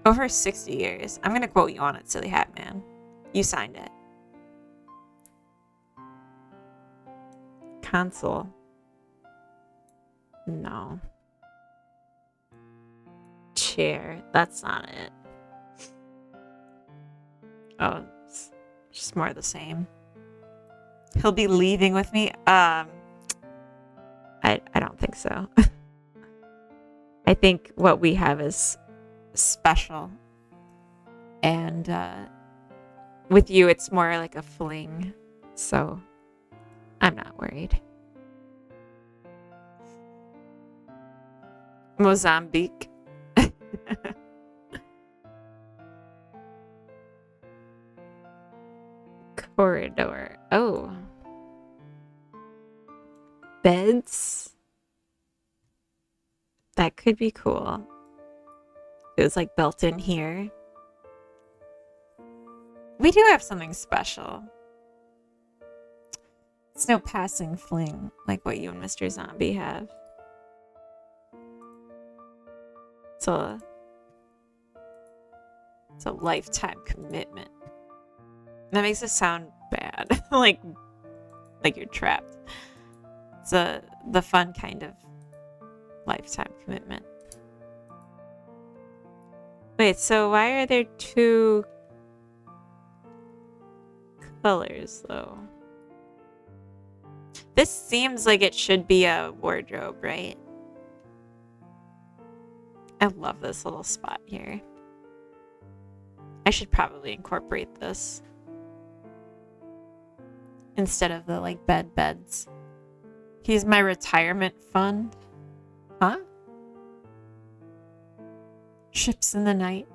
Over 60 years. I'm going to quote you on it, Silly Hat Man. You signed it. Console. No. Chair. That's not it. Oh, it's just more of the same. He'll be leaving with me. I don't think so. I think what we have is special. And with you, it's more like a fling. So I'm not worried. Mozambique. Corridor. Oh. Beds. That could be cool. It was like built in here. We do have something special. It's no passing fling like what you and Mr. Zombie have. It's a lifetime commitment. That makes it sound bad. like you're trapped. It's the fun kind of lifetime commitment. Wait, so why are there two colors though? This seems like it should be a wardrobe, right? I love this little spot here. I should probably incorporate this instead of the like beds. He's my retirement fund. Huh? Ships in the night.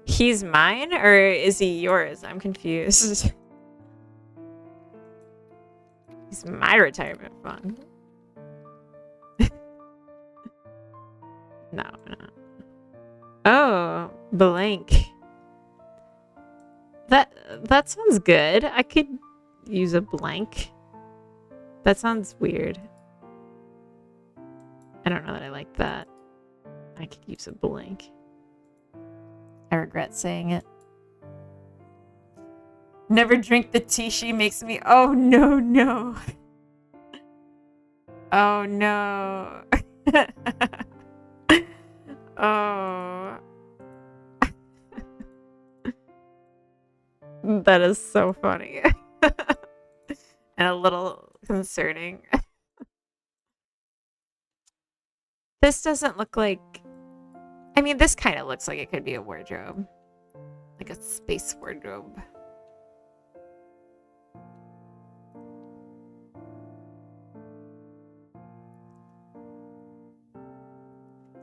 He's mine or is he yours? I'm confused. He's my retirement fund. No. Oh, blank. That sounds good. I could use a blank. That sounds weird. I don't know that I like that. I could use a blank. I regret saying it. Never drink the tea she makes me. Oh, no. Oh no. Oh. That is so funny. And a little concerning. This doesn't look like... I mean, this kind of looks like it could be a wardrobe. Like a space wardrobe.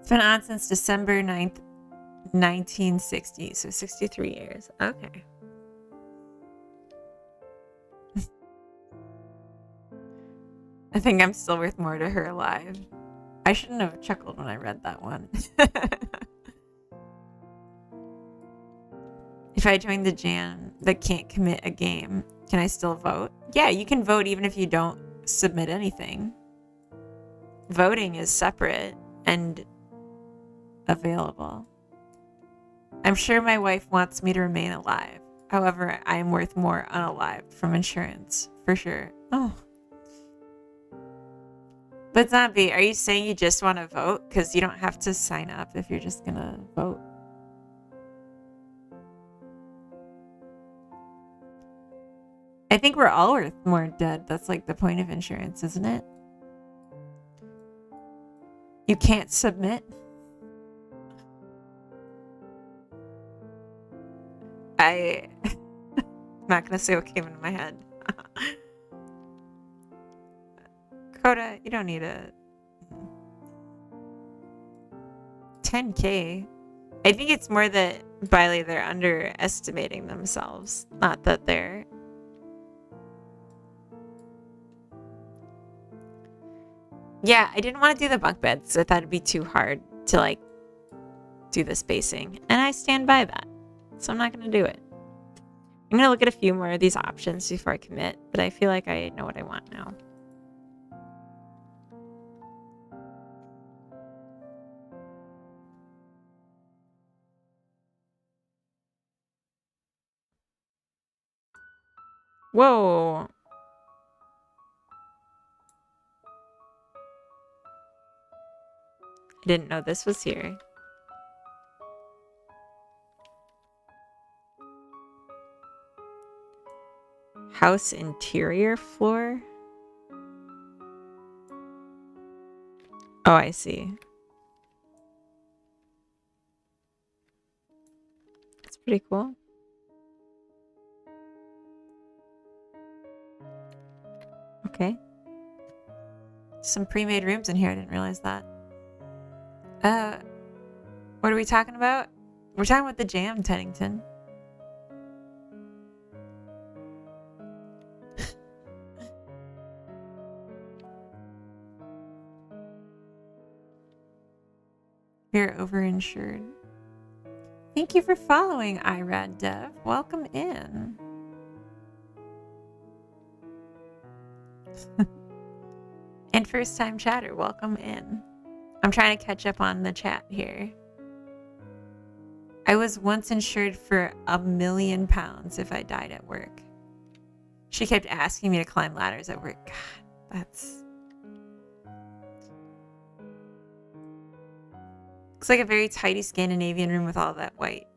It's been on since December 9th, 1960. So 63 years. Okay. I think I'm still worth more to her alive. I shouldn't have chuckled when I read that one. If I join the jam that can't commit a game, can I still vote? Yeah, you can vote even if you don't submit anything. Voting is separate and available. I'm sure my wife wants me to remain alive. However, I am worth more unalived from insurance, for sure. Oh. But Zombie, are you saying you just want to vote? Because you don't have to sign up if you're just going to vote. I think we're all worth more dead. That's like the point of insurance, isn't it? You can't submit. I'm not going to say what came into my head. Coda, you don't need a 10K. I think it's more that Biley, they're underestimating themselves, not that they're... Yeah, I didn't want to do the bunk beds. I thought it'd be too hard to like do the spacing, and I stand by that. So I'm not going to do it. I'm going to look at a few more of these options before I commit, but I feel like I know what I want now. Whoa. I didn't know this was here. House interior floor? Oh, I see. That's pretty cool. Okay. Some pre-made rooms in here. I didn't realize that. What are we talking about? We're talking about the jam, Teddington. You're overinsured. Thank you for following, IRAD Dev. Welcome in. And first time chatter, welcome in. I'm trying to catch up on the chat here. I was once insured for £1 million if I died at work. She kept asking me to climb ladders at work. God, that's... Looks like a very tidy Scandinavian room with all that white.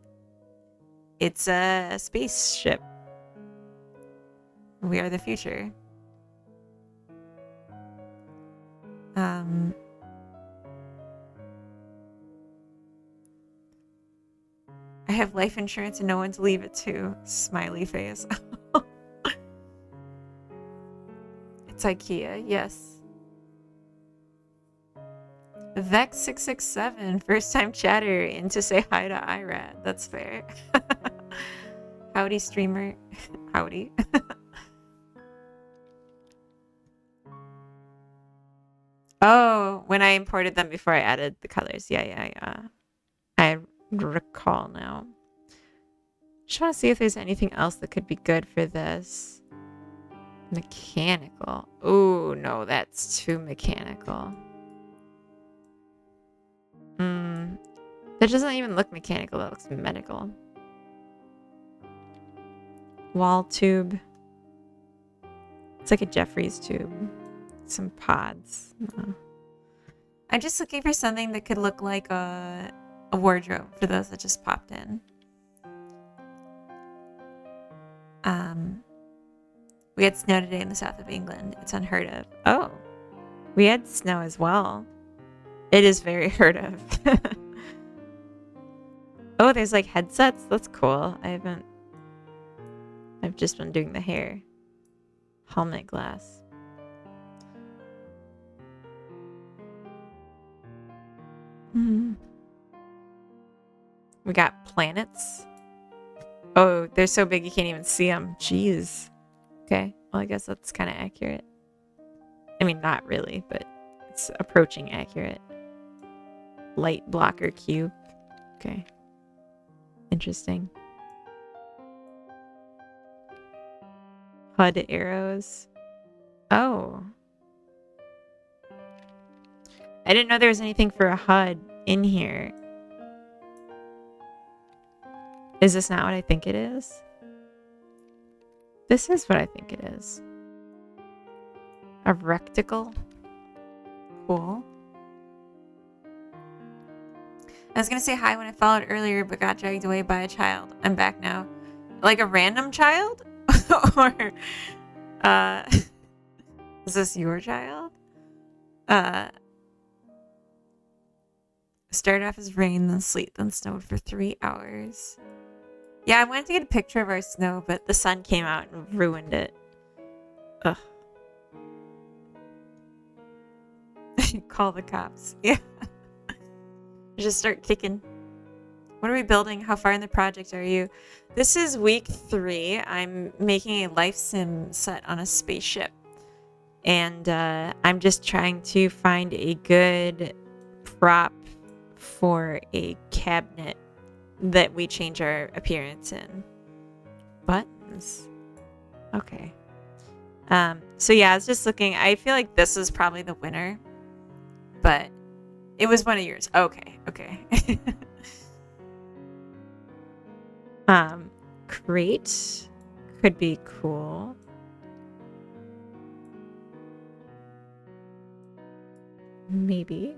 It's a spaceship. We are the future. I have life insurance and no one to leave it to. Smiley face. It's IKEA, yes. Vex667, first time chatter in to say hi to IRAD. That's fair. Howdy, streamer. Howdy. Oh, when I imported them before I added the colors. Yeah. I recall now. Just want to see if there's anything else that could be good for this. Mechanical. Ooh, no, that's too mechanical. That doesn't even look mechanical. That looks medical. Wall tube. It's like a Jeffries tube. some pods. I'm just looking for something that could look like a wardrobe for those that just popped in. We had snow today in the south of England. It's unheard of. Oh, we had snow as well. It is very heard of. Oh, there's like headsets. That's cool. I've just been doing the hair. Helmet glass. We got planets. Oh, they're so big you can't even see them. Jeez. Okay. Well, I guess that's kind of accurate. I mean, not really, but it's approaching accurate. Light blocker cube. Okay. Interesting. HUD arrows. Oh. I didn't know there was anything for a HUD in here. Is this not what I think it is? This is what I think it is. A recticle. Cool. I was going to say hi when I followed earlier, but got dragged away by a child. I'm back now. Like a random child? Or, is this your child? Started off as rain, then sleet, then snowed for 3 hours. Yeah, I wanted to get a picture of our snow, but the sun came out and ruined it. Ugh. Call the cops. Yeah. Just start kicking. What are we building? How far in the project are you? This is week 3. I'm making a life sim set on a spaceship. And I'm just trying to find a good prop for a cabinet that we change our appearance in. Buttons. Okay. So yeah, I was just looking. I feel like this is probably the winner. But it was one of yours. Okay. Crate could be cool. Maybe.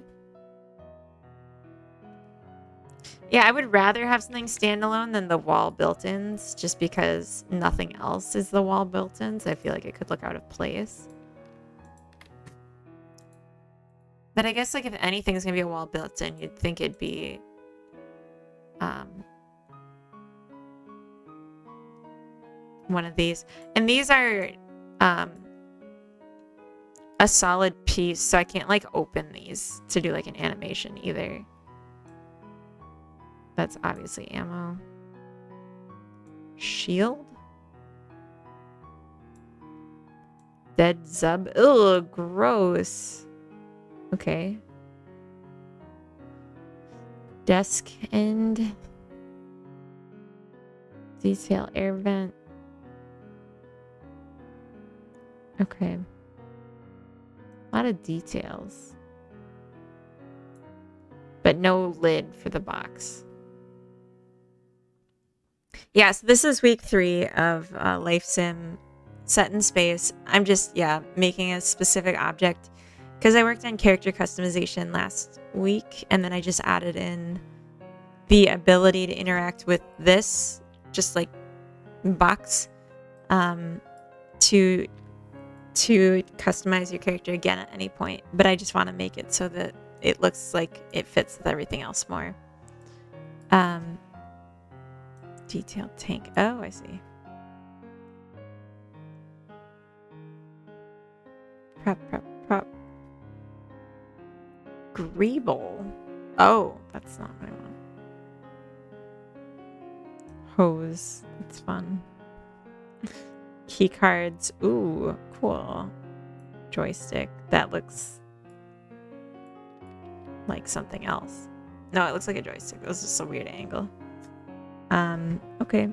Yeah, I would rather have something standalone than the wall built-ins, just because nothing else is the wall built-ins. I feel like it could look out of place. But I guess like if anything's gonna be a wall built-in, you'd think it'd be one of these. And these are a solid piece, so I can't like open these to do like an animation either. That's obviously ammo. Shield? Dead Zub. Ugh, gross. Okay. Desk end. Detail air vent. Okay. A lot of details. But no lid for the box. Yeah, so this is week 3 of Life Sim set in space. I'm just, making a specific object because I worked on character customization last week, and then I just added in the ability to interact with this, just like box, to customize your character again at any point. But I just want to make it so that it looks like it fits with everything else more. Detailed tank. Oh, I see. Prop. Greeble. Oh, that's not what I want. Hose. That's fun. Key cards. Ooh, cool. Joystick. That looks like something else. No, it looks like a joystick. It was just a weird angle. Okay.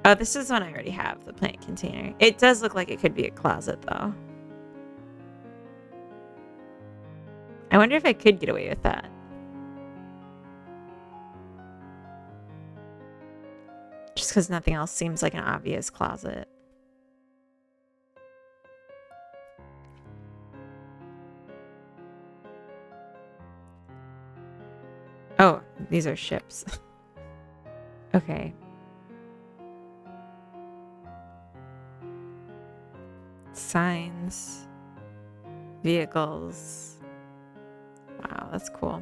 Oh, this is one I already have, the plant container. It does look like it could be a closet, though. I wonder if I could get away with that. because nothing else seems like an obvious closet. Oh, these are ships. Okay. Signs. Vehicles. Wow, that's cool.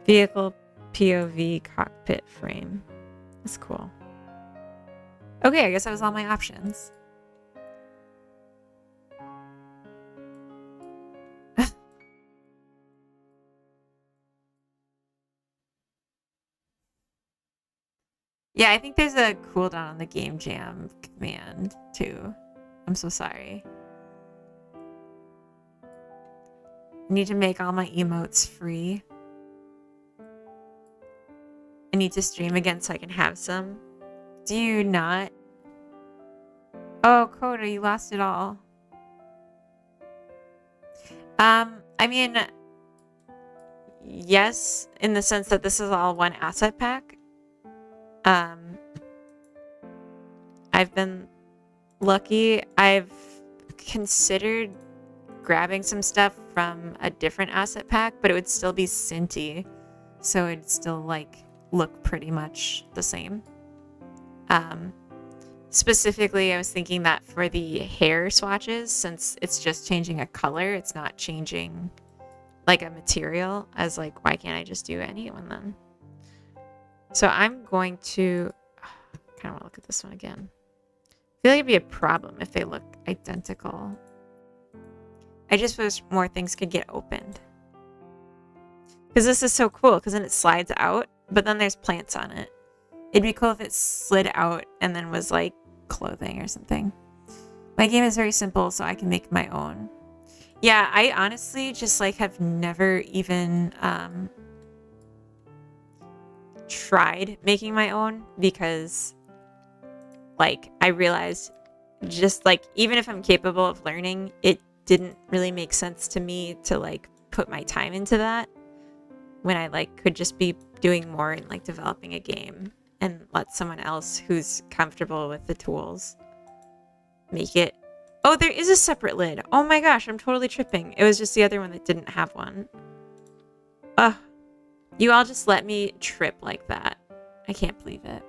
Vehicle POV cockpit frame. That's cool. Okay, I guess that was all my options. Yeah, I think there's a cooldown on the game jam command too. I'm so sorry. I need to make all my emotes free. I need to stream again so I can have some. Do you not? Oh, Coda, you lost it all. I mean, yes, in the sense that this is all one asset pack. I've been lucky. I've considered grabbing some stuff from a different asset pack, but it would still be Cinti, so it'd still like look pretty much the same. Specifically, I was thinking that for the hair swatches, since it's just changing a color, it's not changing like a material, as like, why can't I just do any one then? So I'm going to kind of want to look at this one again. I feel like it'd be a problem if they look identical. I just wish more things could get opened. Because this is so cool, because then it slides out, but then there's plants on it. It'd be cool if it slid out and then was like clothing or something. My game is very simple, so I can make my own. Yeah, I honestly just like have never even tried making my own, because like I realized just like even if I'm capable of learning, it didn't really make sense to me to like put my time into that when I like could just be doing more in like developing a game and let someone else who's comfortable with the tools make it. Oh, there is a separate lid. Oh my gosh, I'm totally tripping. It was just the other one that didn't have one. Ugh. You all just let me trip like that. I can't believe it.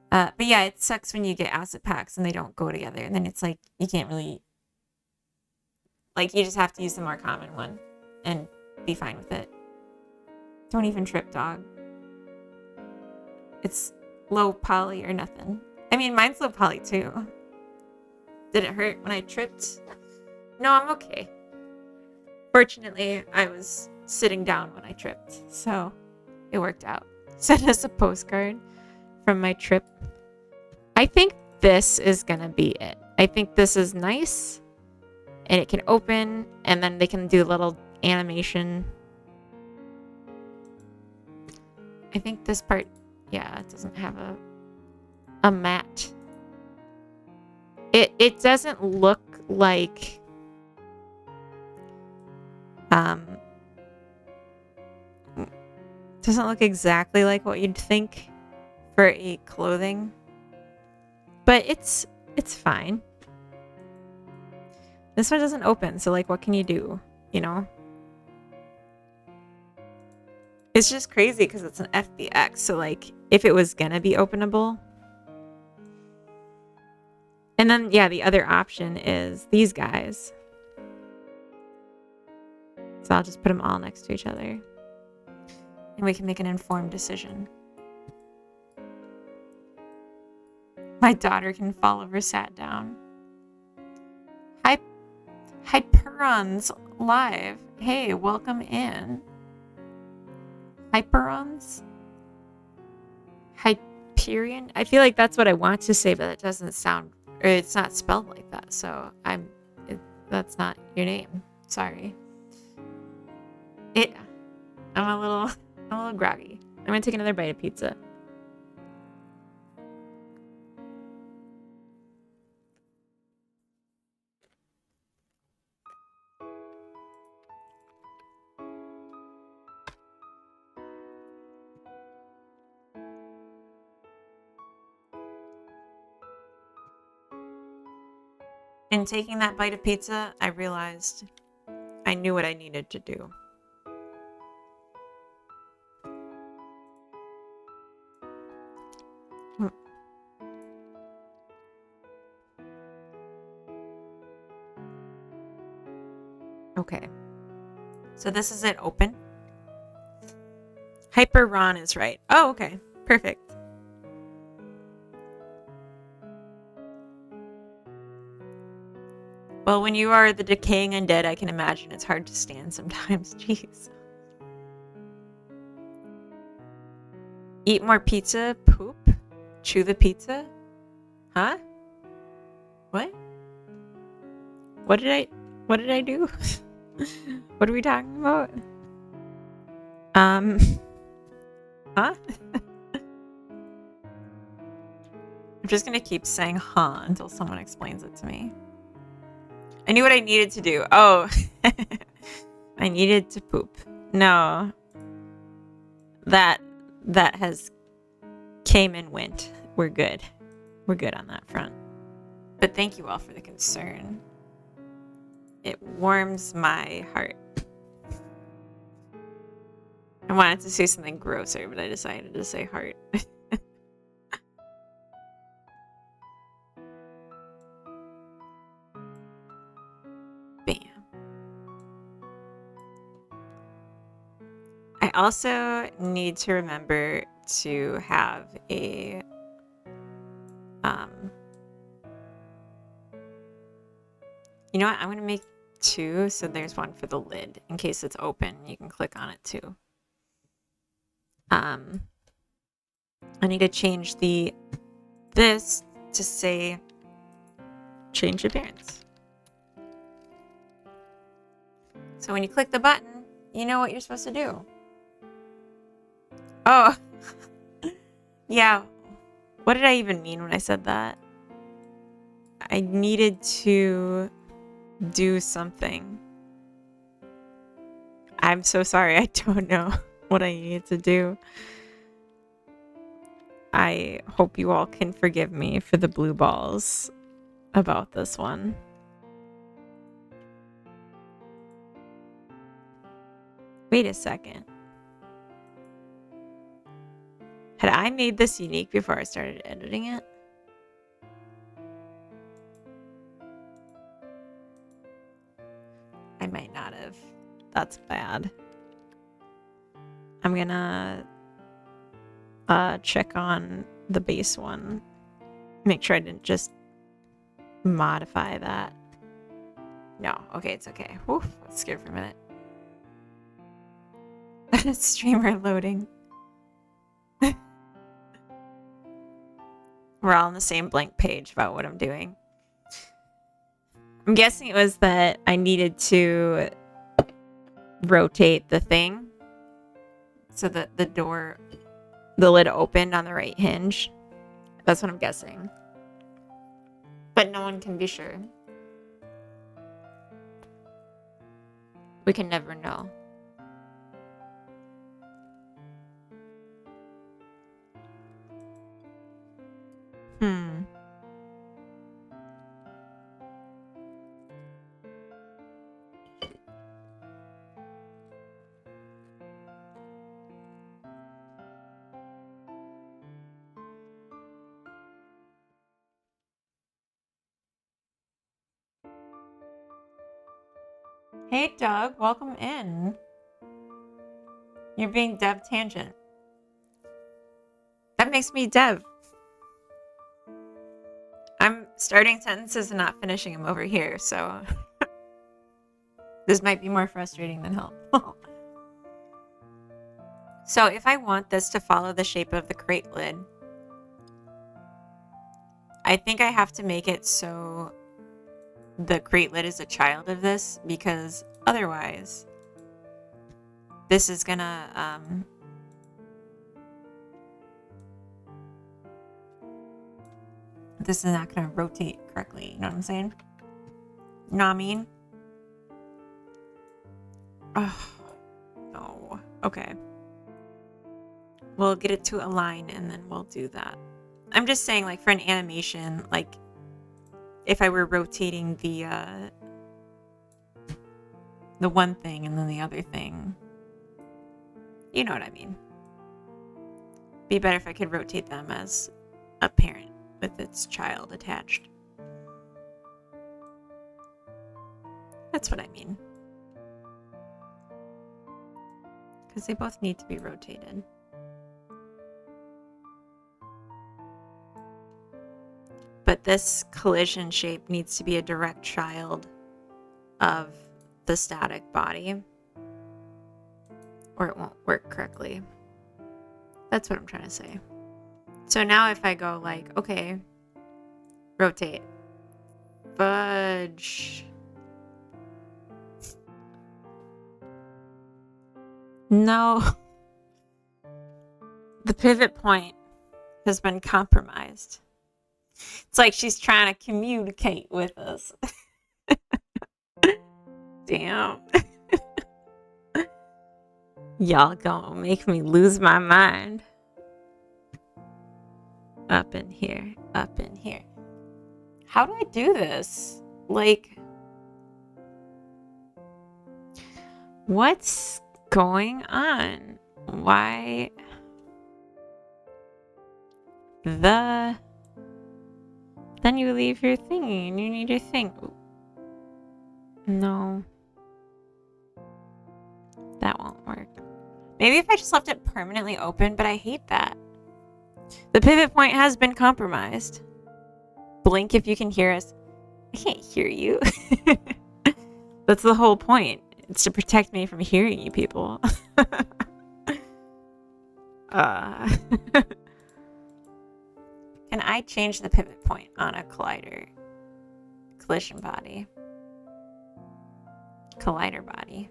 But yeah, it sucks when you get asset packs and they don't go together. And then it's like, you can't really... Like, you just have to use the more common one and be fine with it. Don't even trip, dog. It's low poly or nothing. I mean, mine's low poly too. Did it hurt when I tripped? No, I'm okay. Fortunately, I was sitting down when I tripped, so it worked out. Sent us a postcard from my trip. I think this is gonna be it. I think this is nice, and it can open, and then they can do a little animation. I think this part, yeah, it doesn't have a mat. It doesn't look like doesn't look exactly like what you'd think for a clothing, but it's fine. This one doesn't open, so like what can you do, you know? It's just crazy because it's an FBX, so like if it was gonna be openable. And then yeah, the other option is these guys. So I'll just put them all next to each other. And we can make an informed decision. My daughter can fall over sat down. Hyperons live. Hey, welcome in. Hyperons? Hyperion? I feel like that's what I want to say, but it doesn't sound, or it's not spelled like that. So that's not your name. Sorry. I'm a little groggy. I'm gonna take another bite of pizza. In taking that bite of pizza, I realized I knew what I needed to do. Okay. So this is it open. Hyper Ron is right. Oh, okay. Perfect. Well, when you are the decaying undead, I can imagine it's hard to stand sometimes. Jeez. Eat more pizza? Poop? Chew the pizza? Huh? What? What did I do? What are we talking about? Huh? I'm just gonna keep saying huh until someone explains it to me. I knew what I needed to do. Oh. I needed to poop. No. That has came and went. We're good. We're good on that front. But thank you all for the concern. It warms my heart. I wanted to say something grosser, but I decided to say heart. Bam. I also need to remember to have a you know what? I'm going to make 2, so there's one for the lid in case it's open. You can click on it too. I need to change this to say change appearance. So when you click the button, you know what you're supposed to do. Oh. Yeah. What did I even mean when I said that? I needed to do something. I'm so sorry. I don't know what I needed to do. I hope you all can forgive me for the blue balls about this one. Wait a second. Had I made this unique before I started editing it? I might not have. That's bad. I'm gonna check on the base one. Make sure I didn't just modify that. No, okay, it's okay. Whew, I was scared for a minute. Streamer loading. We're all on the same blank page about what I'm doing. I'm guessing it was that I needed to rotate the thing so that the lid opened on the right hinge. That's what I'm guessing. But no one can be sure. We can never know. Hey, Doug, welcome in. You're being Dev Tangent. That makes me Dev. I'm starting sentences and not finishing them over here, so this might be more frustrating than helpful. So if I want this to follow the shape of the crate lid, I think I have to make it so the crate lid is a child of this, because otherwise this is gonna this is not gonna rotate correctly. You know what I'm saying? You know what I mean? Oh, no. Okay. We'll get it to align and then we'll do that. I'm just saying, like, for an animation, like, if I were rotating the one thing and then the other thing. You know what I mean. Be better if I could rotate them as a parent with its child attached. That's what I mean. Because they both need to be rotated. But this collision shape needs to be a direct child of the static body, or it won't work correctly. That's what I'm trying to say. So now if I go like, okay, rotate, fudge. No. The pivot point has been compromised. It's like she's trying to communicate with us. Damn. Y'all gonna make me lose my mind. Up in here, up in here. How do I do this? Like, what's going on? Why? Then you leave your thingy and you need your thing. No. That won't work. Maybe if I just left it permanently open, but I hate that. The pivot point has been compromised. Blink if you can hear us. I can't hear you. That's the whole point. It's to protect me from hearing you people. Can I change the pivot point on a collider? Collision body. Collider body.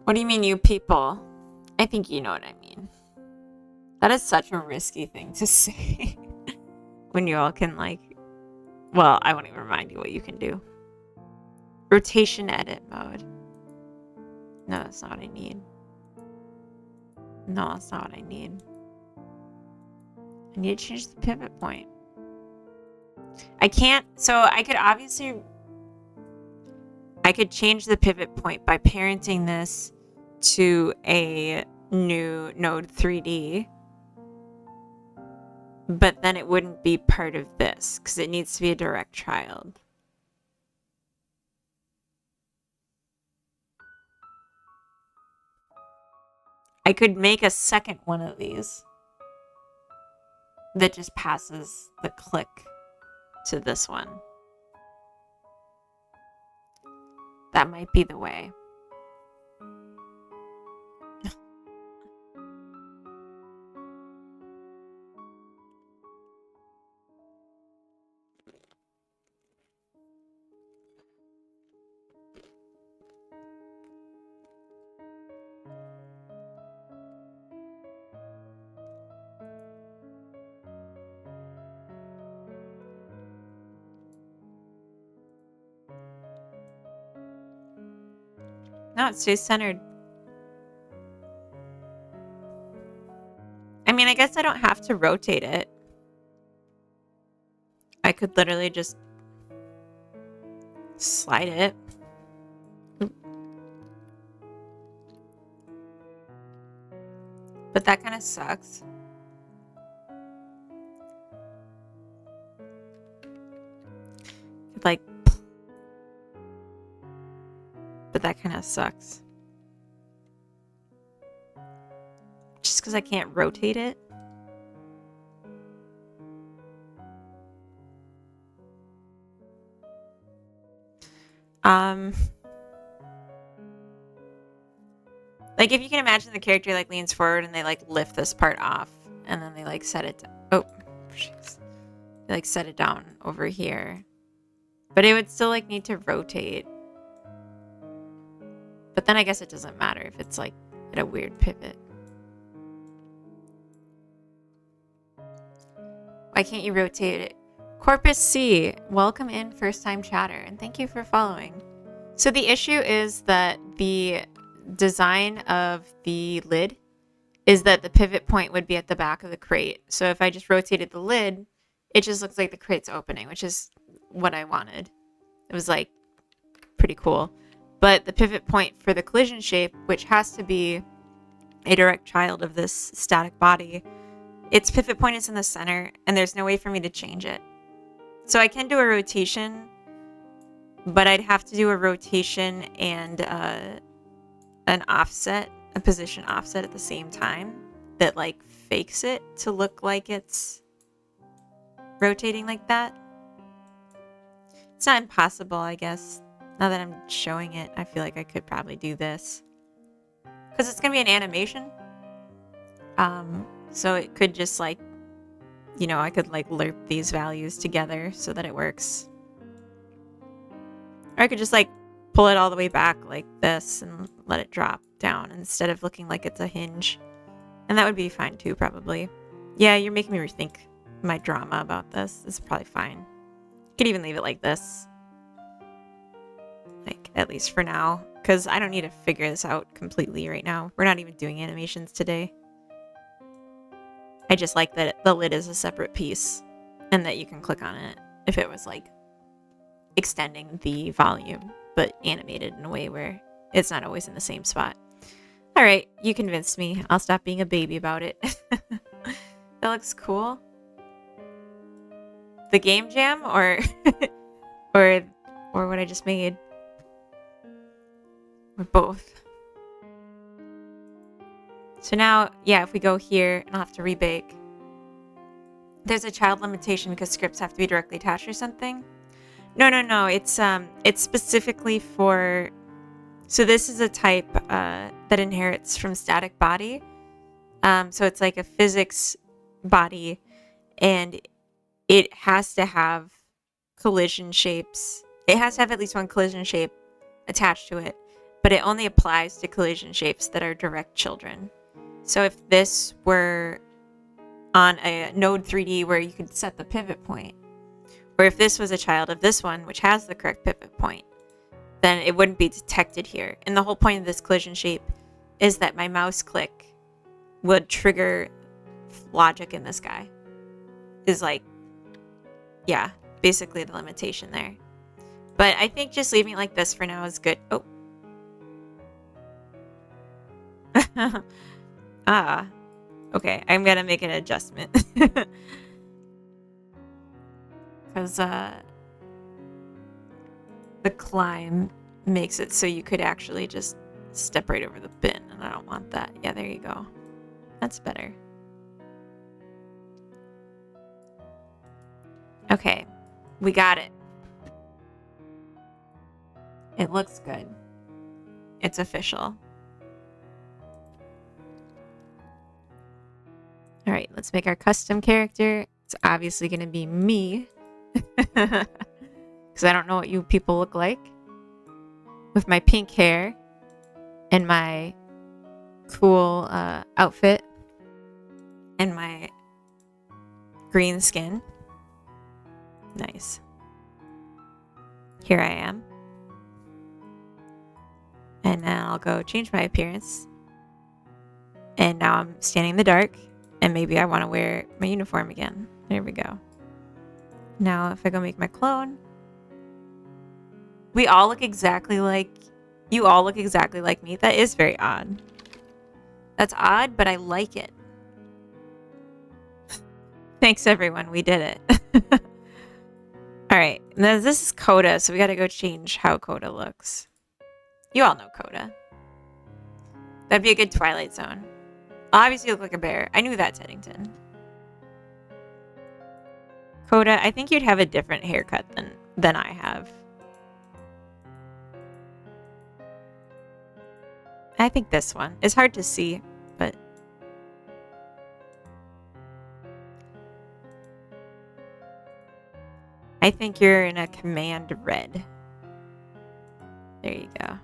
What do you mean, you people? I think you know what I mean. That is such a risky thing to say. When you all can, like... Well, I won't even remind you what you can do. Rotation edit mode. No, that's not what I need. No, that's not what I need. I need to change the pivot point. I can't... So, I could obviously... I could change the pivot point by parenting this to a new node 3D, but then it wouldn't be part of this because it needs to be a direct child. I could make a second one of these that just passes the click to this one. That might be the way. No, it stays centered. I mean, I guess I don't have to rotate it. I could literally just slide it. But that kind of sucks. Like, but that kind of sucks. Just because I can't rotate it. Like if you can imagine the character like leans forward and they like lift this part off and then they like set it down. Oh, jeez. They like set it down over here. But it would still like need to rotate. But then I guess it doesn't matter if it's like at a weird pivot. Why can't you rotate it? Corpus C, welcome in first time chatter, and thank you for following. So the issue is that the design of the lid is that the pivot point would be at the back of the crate. So if I just rotated the lid, it just looks like the crate's opening, which is what I wanted. It was like pretty cool. But the pivot point for the collision shape, which has to be a direct child of this static body, its pivot point is in the center, and there's no way for me to change it. So I can do a rotation, but I'd have to do a rotation and an offset, a position offset at the same time that like fakes it to look like it's rotating like that. It's not impossible, I guess. Now that I'm showing it, I feel like I could probably do this. Because it's going to be an animation. So it could just like, you know, I could like lerp these values together so that it works. Or I could just like pull it all the way back like this and let it drop down instead of looking like it's a hinge. And that would be fine too, probably. Yeah, you're making me rethink my drama about this. This is probably fine. Could even leave it like this. Like, at least for now. Because I don't need to figure this out completely right now. We're not even doing animations today. I just like that the lid is a separate piece. And that you can click on it if it was like extending the volume. But animated in a way where it's not always in the same spot. Alright, you convinced me. I'll stop being a baby about it. That looks cool. The game jam or or what I just made. Or both. So now, yeah, if we go here, and I'll have to rebake. There's a child limitation because scripts have to be directly attached or something. No. It's specifically for. So this is a type that inherits from static body. So it's like a physics body, and it has to have collision shapes. It has to have at least one collision shape attached to it, but it only applies to collision shapes that are direct children. So if this were on a node 3D where you could set the pivot point, or if this was a child of this one, which has the correct pivot point, then it wouldn't be detected here. And the whole point of this collision shape is that my mouse click would trigger logic in this guy. Is like, yeah, basically the limitation there. But I think just leaving it like this for now is good. Oh. Okay, I'm gonna make an adjustment. Because the climb makes it so you could actually just step right over the bin, and I don't want that. Yeah, there you go. That's better. Okay, we got it. It looks good. It's official. All right, let's make our custom character. It's obviously going to be me. Because I don't know what you people look like. With my pink hair and my cool outfit and my green skin. Nice. Here I am. And now I'll go change my appearance. And now I'm standing in the dark. And maybe I want to wear my uniform again. There we go. Now if I go make my clone. We all look exactly like... You all look exactly like me. That is very odd. That's odd, but I like it. Thanks everyone. We did it. Alright. Now this is Coda, so we gotta go change how Coda looks. You all know Coda. That'd be a good Twilight Zone. Obviously you look like a bear. I knew that, Teddington. Coda, I think you'd have a different haircut than I have. I think this one. It's hard to see, but... I think you're in a command red. There you go.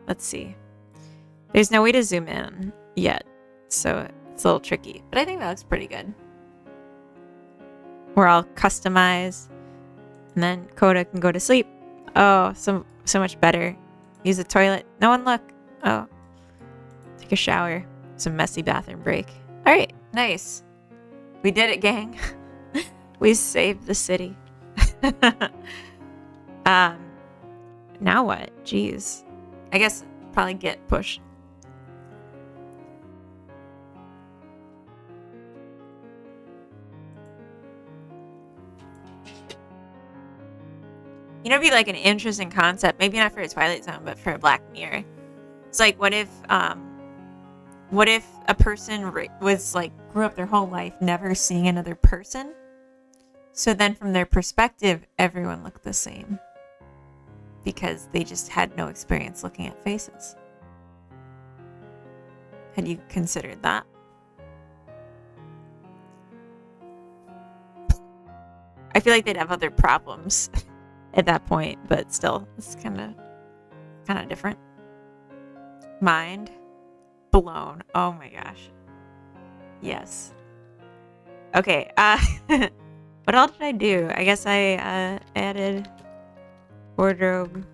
Let's see. There's no way to zoom in yet, so it's a little tricky. But I think that looks pretty good. we're all customized. And then Coda can go to sleep. Oh, so much better. Use the toilet. No one look. Oh. Take a shower. It's a messy bathroom break. All right. Nice. We did it, gang. We saved the city. Now what? Jeez. I guess probably get pushed. You know, it'd be like an interesting concept. Maybe not for a Twilight Zone, but for a Black Mirror. It's like, what if a person was like grew up their whole life never seeing another person? So then, from their perspective, everyone looked the same because they just had no experience looking at faces. Had you considered that? I feel like they'd have other problems at that point, but still, it's kind of different. Mind blown. Oh my gosh. Yes. Okay. What else did I do? I guess I added wardrobe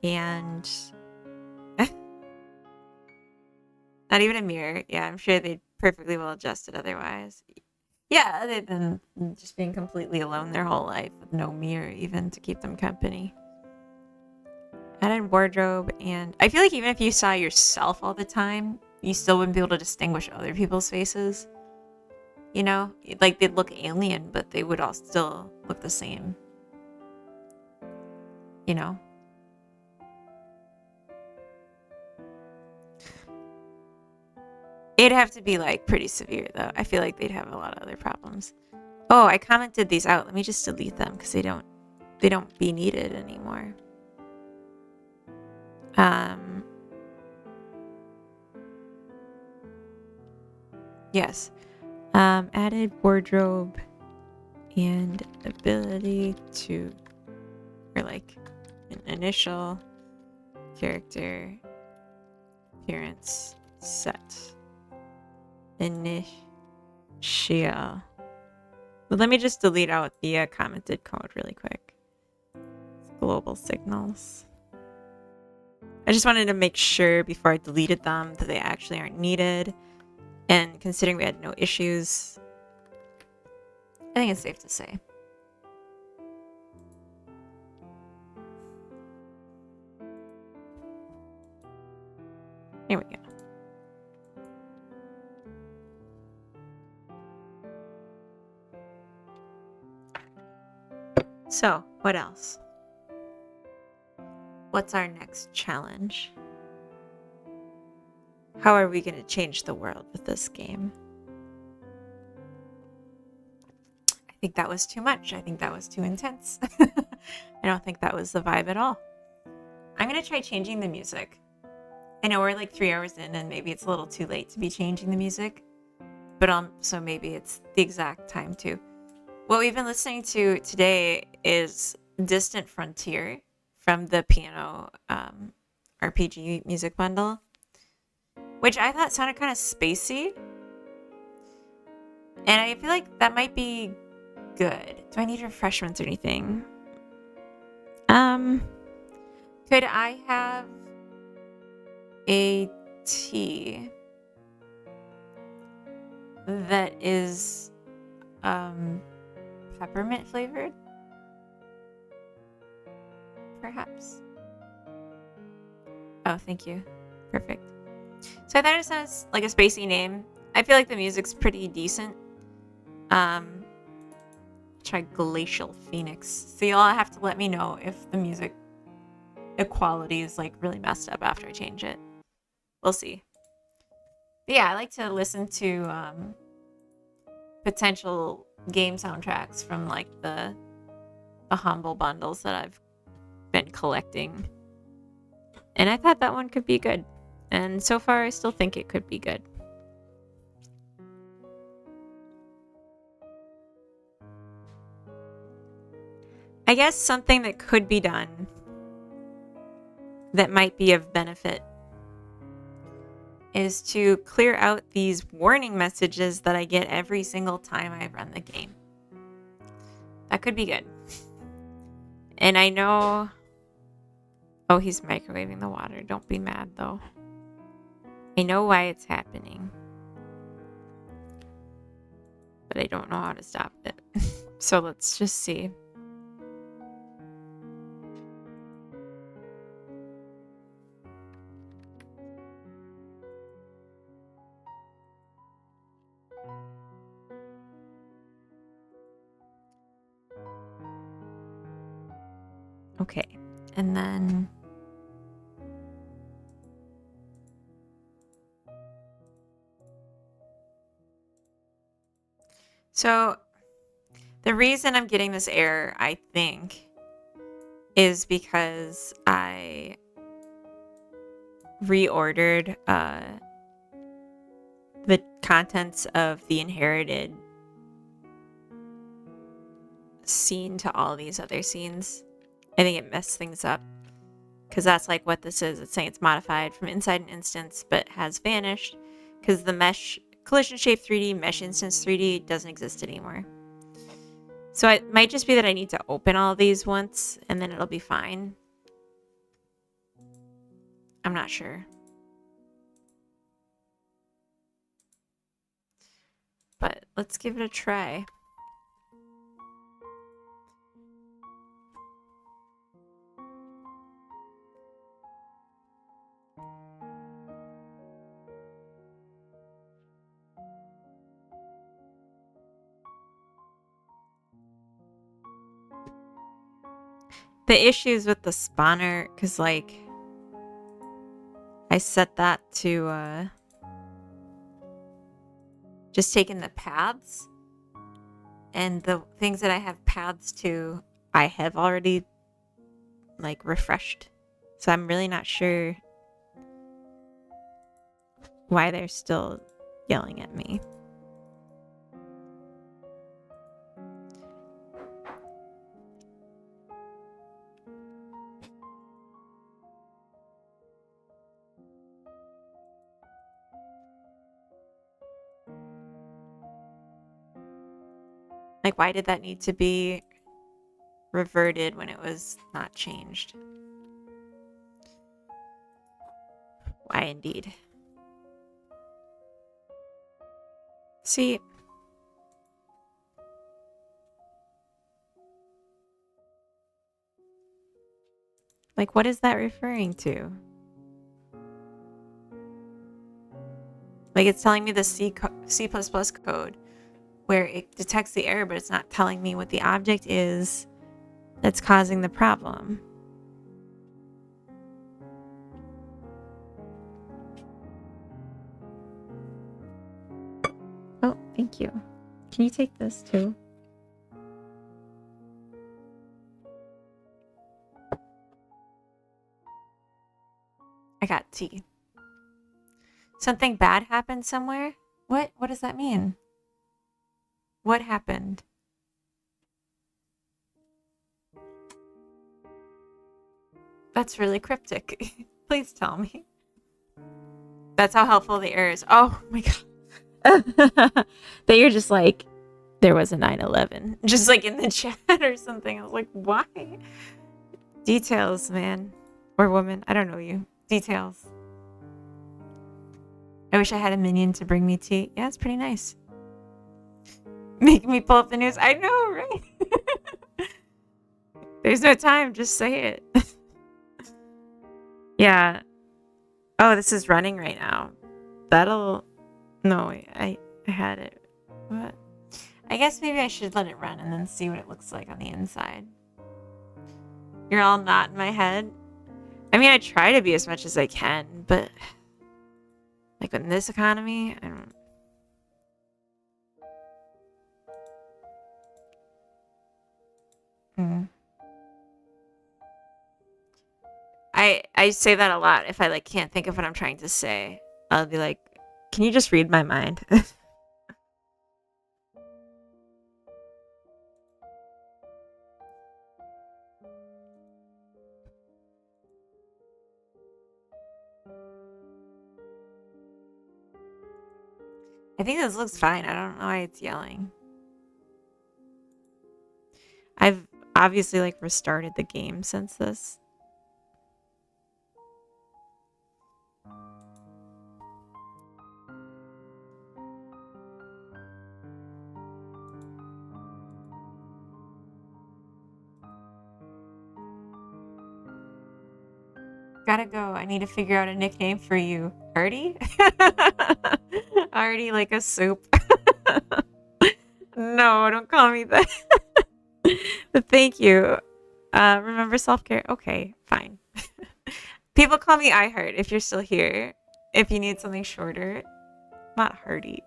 and not even a mirror. Yeah, I'm sure they'd perfectly well adjusted otherwise. Yeah, other than just being completely alone their whole life with no mirror even to keep them company. Added wardrobe, and I feel like even if you saw yourself all the time, you still wouldn't be able to distinguish other people's faces. You know, like they'd look alien, but they would all still look the same. You know? It'd have to be like pretty severe though. I feel like they'd have a lot of other problems. Oh, I commented these out. Let me just delete them because they don't be needed anymore. Yes. Added wardrobe and ability to, or like an initial character appearance set. Initial. But let me just delete out the commented code really quick. Global signals. I just wanted to make sure before I deleted them that they actually aren't needed. And considering we had no issues, I think it's safe to say. Here we go. So, what else? What's our next challenge? How are we going to change the world with this game? I think that was too much. I think that was too intense. I don't think that was the vibe at all. I'm going to try changing the music. I know we're like 3 hours in and maybe it's a little too late to be changing the music. But so maybe it's the exact time too. What we've been listening to today is Distant Frontier from the Piano RPG music bundle, which I thought sounded kind of spacey. And I feel like that might be good. Do I need refreshments or anything? Could I have a tea that is peppermint flavored? Perhaps. Oh, thank you. Perfect. So I thought it sounds like a spacey name. I feel like the music's pretty decent. Try Glacial Phoenix. So you'll have to let me know if the music quality is like really messed up after I change it. We'll see. But yeah, I like to listen to potential game soundtracks from like the humble bundles that I've been collecting. And I thought that one could be good. And so far, I still think it could be good. I guess something that could be done that might be of benefit is to clear out these warning messages that I get every single time I run the game. That could be good. And I know... Oh, he's microwaving the water. Don't be mad, though. I know why it's happening. But I don't know how to stop it. So let's just see. Okay. And then... So, the reason I'm getting this error, I think, is because I reordered the contents of the inherited scene to all these other scenes. I think it messed things up. Because that's like what this is. It's saying it's modified from inside an instance, but has vanished. Because the mesh collision shape 3D, mesh instance 3D doesn't exist anymore. So it might just be that I need to open all these once, and then it'll be fine. I'm not sure. But let's give it a try. The issues with the spawner, because like I set that to just taking the paths, and the things that I have paths to, I have already like refreshed. So I'm really not sure why they're still yelling at me. Like, why did that need to be reverted when it was not changed? Why indeed? See, like, what is that referring to? Like, it's telling me the C++ code where it detects the error, but it's not telling me what the object is that's causing the problem. Oh, thank you. Can you take this too? I got tea. Something bad happened somewhere? What? What does that mean? What happened? That's really cryptic. Please tell me. That's how helpful the error is. Oh my god. That you're just like, there was a 9/11. Just like in the chat or something. I was like, why? Details, man. Or woman. I don't know you. Details. I wish I had a minion to bring me tea. Yeah, it's pretty nice. Make me pull up the news. I know, right? There's no time. Just say it. Yeah. Oh, this is running right now. That'll... No, I had it. What? I guess maybe I should let it run and then see what it looks like on the inside. You're all not in my head. I mean, I try to be as much as I can, but... Like, in this economy, I don't... I say that a lot if I like can't think of what I'm trying to say. I'll be like, can you just read my mind? think this looks fine. I don't know why it's yelling. I've obviously like restarted the game since this. Gotta go. I need to figure out a nickname for you. Artie? Artie like a soup. No, don't call me that. But thank you. Remember self-care? Okay, fine. People call me iHeart if you're still here. If you need something shorter. Not Hardy.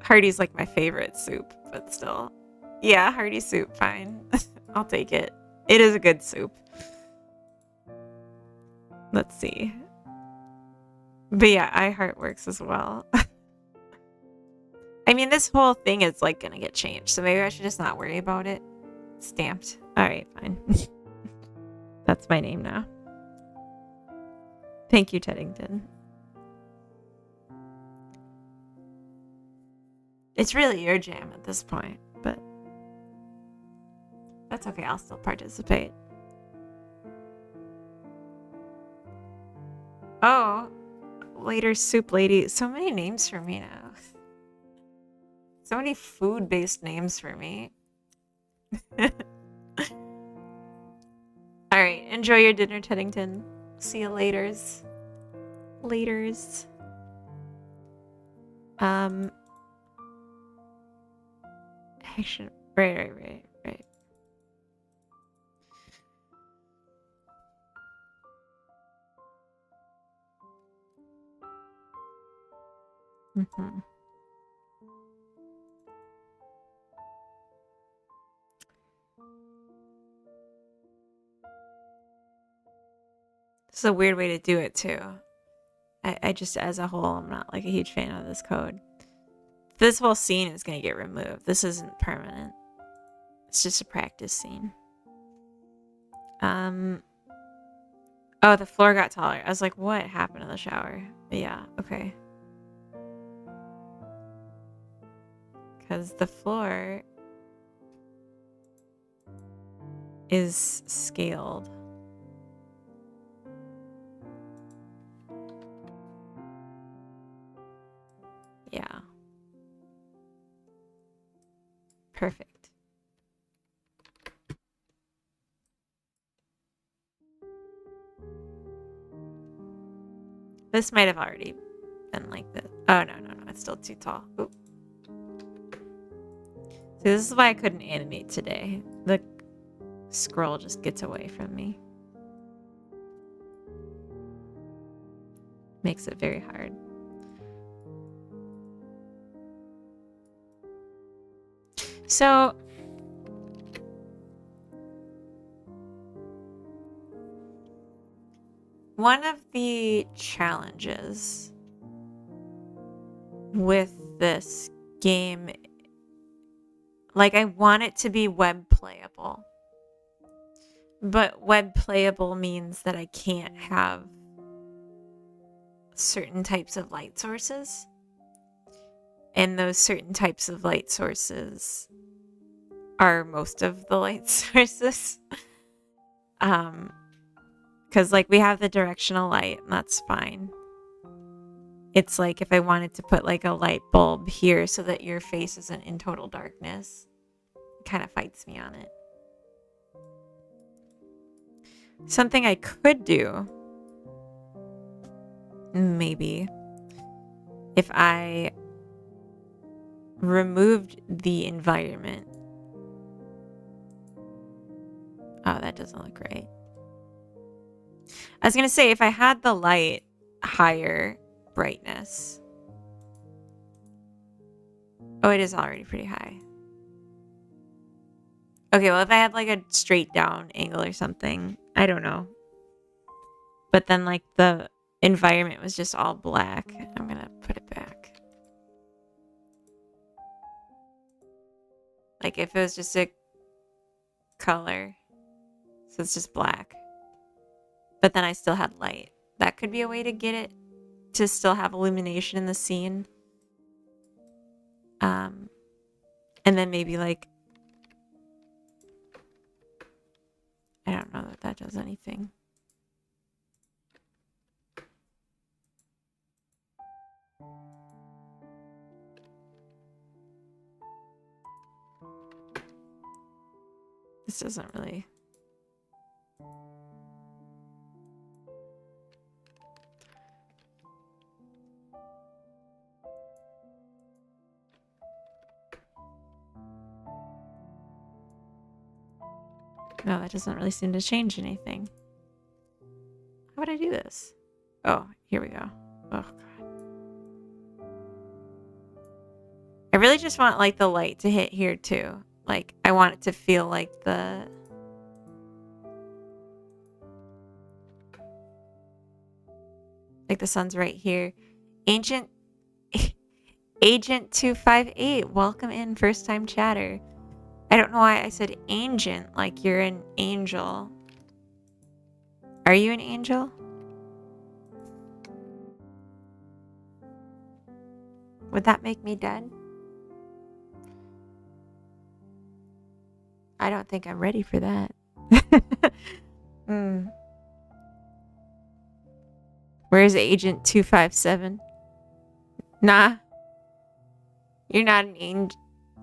Hardy's like my favorite soup, but still. Yeah, Hardy soup, fine. I'll take it. It is a good soup. Let's see. But yeah, iHeart works as well. I mean, this whole thing is like gonna get changed, so maybe I should just not worry about it. Stamped. Alright, fine. That's my name now. Thank you, Teddington. It's really your jam at this point, but that's okay, I'll still participate. Oh, later soup lady. So many names for me now. So many food-based names for me. Alright, enjoy your dinner, Teddington. See you laters. Laters. Action. Right. Mm-hmm. This is a weird way to do it too. I just, as a whole, I'm not like a huge fan of this code. This whole scene is gonna get removed. This isn't permanent. It's just a practice scene. Oh, the floor got taller. I was like, what happened to the shower? But yeah, okay. Because the floor is scaled. Yeah. Perfect. This might have already been like this. Oh, no. It's still too tall. Oop. See, this is why I couldn't animate today. The scroll just gets away from me. Makes it very hard. So, one of the challenges with this game, like, I want it to be web playable. But web playable means that I can't have certain types of light sources. And those certain types of light sources are most of the light sources. Because like we have the directional light, and that's fine. It's like if I wanted to put like a light bulb here so that your face isn't in total darkness, it kind of fights me on it. Something I could do, maybe, if I removed the environment. Oh, that doesn't look right. I was gonna say, if I had the light higher brightness. Oh, it is already pretty high. Okay, well, if I had like a straight down angle or something, I don't know. But then like the environment was just all black. I'm gonna put it back. Like if it was just a color, so it's just black. But then I still had light. That could be a way to get it to still have illumination in the scene. And then maybe like, I don't know that that does anything. This doesn't really. No, that doesn't really seem to change anything. How would I do this? Oh, here we go. Oh, God. I really just want, like, the light to hit here, too. Like, I want it to feel like the... Like the sun's right here. Agent 258, welcome in, first time chatter. I don't know why I said ancient, like you're an angel. Are you an angel? Would that make me dead? I don't think I'm ready for that. Where's Agent 257? Nah. You're not an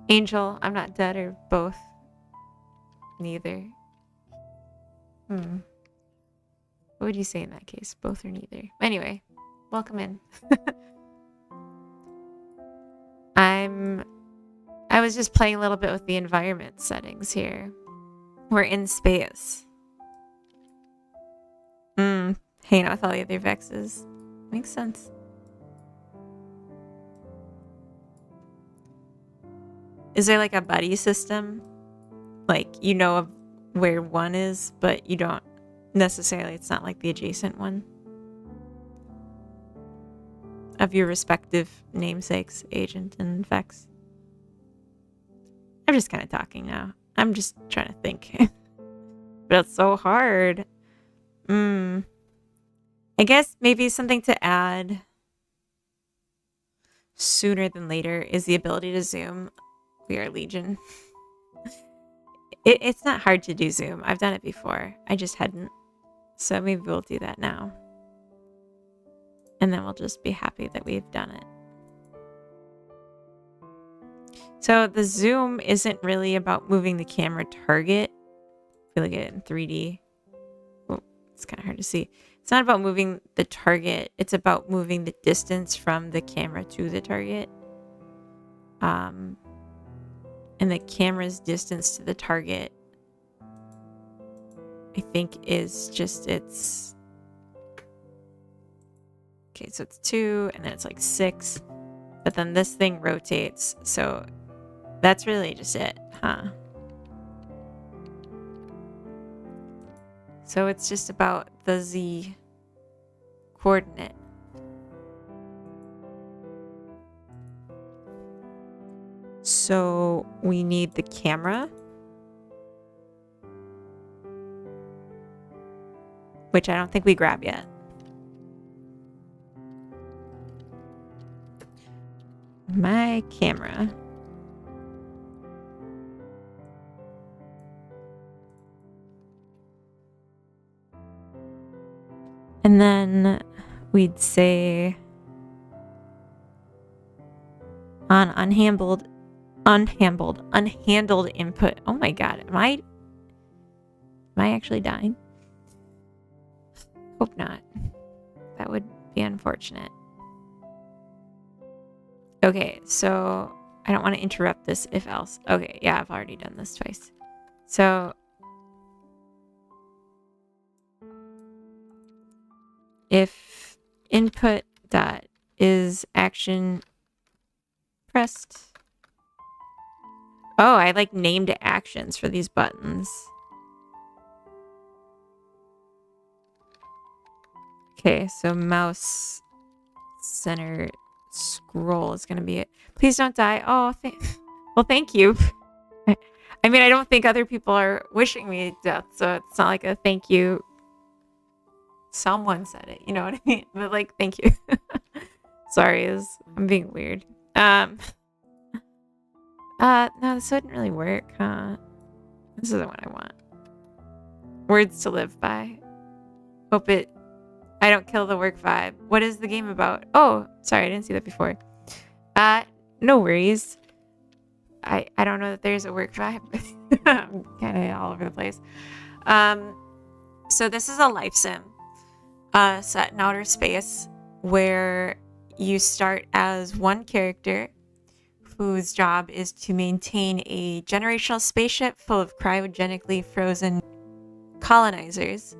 angel. I'm not dead, or both. Neither. What would you say in that case? Both or neither. Anyway, welcome in. I was just playing a little bit with the environment settings here. We're in space. Hanging out with all the other Vexes. Makes sense. Is there like a buddy system? Like, you know of where one is, but you don't necessarily, it's not like the adjacent one? Of your respective namesakes, Agent and Vex. I'm just kind of talking now. I'm just trying to think. But it's so hard. I guess maybe something to add sooner than later is the ability to zoom. We are Legion. It's not hard to do zoom. I've done it before. I just hadn't. So maybe we'll do that now. And then we'll just be happy that we've done it. So the zoom isn't really about moving the camera target. If you look at it in 3D. Oh, it's kind of hard to see. It's not about moving the target. It's about moving the distance from the camera to the target. And the camera's distance to the target, I think, is just its... Okay, so it's 2, and then it's like 6. But then this thing rotates, so that's really just it, huh? So it's just about the Z coordinate. So we need the camera, which I don't think we grab yet. My camera. And then we'd say on unhandled input. Oh my god, am I actually dying? Hope not. That would be unfortunate. Okay, so I don't want to interrupt this if else. Okay, yeah, I've already done this twice. So if input dot is action pressed. Oh, I like named actions for these buttons. Okay, so mouse center scroll is going to be it. Please don't die. Oh, well, thank you. I mean, I don't think other people are wishing me death, so it's not like a thank you Someone said it, you know what I mean? But like, thank you. Sorry, I'm being weird. No, this wouldn't really work, huh? This isn't what I want. Words to live by. I don't kill the work vibe. What is the game about? Oh, sorry, I didn't see that before. No worries. I don't know that there's a work vibe. I'm kind of all over the place. So this is a life sim, set in outer space, where you start as one character whose job is to maintain a generational spaceship full of cryogenically frozen colonizers.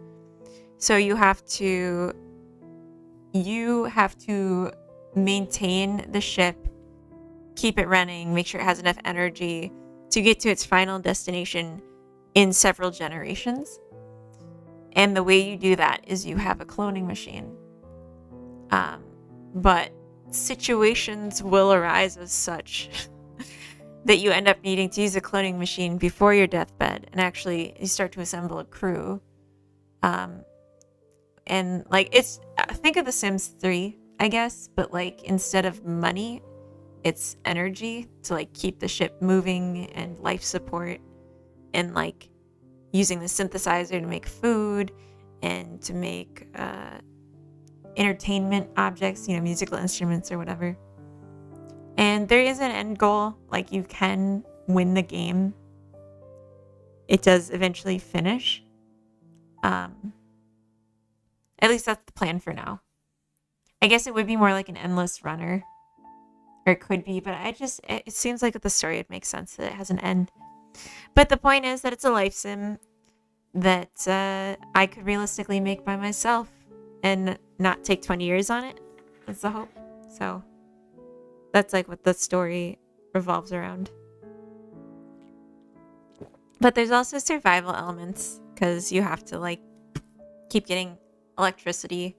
So you have to maintain the ship, keep it running, make sure it has enough energy to get to its final destination in several generations. And the way you do that is you have a cloning machine. But situations will arise as such that you end up needing to use a cloning machine before your deathbed, and actually you start to assemble a crew. And like, think of The Sims 3, I guess, but like instead of money, it's energy to like keep the ship moving and life support, and like using the synthesizer to make food and to make entertainment objects, musical instruments or whatever. And there is an end goal, like you can win the game. It does eventually finish. At least that's the plan for now. I guess it would be more like an endless runner. Or it could be, but it seems like with the story it makes sense that it has an end. But the point is that it's a life sim that I could realistically make by myself and not take 20 years on it. That's the hope. So that's like what the story revolves around. But there's also survival elements, because you have to like keep getting electricity,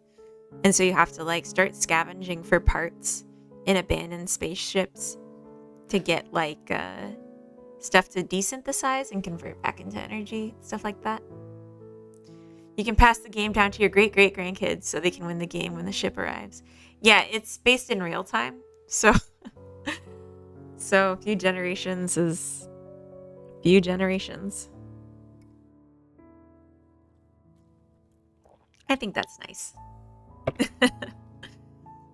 and so you have to like start scavenging for parts in abandoned spaceships to get like stuff to desynthesize and convert back into energy, stuff like that. You can pass the game down to your great-great-grandkids so they can win the game when the ship arrives. Yeah, it's based in real time, so a few generations is few generations. I think that's nice.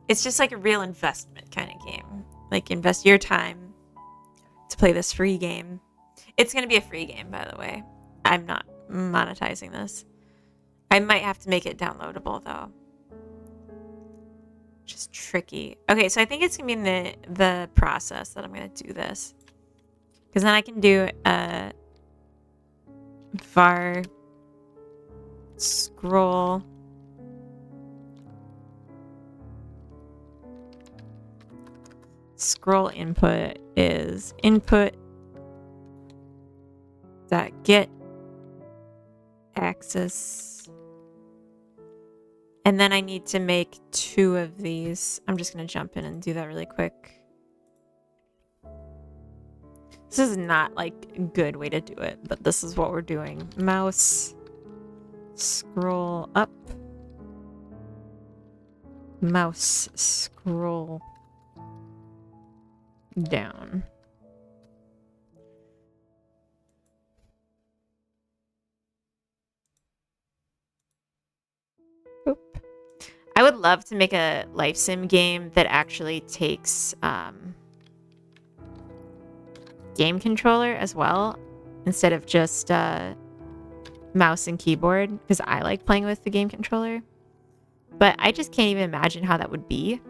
It's just like a real investment kind of game. Like, invest your time to play this free game. It's going to be a free game, by the way. I'm not monetizing this. I might have to make it downloadable, though. Which is tricky. Okay, so I think it's going to be in the process that I'm going to do this. Because then I can do var scroll input is input dot get axis, and then I need to make 2 of these. I'm just gonna jump in and do that really quick. This is not like a good way to do it, but this is what we're doing. Mouse scroll up, mouse scroll down. Boop. I would love to make a life sim game that actually takes game controller as well, instead of just mouse and keyboard, because I like playing with the game controller. But I just can't even imagine how that would be.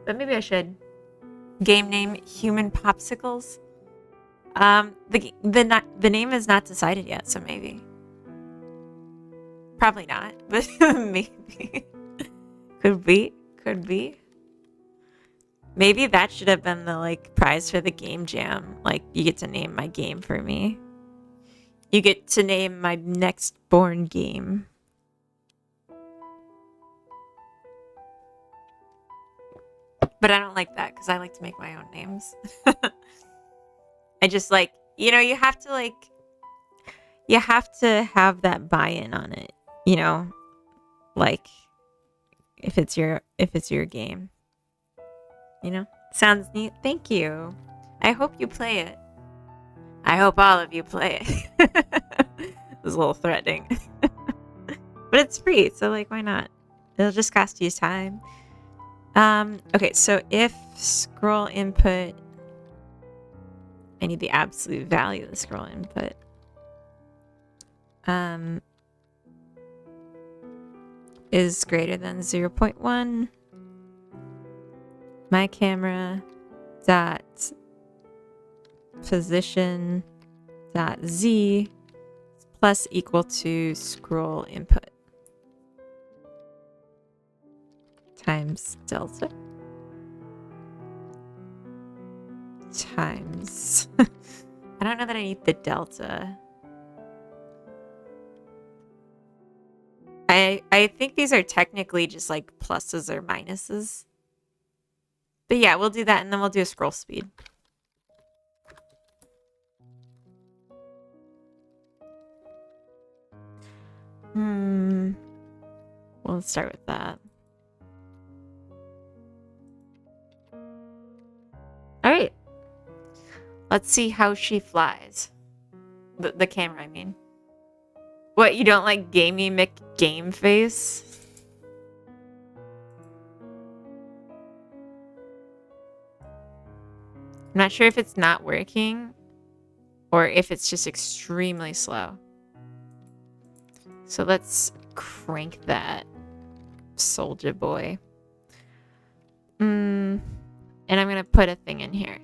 But maybe I should. Game name: Human Popsicles. The name is not decided yet, so maybe. Probably not, but maybe. Could be. Maybe that should have been the like prize for the game jam. Like, you get to name my game for me. You get to name my next born game. But I don't like that, because I like to make my own names. I just like, you have to have that buy-in on it, like if it's your game. You know? Sounds neat. Thank you. I hope you play it. I hope all of you play it. It was a little threatening. But it's free, so like why not? It'll just cost you time. Okay, so if scroll input, I need the absolute value of the scroll input. Is greater than 0.1. My camera dot position dot z plus equal to scroll input times delta times I don't know that I need the delta. I think these are technically just like pluses or minuses. But yeah, we'll do that and then we'll do a scroll speed. Well, let's start with that. All right. Let's see how she flies. The camera, I mean. What, you don't like Gamey McGameface? I'm not sure if it's not working or if it's just extremely slow. So let's crank that soldier boy. And I'm going to put a thing in here.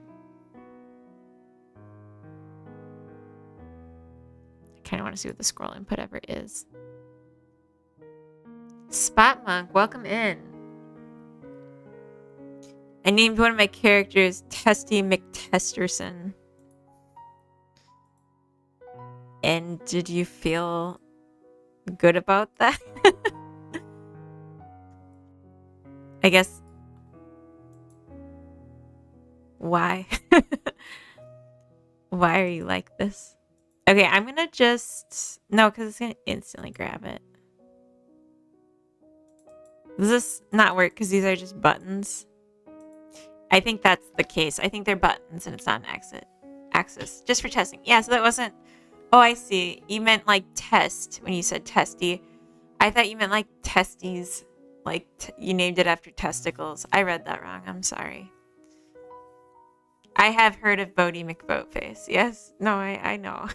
I kind of want to see what the scroll input ever is. Spot Monk, welcome in. I named one of my characters Testy McTesterson. And did you feel good about that? I guess. Why? Why are you like this? Okay, I'm gonna just... No, because it's gonna instantly grab it. Does this not work because these are just buttons? I think that's the case. I think they're buttons and it's not an axis. Just for testing. Yeah, so that wasn't... Oh, I see. You meant like test when you said testy. I thought you meant like testes. Like you named it after testicles. I read that wrong. I'm sorry. I have heard of Bodie McBoatface. Yes? No, I know.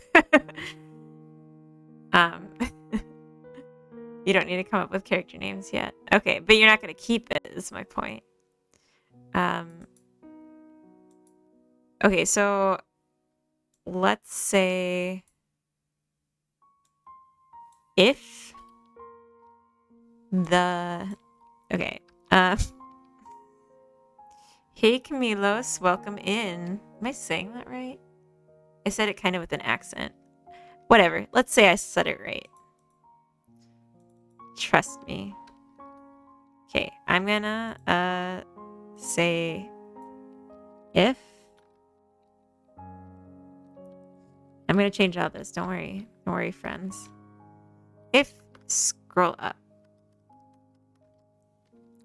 You don't need to come up with character names yet. Okay, but you're not going to keep it, is my point. Okay, so let's say if the... Okay. Hey, Camilos, welcome in. Am I saying that right? I said it kind of with an accent. Whatever. Let's say I said it right. Trust me. Okay, I'm gonna say if... I'm gonna change all this. Don't worry. Don't worry, friends. If scroll up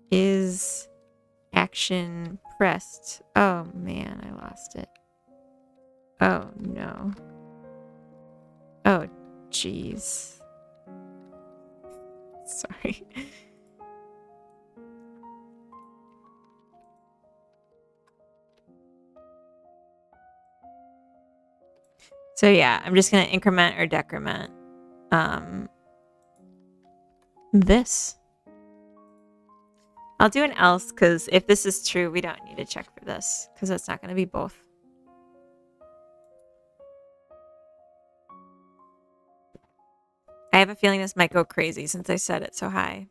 is action pressed. Oh man, I lost it. Oh no. Oh jeez. Sorry. So yeah, I'm just gonna increment or decrement this. I'll do an else because if this is true, we don't need to check for this because it's not going to be both. I have a feeling this might go crazy since I set it so high.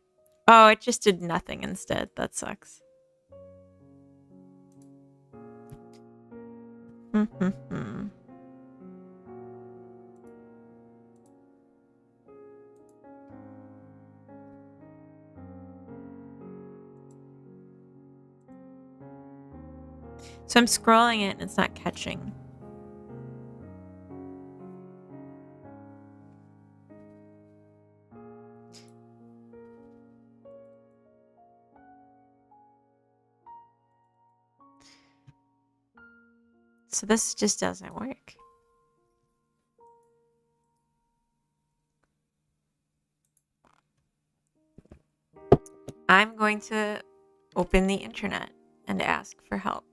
Oh, it just did nothing instead. That sucks. So I'm scrolling it and it's not catching. So this just doesn't work. I'm going to open the internet and ask for help.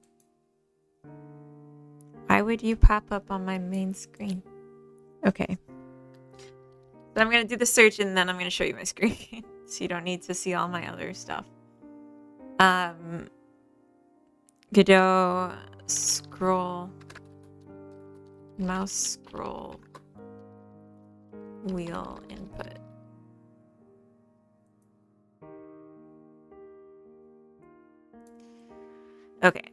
Why would you pop up on my main screen? Okay. But I'm going to do the search and then I'm going to show you my screen. So you don't need to see all my other stuff. Godot scroll. Mouse scroll. Wheel input. Okay.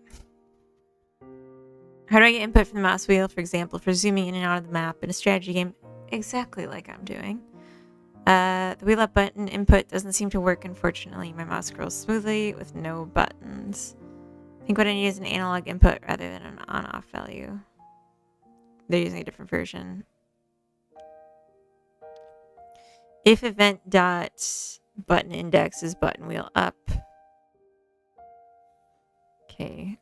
How do I get input from the mouse wheel, for example, for zooming in and out of the map in a strategy game? Exactly like I'm doing. The wheel up button input doesn't seem to work, unfortunately. My mouse scrolls smoothly with no buttons. I think what I need is an analog input rather than an on-off value. They're using a different version. If event dot button index is button wheel up. Okay.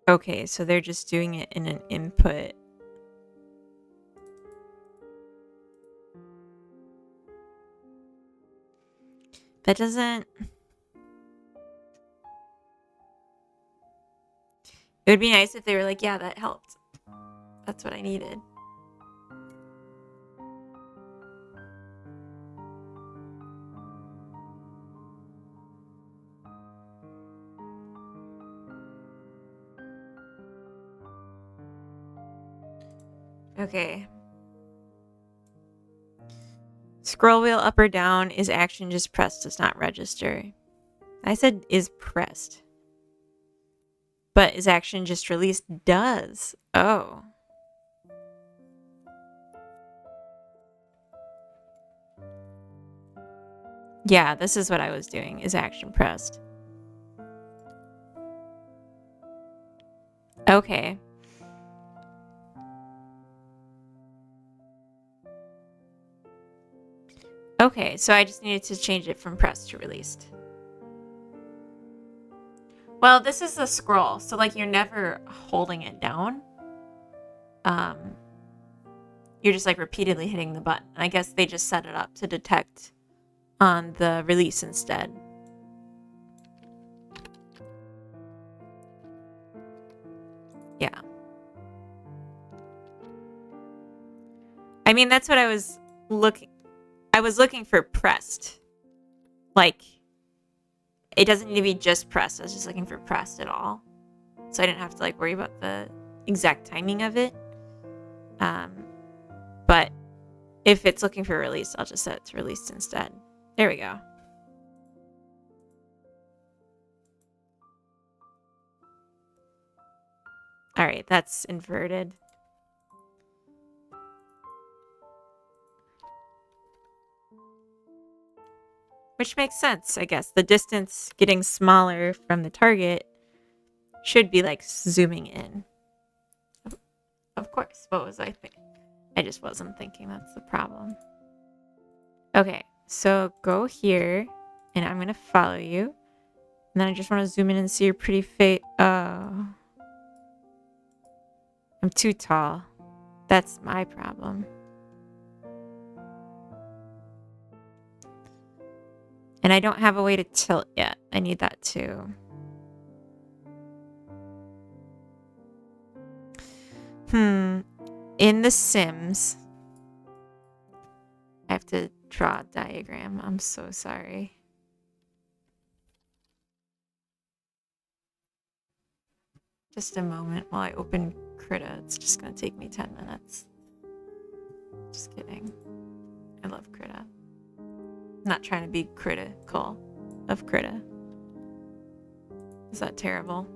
Okay, so they're just doing it in an input. That doesn't... It would be nice if they were like, yeah, that helped. That's what I needed. Okay. Scroll wheel up or down is action just pressed, does not register. I said is pressed. But is action just released? Does. Oh. Yeah, this is what I was doing, is action pressed. Okay. Okay, so I just needed to change it from pressed to released. Well, this is a scroll, so like you're never holding it down. You're just like repeatedly hitting the button. I guess they just set it up to detect on the release instead. Yeah. I mean, that's what I was looking... I was looking for pressed. Like, it doesn't need to be just pressed. I was just looking for pressed at all. So I didn't have to like worry about the exact timing of it. But if it's looking for release, I'll just set it to released instead. There we go. All right, that's inverted. Which makes sense, I guess. The distance getting smaller from the target should be like zooming in. Of course. What was I thinking? I just wasn't thinking. That's the problem. Okay, so go here, and I'm going to follow you. And then I just want to zoom in and see your pretty face. Oh. I'm too tall. That's my problem. And I don't have a way to tilt yet. I need that too. In The Sims, I have to draw a diagram. I'm so sorry. Just a moment while I open Krita. It's just going to take me 10 minutes. Just kidding. I love Krita. Not trying to be critical of Krita. Is that terrible?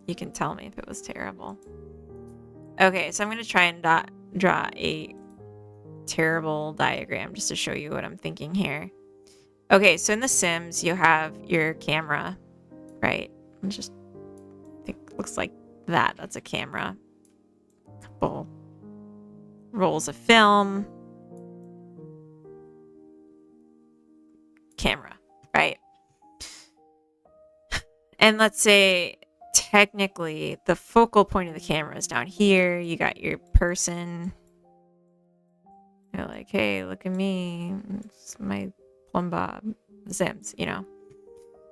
You can tell me if it was terrible. Okay, so I'm going to try and draw a terrible diagram just to show you what I'm thinking here. Okay, so in The Sims, you have your camera, right? It's just, I think, looks like that. That's a camera. Couple rolls of film, camera, right? And let's say technically the focal point of the camera is down here. You got your person. They're like, hey, look at me. It's my Plum Bob Sims, you know?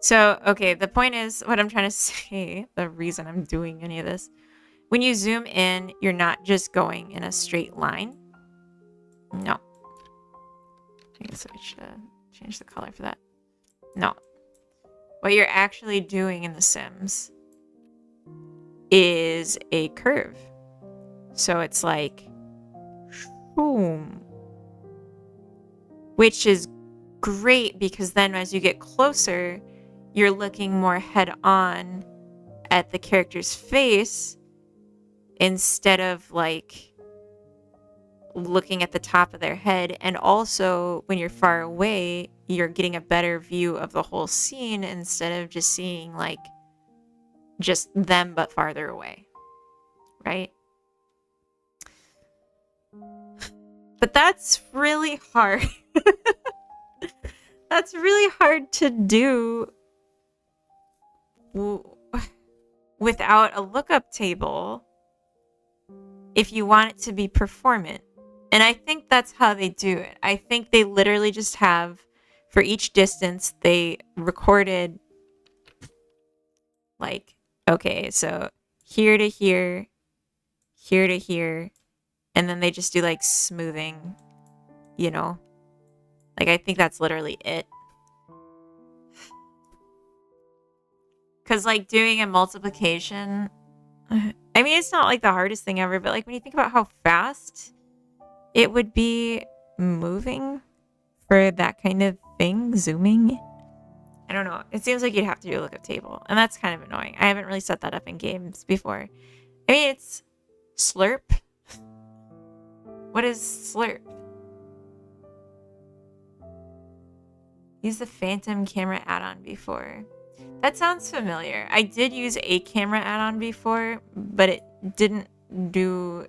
So, okay, the point is what I'm trying to say, the reason I'm doing any of this. When you zoom in, you're not just going in a straight line. No. I guess I should change the color for that. No. What you're actually doing in The Sims is a curve. So it's like, boom. Which is great because then as you get closer, you're looking more head on at the character's face instead of like looking at the top of their head. And also when you're far away, you're getting a better view of the whole scene instead of just seeing like just them but farther away, right? But that's really hard. That's really hard to do without a lookup table if you want it to be performant. And I think that's how they do it. I think they literally just have, for each distance, they recorded like, okay, so here to here, here to here, and then they just do like smoothing, you know? Like, I think that's literally it. Because, like, doing a multiplication, I mean, it's not like the hardest thing ever, but like when you think about how fast it would be moving for that kind of thing, zooming, I don't know. It seems like you'd have to do a lookup table, and that's kind of annoying. I haven't really set that up in games before. I mean, it's slurp. What is slurp? Use the Phantom camera add-on before. That sounds familiar. I did use a camera add-on before, but it didn't do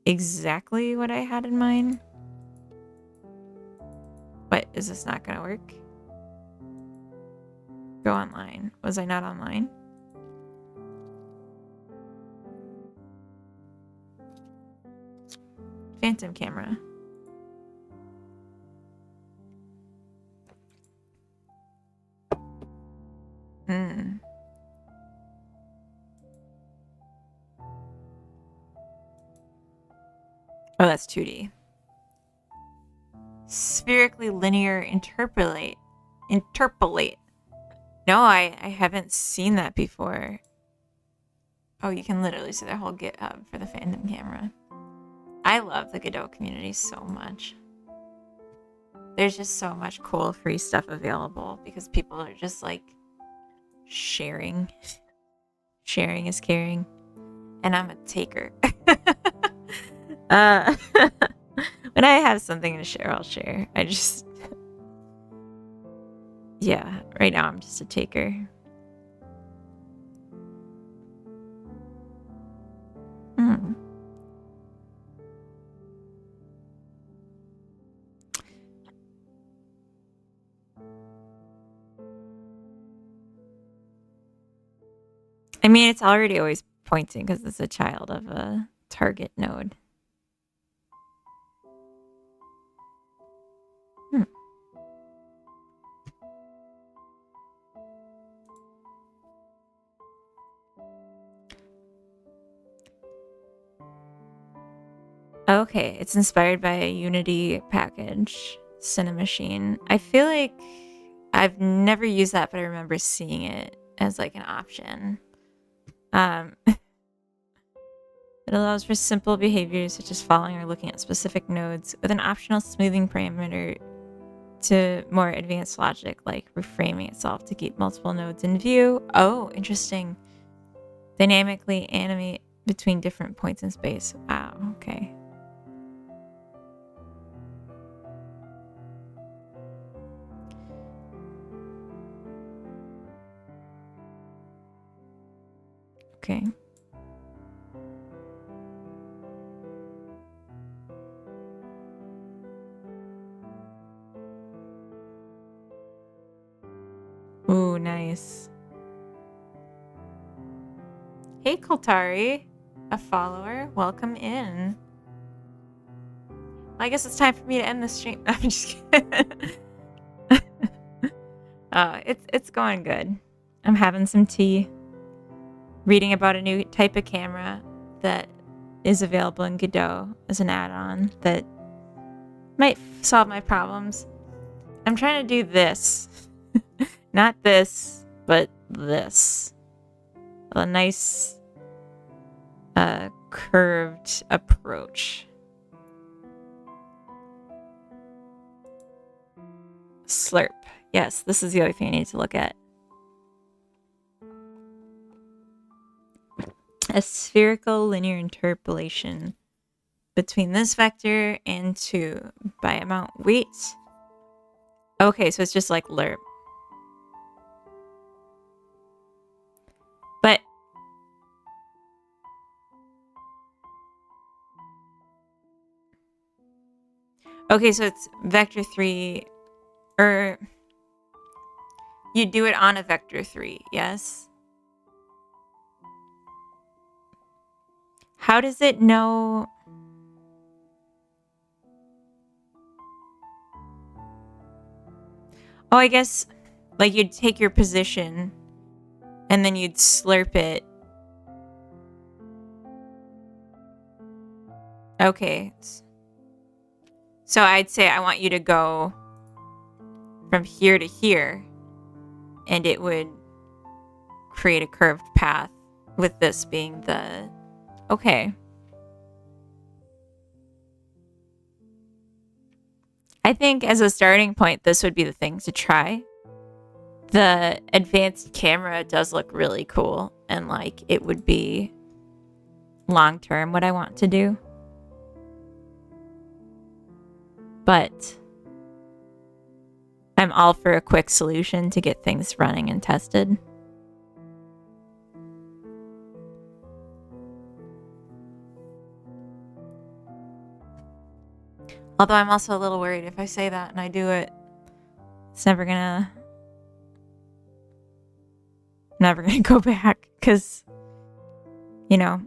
exactly what I had in mind. What, is this not gonna work? Go online. Was I not online? Phantom camera. Hmm. Oh, that's 2D. Spherically linear interpolate. Interpolate. No, I haven't seen that before. Oh, you can literally see their whole GitHub for the Phantom camera. I love the Godot community so much. There's just so much cool free stuff available because people are just like sharing. Sharing is caring. And I'm a taker. When I have something to share, I'll share. I just... Yeah, right now I'm just a taker. Hmm. I mean, it's already always pointing because it's a child of a target node. Hmm. Okay, it's inspired by a Unity package, Cinemachine. I feel like I've never used that, but I remember seeing it as like an option. It allows for simple behaviors such as following or looking at specific nodes with an optional smoothing parameter to more advanced logic like reframing itself to keep multiple nodes in view. Oh, interesting. Dynamically animate between different points in space. Wow, okay. Okay. Koltari, a follower. Welcome in. Well, I guess it's time for me to end the stream. I'm just kidding. It's going good. I'm having some tea, reading about a new type of camera that is available in Godot as an add-on that might solve my problems. I'm trying to do this. Not this, but this. A nice curved approach. Slurp. Yes, this is the other thing I need to look at. A spherical linear interpolation between this vector and 2 by amount weight. Okay, so it's just like lerp. But okay, so it's vector 3, or you do it on a vector 3, yes? How does it know? Oh, I guess like you'd take your position and then you'd slurp it. Okay. So I'd say I want you to go from here to here, and it would create a curved path with this being the... Okay. I think as a starting point, this would be the thing to try. The advanced camera does look really cool, and like it would be long-term what I want to do. But I'm all for a quick solution to get things running and tested. Although I'm also a little worried if I say that and I do it, it's never gonna go back, because, you know.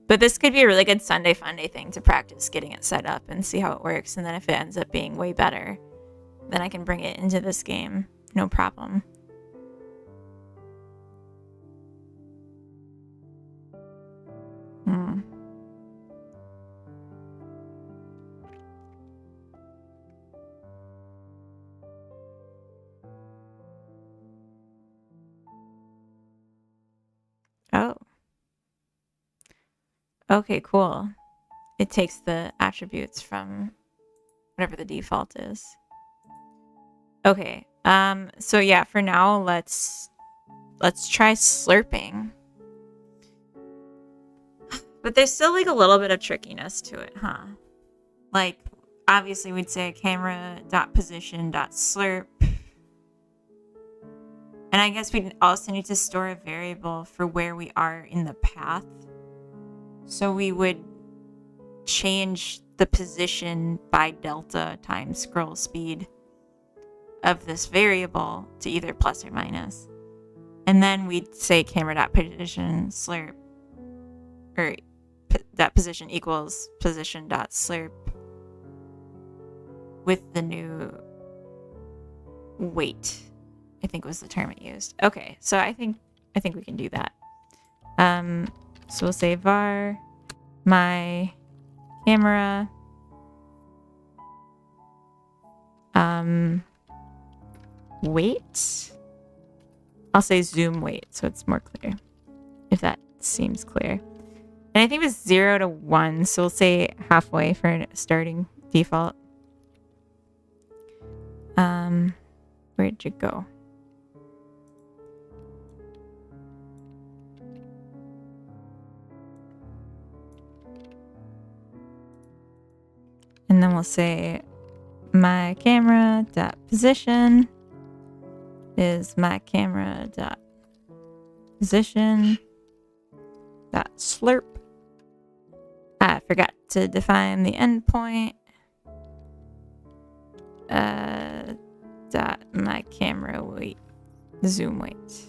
But this could be a really good Sunday Funday thing to practice getting it set up and see how it works. And then if it ends up being way better, then I can bring it into this game. No problem. Oh. Okay, cool. It takes the attributes from whatever the default is. Okay. So yeah, for now, let's try slurping. But there's still like a little bit of trickiness to it, huh? Like, obviously we'd say camera.position.slurp. And I guess we also need to store a variable for where we are in the path. So we would change the position by delta times scroll speed of this variable to either plus or minus. And then we'd say camera.position slurp, or that position equals position.slurp with the new weight, I think was the term it used. Okay, so I think we can do that. So we'll say var my camera weight. I'll say zoom weight so it's more clear, if that seems clear. And I think it was 0 to 1, so we'll say halfway for a starting default. Where'd you go? And then we'll say my camera dot position is my camera dot position dot slurp. I forgot to define the endpoint. Dot my camera weight, zoom weight.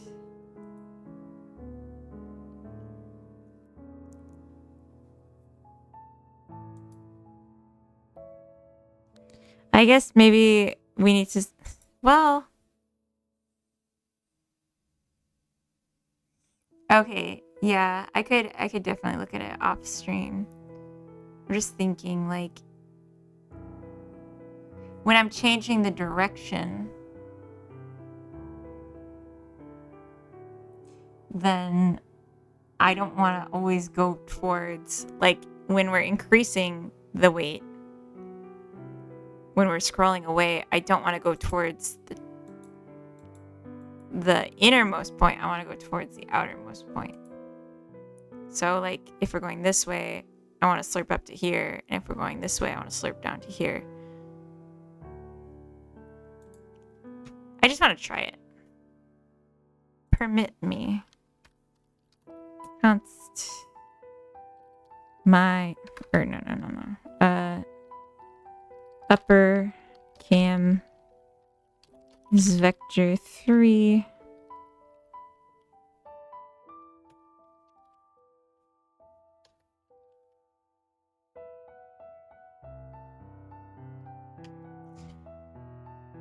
I guess maybe we need to... Well... Okay, yeah, I could definitely look at it off stream. I'm just thinking, like... When I'm changing the direction... Then... I don't want to always go towards... Like, when we're increasing the weight... When we're scrolling away, I don't want to go towards the innermost point. I want to go towards the outermost point. So, like, if we're going this way, I want to slurp up to here. And if we're going this way, I want to slurp down to here. I just want to try it. Permit me. Const... My... Or, no. Upper cam is vector 3.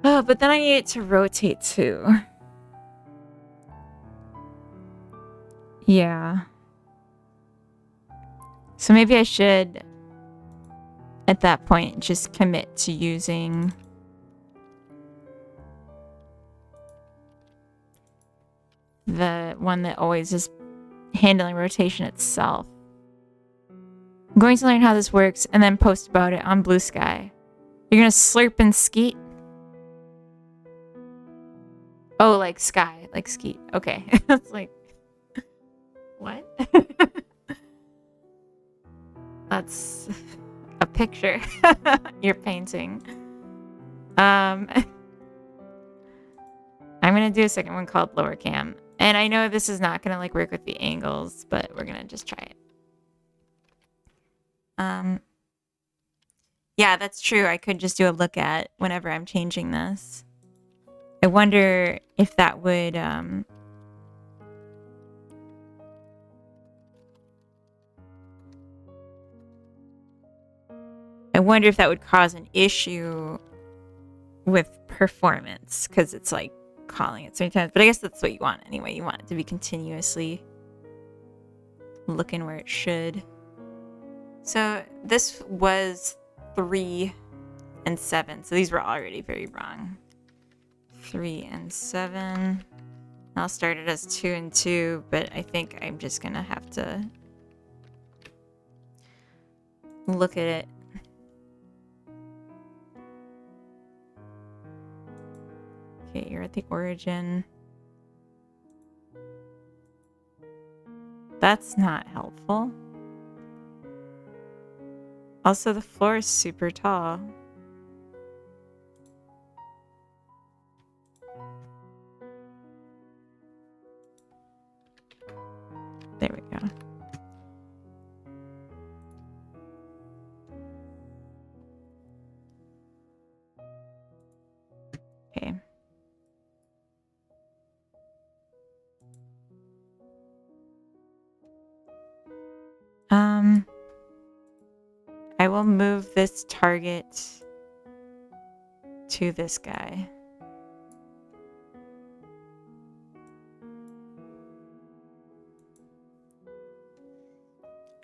Oh, but then I need it to rotate too. Yeah. So maybe I should, at that point, just commit to using the one that always is handling rotation itself. I'm going to learn how this works and then post about it on Blue Sky. You're gonna slurp and skeet? Oh, like sky, like skeet. Okay. It's like, what? That's a picture you're painting. I'm gonna do a second one called lower cam. And I know this is not gonna like work with the angles, but we're gonna just try it. Yeah, that's true. I could just do a look at whenever I'm changing this. I wonder if that would cause an issue with performance, because it's like calling it so many times. But I guess that's what you want anyway. You want it to be continuously looking where it should. So this was 3 and 7. So these were already very wrong. 3 and 7. I'll start it as 2 and 2, but I think I'm just gonna have to look at it. Okay, you're at the origin. That's not helpful. Also, the floor is super tall. There we go. Okay. I will move this target to this guy.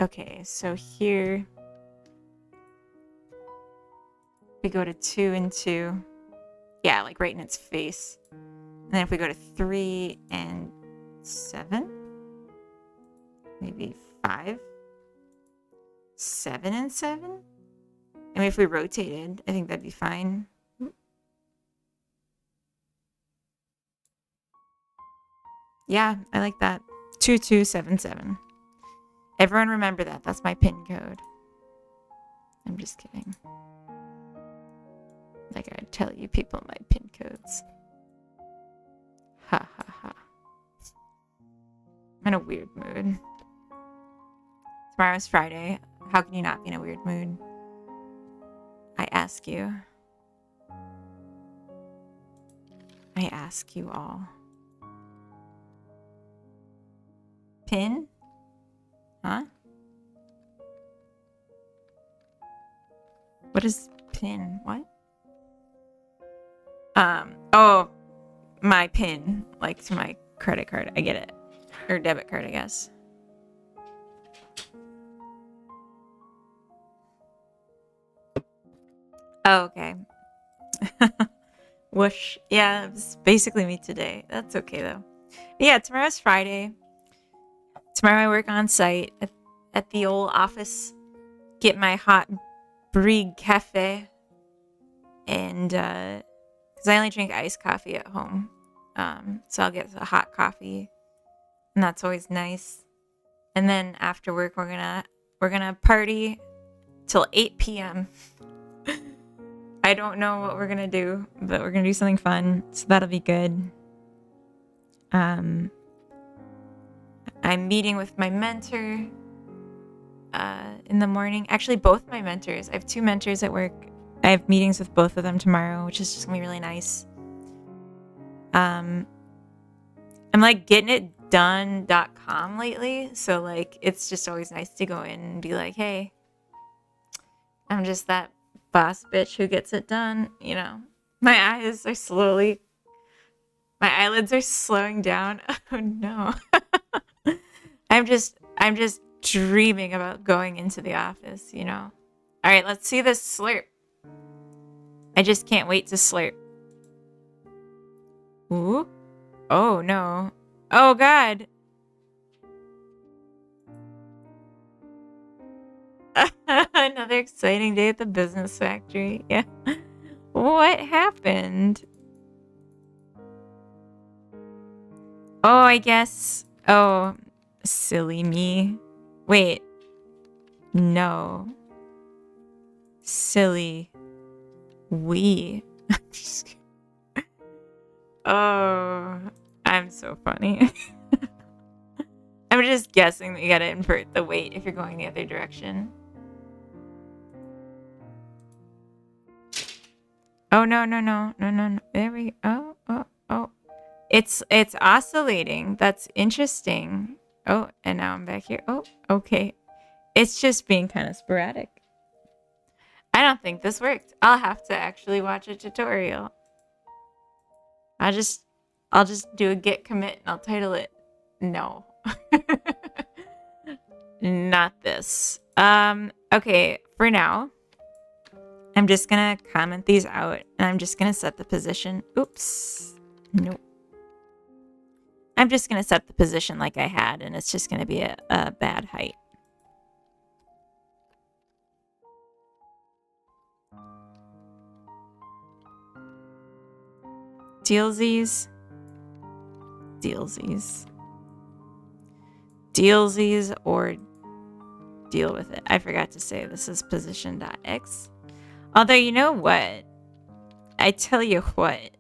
Okay, so here we go to 2 and 2. Yeah, like right in its face. And then if we go to 3 and 7, maybe 5, 7 and 7. I mean, if we rotated, I think that'd be fine. Yeah, I like that. 2277. Everyone remember that. That's my pin code. I'm just kidding. Like I tell you people my pin codes. Ha ha ha. I'm in a weird mood. Tomorrow's Friday. How can you not be in a weird mood? I ask you. I ask you all. Pin? Huh? What is pin? What? Oh, my PIN, like to my credit card. I get it. Or debit card, I guess. Oh, okay. Whoosh. Yeah, it was basically me today. That's okay, though. But yeah, tomorrow's Friday. Tomorrow I work on site at the old office. Get my hot Brie cafe. And, because I only drink iced coffee at home. So I'll get a hot coffee. And that's always nice. And then after work, we're gonna party till 8 p.m. I don't know what we're gonna do, but we're gonna do something fun, so that'll be good. I'm meeting with my mentor in the morning. Actually, both my mentors. I have 2 mentors at work. I have meetings with both of them tomorrow, which is just gonna be really nice. I'm like getting it done.com lately, so like it's just always nice to go in and be like, hey, I'm just that boss bitch who gets it done, you know. My eyelids are slowing down. Oh no. I'm just dreaming about going into the office, you know. All right, let's see this slurp. I just can't wait to slurp. Ooh. Oh no. Oh god. Another exciting day at the business factory. Yeah. What happened? Oh, I guess. Oh, silly me. Wait. No. Silly. We. Oh, I'm so funny. I'm just guessing that you gotta invert the weight if you're going the other direction. Oh, no. There we go. Oh. It's oscillating. That's interesting. Oh, and now I'm back here. Oh, okay. It's just being kind of sporadic. I don't think this worked. I'll have to actually watch a tutorial. I'll just do a git commit and I'll title it no. Not this. Okay, for now, I'm just gonna comment these out and I'm just gonna set the position. Oops. Nope. I'm just gonna set the position like I had and it's just gonna be a bad height. Dealsies or deal with it. I forgot to say this is position.x. Although, you know what? I tell you what.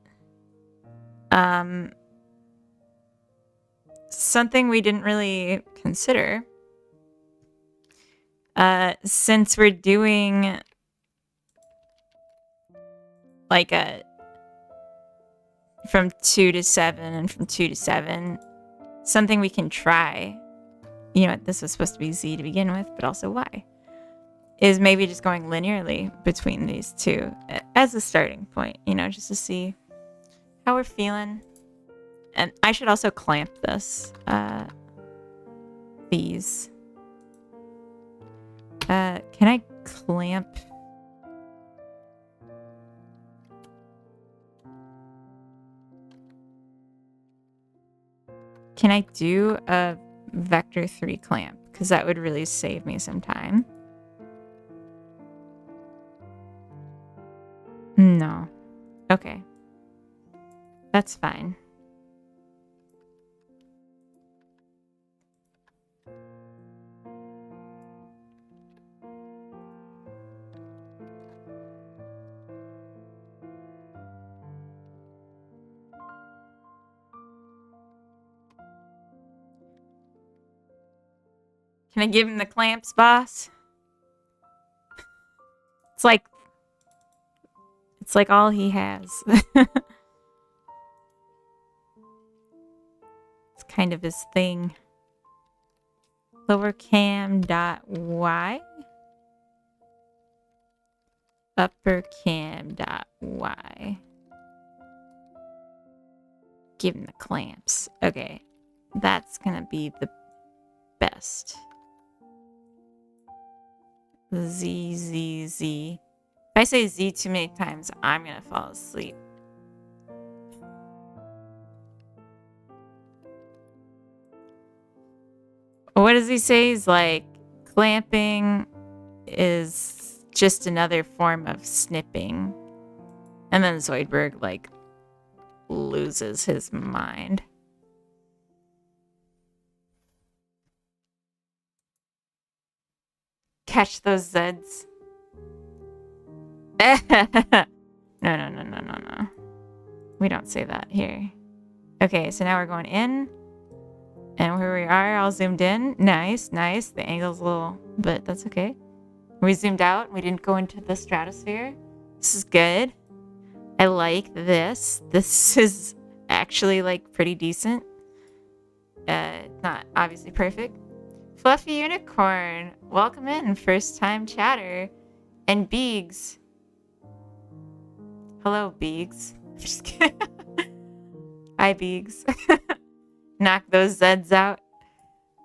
Something we didn't really consider. Since we're doing like a from 2 to 7 and from 2 to 7, something we can try, you know, this was supposed to be Z to begin with, but also Y, is maybe just going linearly between these two as a starting point, you know, just to see how we're feeling. And I should also clamp this, these. Can I clamp? Can I do a vector 3 clamp? Because that would really save me some time. No. Okay. That's fine. Can I give him the clamps, boss? It's like all he has. It's kind of his thing. Lower cam dot Y. Upper cam dot Y. Give him the clamps. Okay. That's gonna be the best. Z, Z, Z. If I say Z too many times, I'm gonna fall asleep. What does he say? He's like, clamping is just another form of snipping. And then Zoidberg, like, loses his mind. Catch those Zeds. No. We don't say that here. Okay, so now we're going in. And where we are, all zoomed in. Nice. The angle's a little, but that's okay. We zoomed out. We didn't go into the stratosphere. This is good. I like this. This is actually, like, pretty decent. Not obviously perfect. Fluffy Unicorn, welcome in, first time chatter. And Beegs. Hello, Beegs. Just kidding. Hi, Beegs. Knock those Zeds out.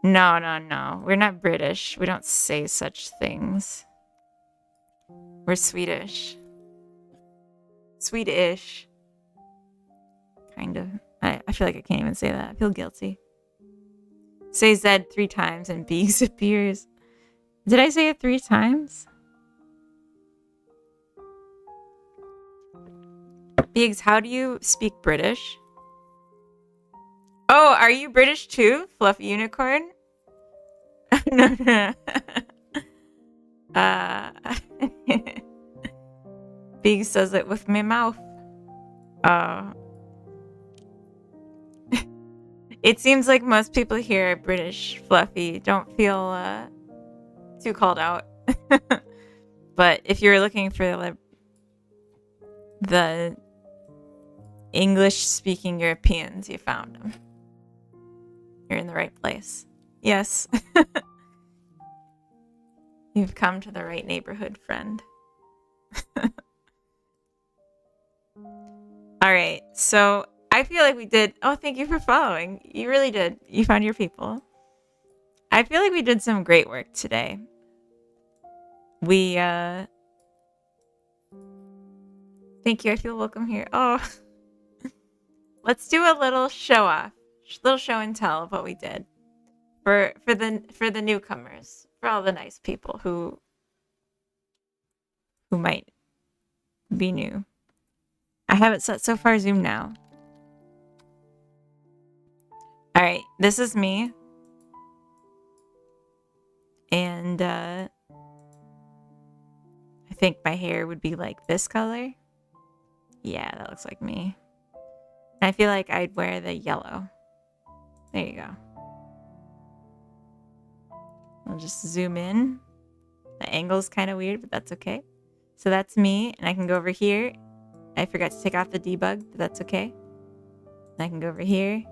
No. We're not British. We don't say such things. We're Swedish. Swedish. Kind of. I feel like I can't even say that. I feel guilty. Say Zed 3 times and Beegs appears. Did I say it 3 times? Beegs, how do you speak British? Oh, are you British too, Fluffy Unicorn? No. Beegs says it with my mouth. It seems like most people here are British, Fluffy. Don't feel too called out. But if you're looking for the English-speaking Europeans, you found them. You're in the right place. Yes. You've come to the right neighborhood, friend. All right, so I feel like we did... Oh, thank you for following. You really did. You found your people. I feel like we did some great work today. We, Thank you. I feel welcome here. Oh. Let's do a little show-off. Little show and tell of what we did. For the newcomers. For all the nice people who might be new. I have it set so far zoom now. Alright, this is me. And I think my hair would be like this color. Yeah, that looks like me. And I feel like I'd wear the yellow. There you go. I'll just zoom in. The angle's kind of weird, but that's okay. So that's me, and I can go over here. I forgot to take off the debug, but that's okay. And I can go over here.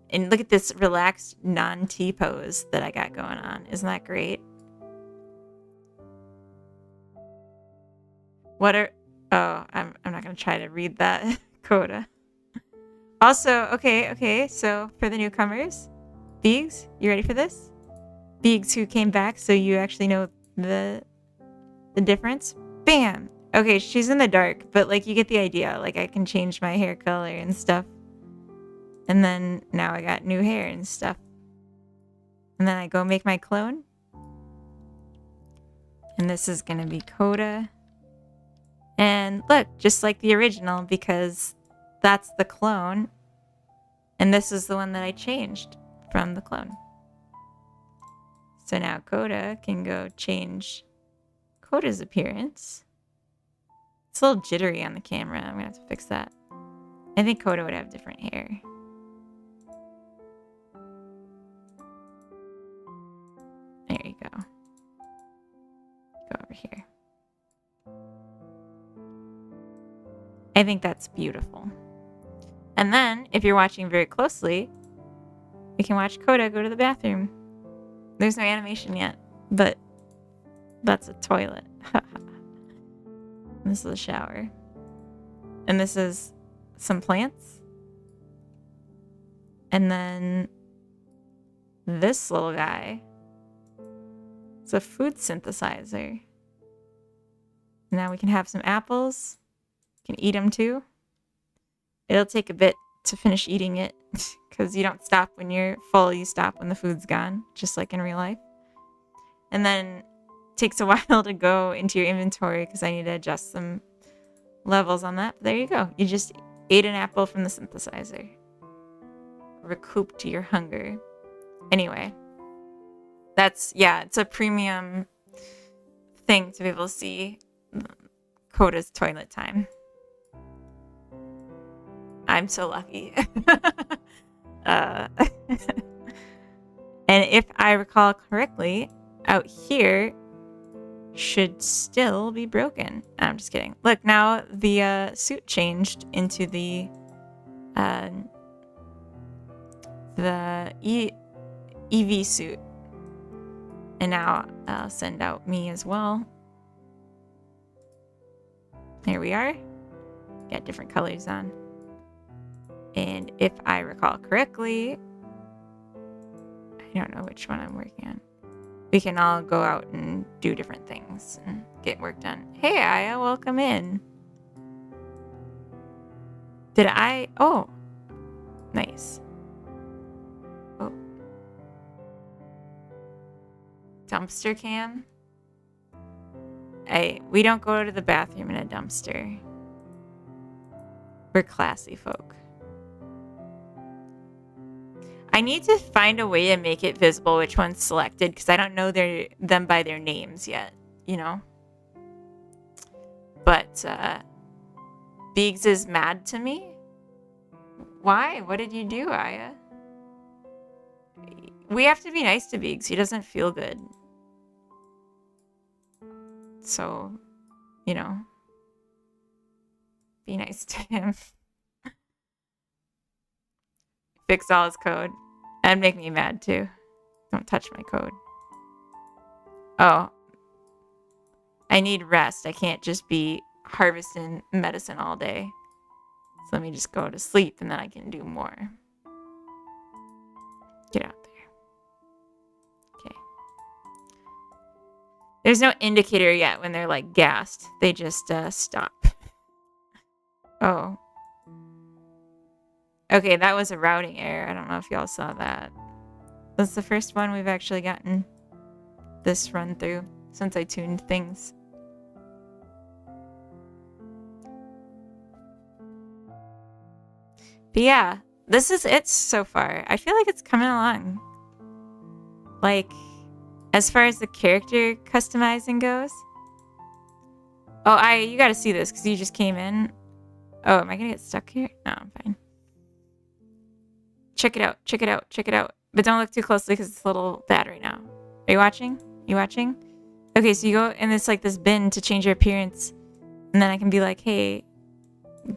And look at this relaxed non-T pose that I got going on. Isn't that great? What are... Oh, I'm not going to try to read that coda. Also, okay, so for the newcomers, Beegs, you ready for this? Beegs who came back, so you actually know the difference. Bam! Okay, she's in the dark, but like you get the idea. Like I can change my hair color and stuff. And then now I got new hair and stuff. And then I go make my clone. And this is gonna be Coda. And look, just like the original, because that's the clone. And this is the one that I changed from the clone. So now Coda can go change Coda's appearance. It's a little jittery on the camera. I'm gonna have to fix that. I think Coda would have different hair. There you go. Go over here. I think that's beautiful. And then, if you're watching very closely, you can watch Coda go to the bathroom. There's no animation yet, but that's a toilet. This is a shower. And this is some plants. And then this little guy, it's a food synthesizer. Now we can have some apples. You can eat them too. It'll take a bit to finish eating it because you don't stop when you're full. You stop when the food's gone, just like in real life. And then it takes a while to go into your inventory because I need to adjust some levels on that. But there you go. You just ate an apple from the synthesizer. Recouped your hunger. Anyway, it's a premium thing to be able to see Coda's toilet time. I'm so lucky. And if I recall correctly, out here should still be broken. I'm just kidding. Look, now the suit changed into the EV suit. And now I'll send out me as well. There we are. Got different colors on. And if I recall correctly, I don't know which one I'm working on. We can all go out and do different things and get work done. Hey, Aya, welcome in. Oh, nice. Oh. Dumpster cam? We don't go to the bathroom in a dumpster. We're classy folk. I need to find a way to make it visible which one's selected because I don't know them by their names yet, you know? But Biggs is mad to me? Why? What did you do, Aya? We have to be nice to Biggs. He doesn't feel good. So, you know, be nice to him. Fix all his code. That'd make me mad too. Don't touch my code. Oh. I need rest. I can't just be harvesting medicine all day. So let me just go to sleep and then I can do more. Get out there. Okay. There's no indicator yet when they're like gassed. They just stop. Oh. Okay, that was a routing error. I don't know if y'all saw that. That's the first one we've actually gotten this run through since I tuned things. But yeah, this is it so far. I feel like it's coming along. Like, as far as the character customizing goes. Oh, you gotta see this because you just came in. Oh, am I gonna get stuck here? No, I'm fine. Check it out. Check it out. Check it out. But don't look too closely because it's a little bad right now. Are you watching? You watching? Okay, so you go in this like this bin to change your appearance. And then I can be like, hey,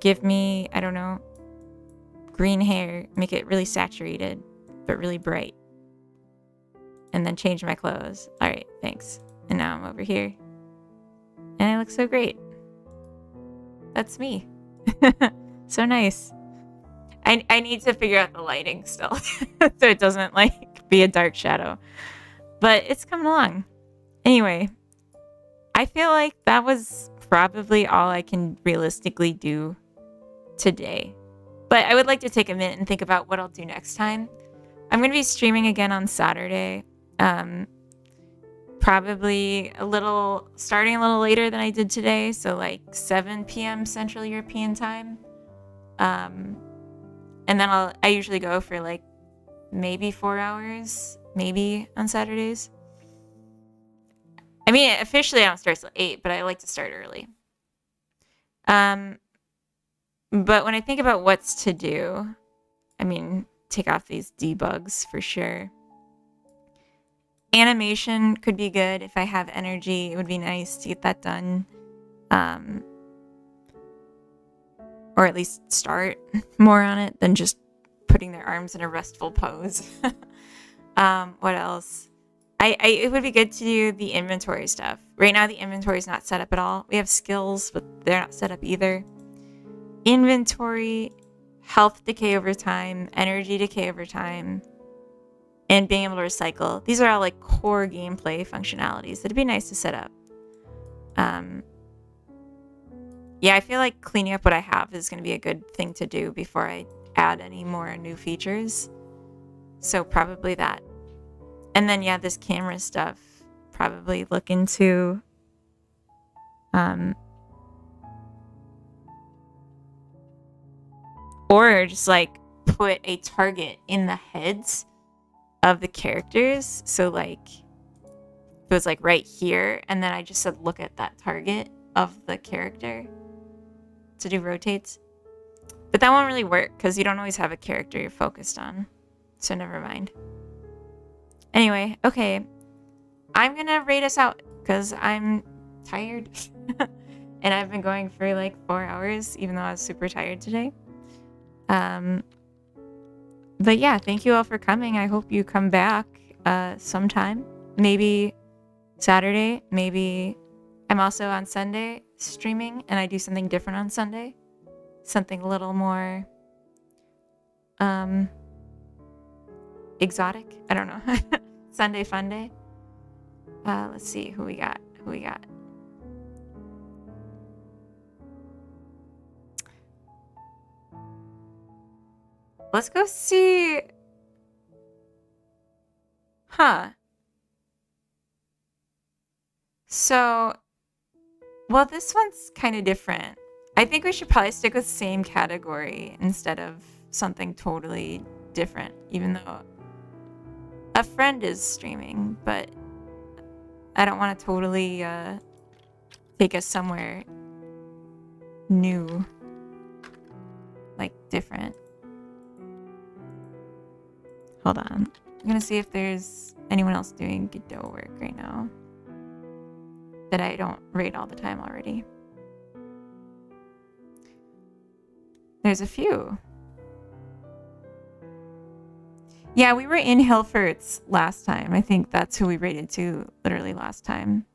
give me, I don't know, green hair. Make it really saturated, but really bright. And then change my clothes. All right, thanks. And now I'm over here. And I look so great. That's me. So nice. I need to figure out the lighting still so it doesn't like be a dark shadow. But it's coming along. Anyway, I feel like that was probably all I can realistically do today. But I would like to take a minute and think about what I'll do next time. I'm going to be streaming again on Saturday. Probably starting a little later than I did today. So like 7 p.m. Central European time. And then I usually go for like maybe 4 hours, maybe on Saturdays. I mean, officially I don't start till 8, but I like to start early. But when I think about what's to do, I mean, take off these debugs for sure. Animation could be good if I have energy. It would be nice to get that done. Or at least start more on it than just putting their arms in a restful pose. What else? It would be good to do the inventory stuff. Right now the inventory is not set up at all. We have skills, but they're not set up either. Inventory, health decay over time, energy decay over time, and being able to recycle. These are all like core gameplay functionalities. It'd be nice to set up. Yeah, I feel like cleaning up what I have is going to be a good thing to do before I add any more new features. So probably that. And then, yeah, this camera stuff, probably look into or just like put a target in the heads of the characters. So like it was like right here, and then I just said look at that target of the character to do rotates. But that won't really work because you don't always have a character you're focused on. So never mind. Anyway, okay. I'm gonna rate us out because I'm tired. And I've been going for like 4 hours, even though I was super tired today. But yeah, thank you all for coming. I hope you come back sometime. Maybe Saturday. Maybe I'm also on Sunday streaming, and I do something different on Sunday. Something a little more exotic. I don't know. Sunday fun day. Let's see who we got. Let's go see. So, well, this one's kind of different. I think we should probably stick with same category instead of something totally different, even though a friend is streaming, but I don't want to totally take us somewhere new, like different. Hold on. I'm gonna see if there's anyone else doing Godot work right now that I don't rate all the time already. There's a few. Yeah, we were in Hilfert's last time. I think that's who we rated to literally last time.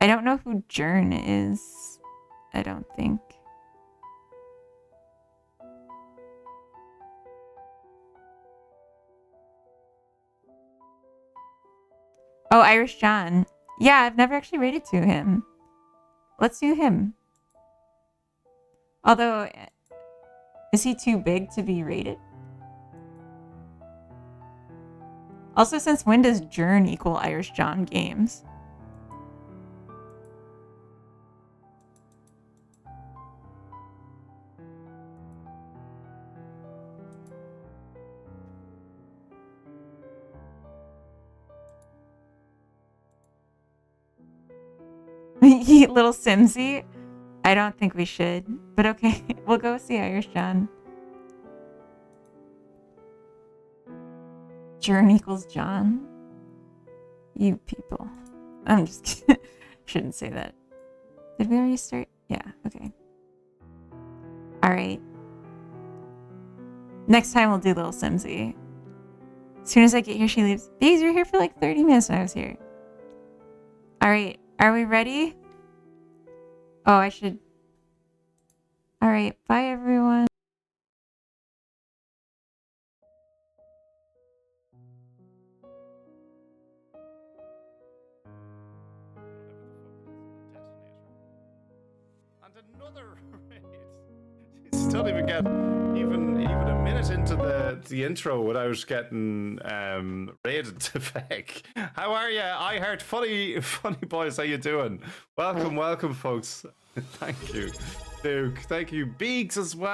I don't know who Jern is. I don't think. Oh, Irish John. Yeah, I've never actually rated to him. Let's do him. Although, is he too big to be rated? Also, since when does Jern equal Irish John games? Little Simsy? I don't think we should, but okay. We'll go see Irish John. Jern equals John? You people. I'm just kidding. Shouldn't say that. Did we already start? Yeah, okay. Alright. Next time we'll do Little Simsy. As soon as I get here, she leaves. Bees, you were here for like 30 minutes when I was here. Alright, are we ready? Oh, I should... Alright, bye everyone. And another raid. Still even get even a minute into the intro without getting raided to feck. How are you? I heard funny boys. How you doing? Welcome, folks. Thank you, Duke. Thank you, Beaks as well.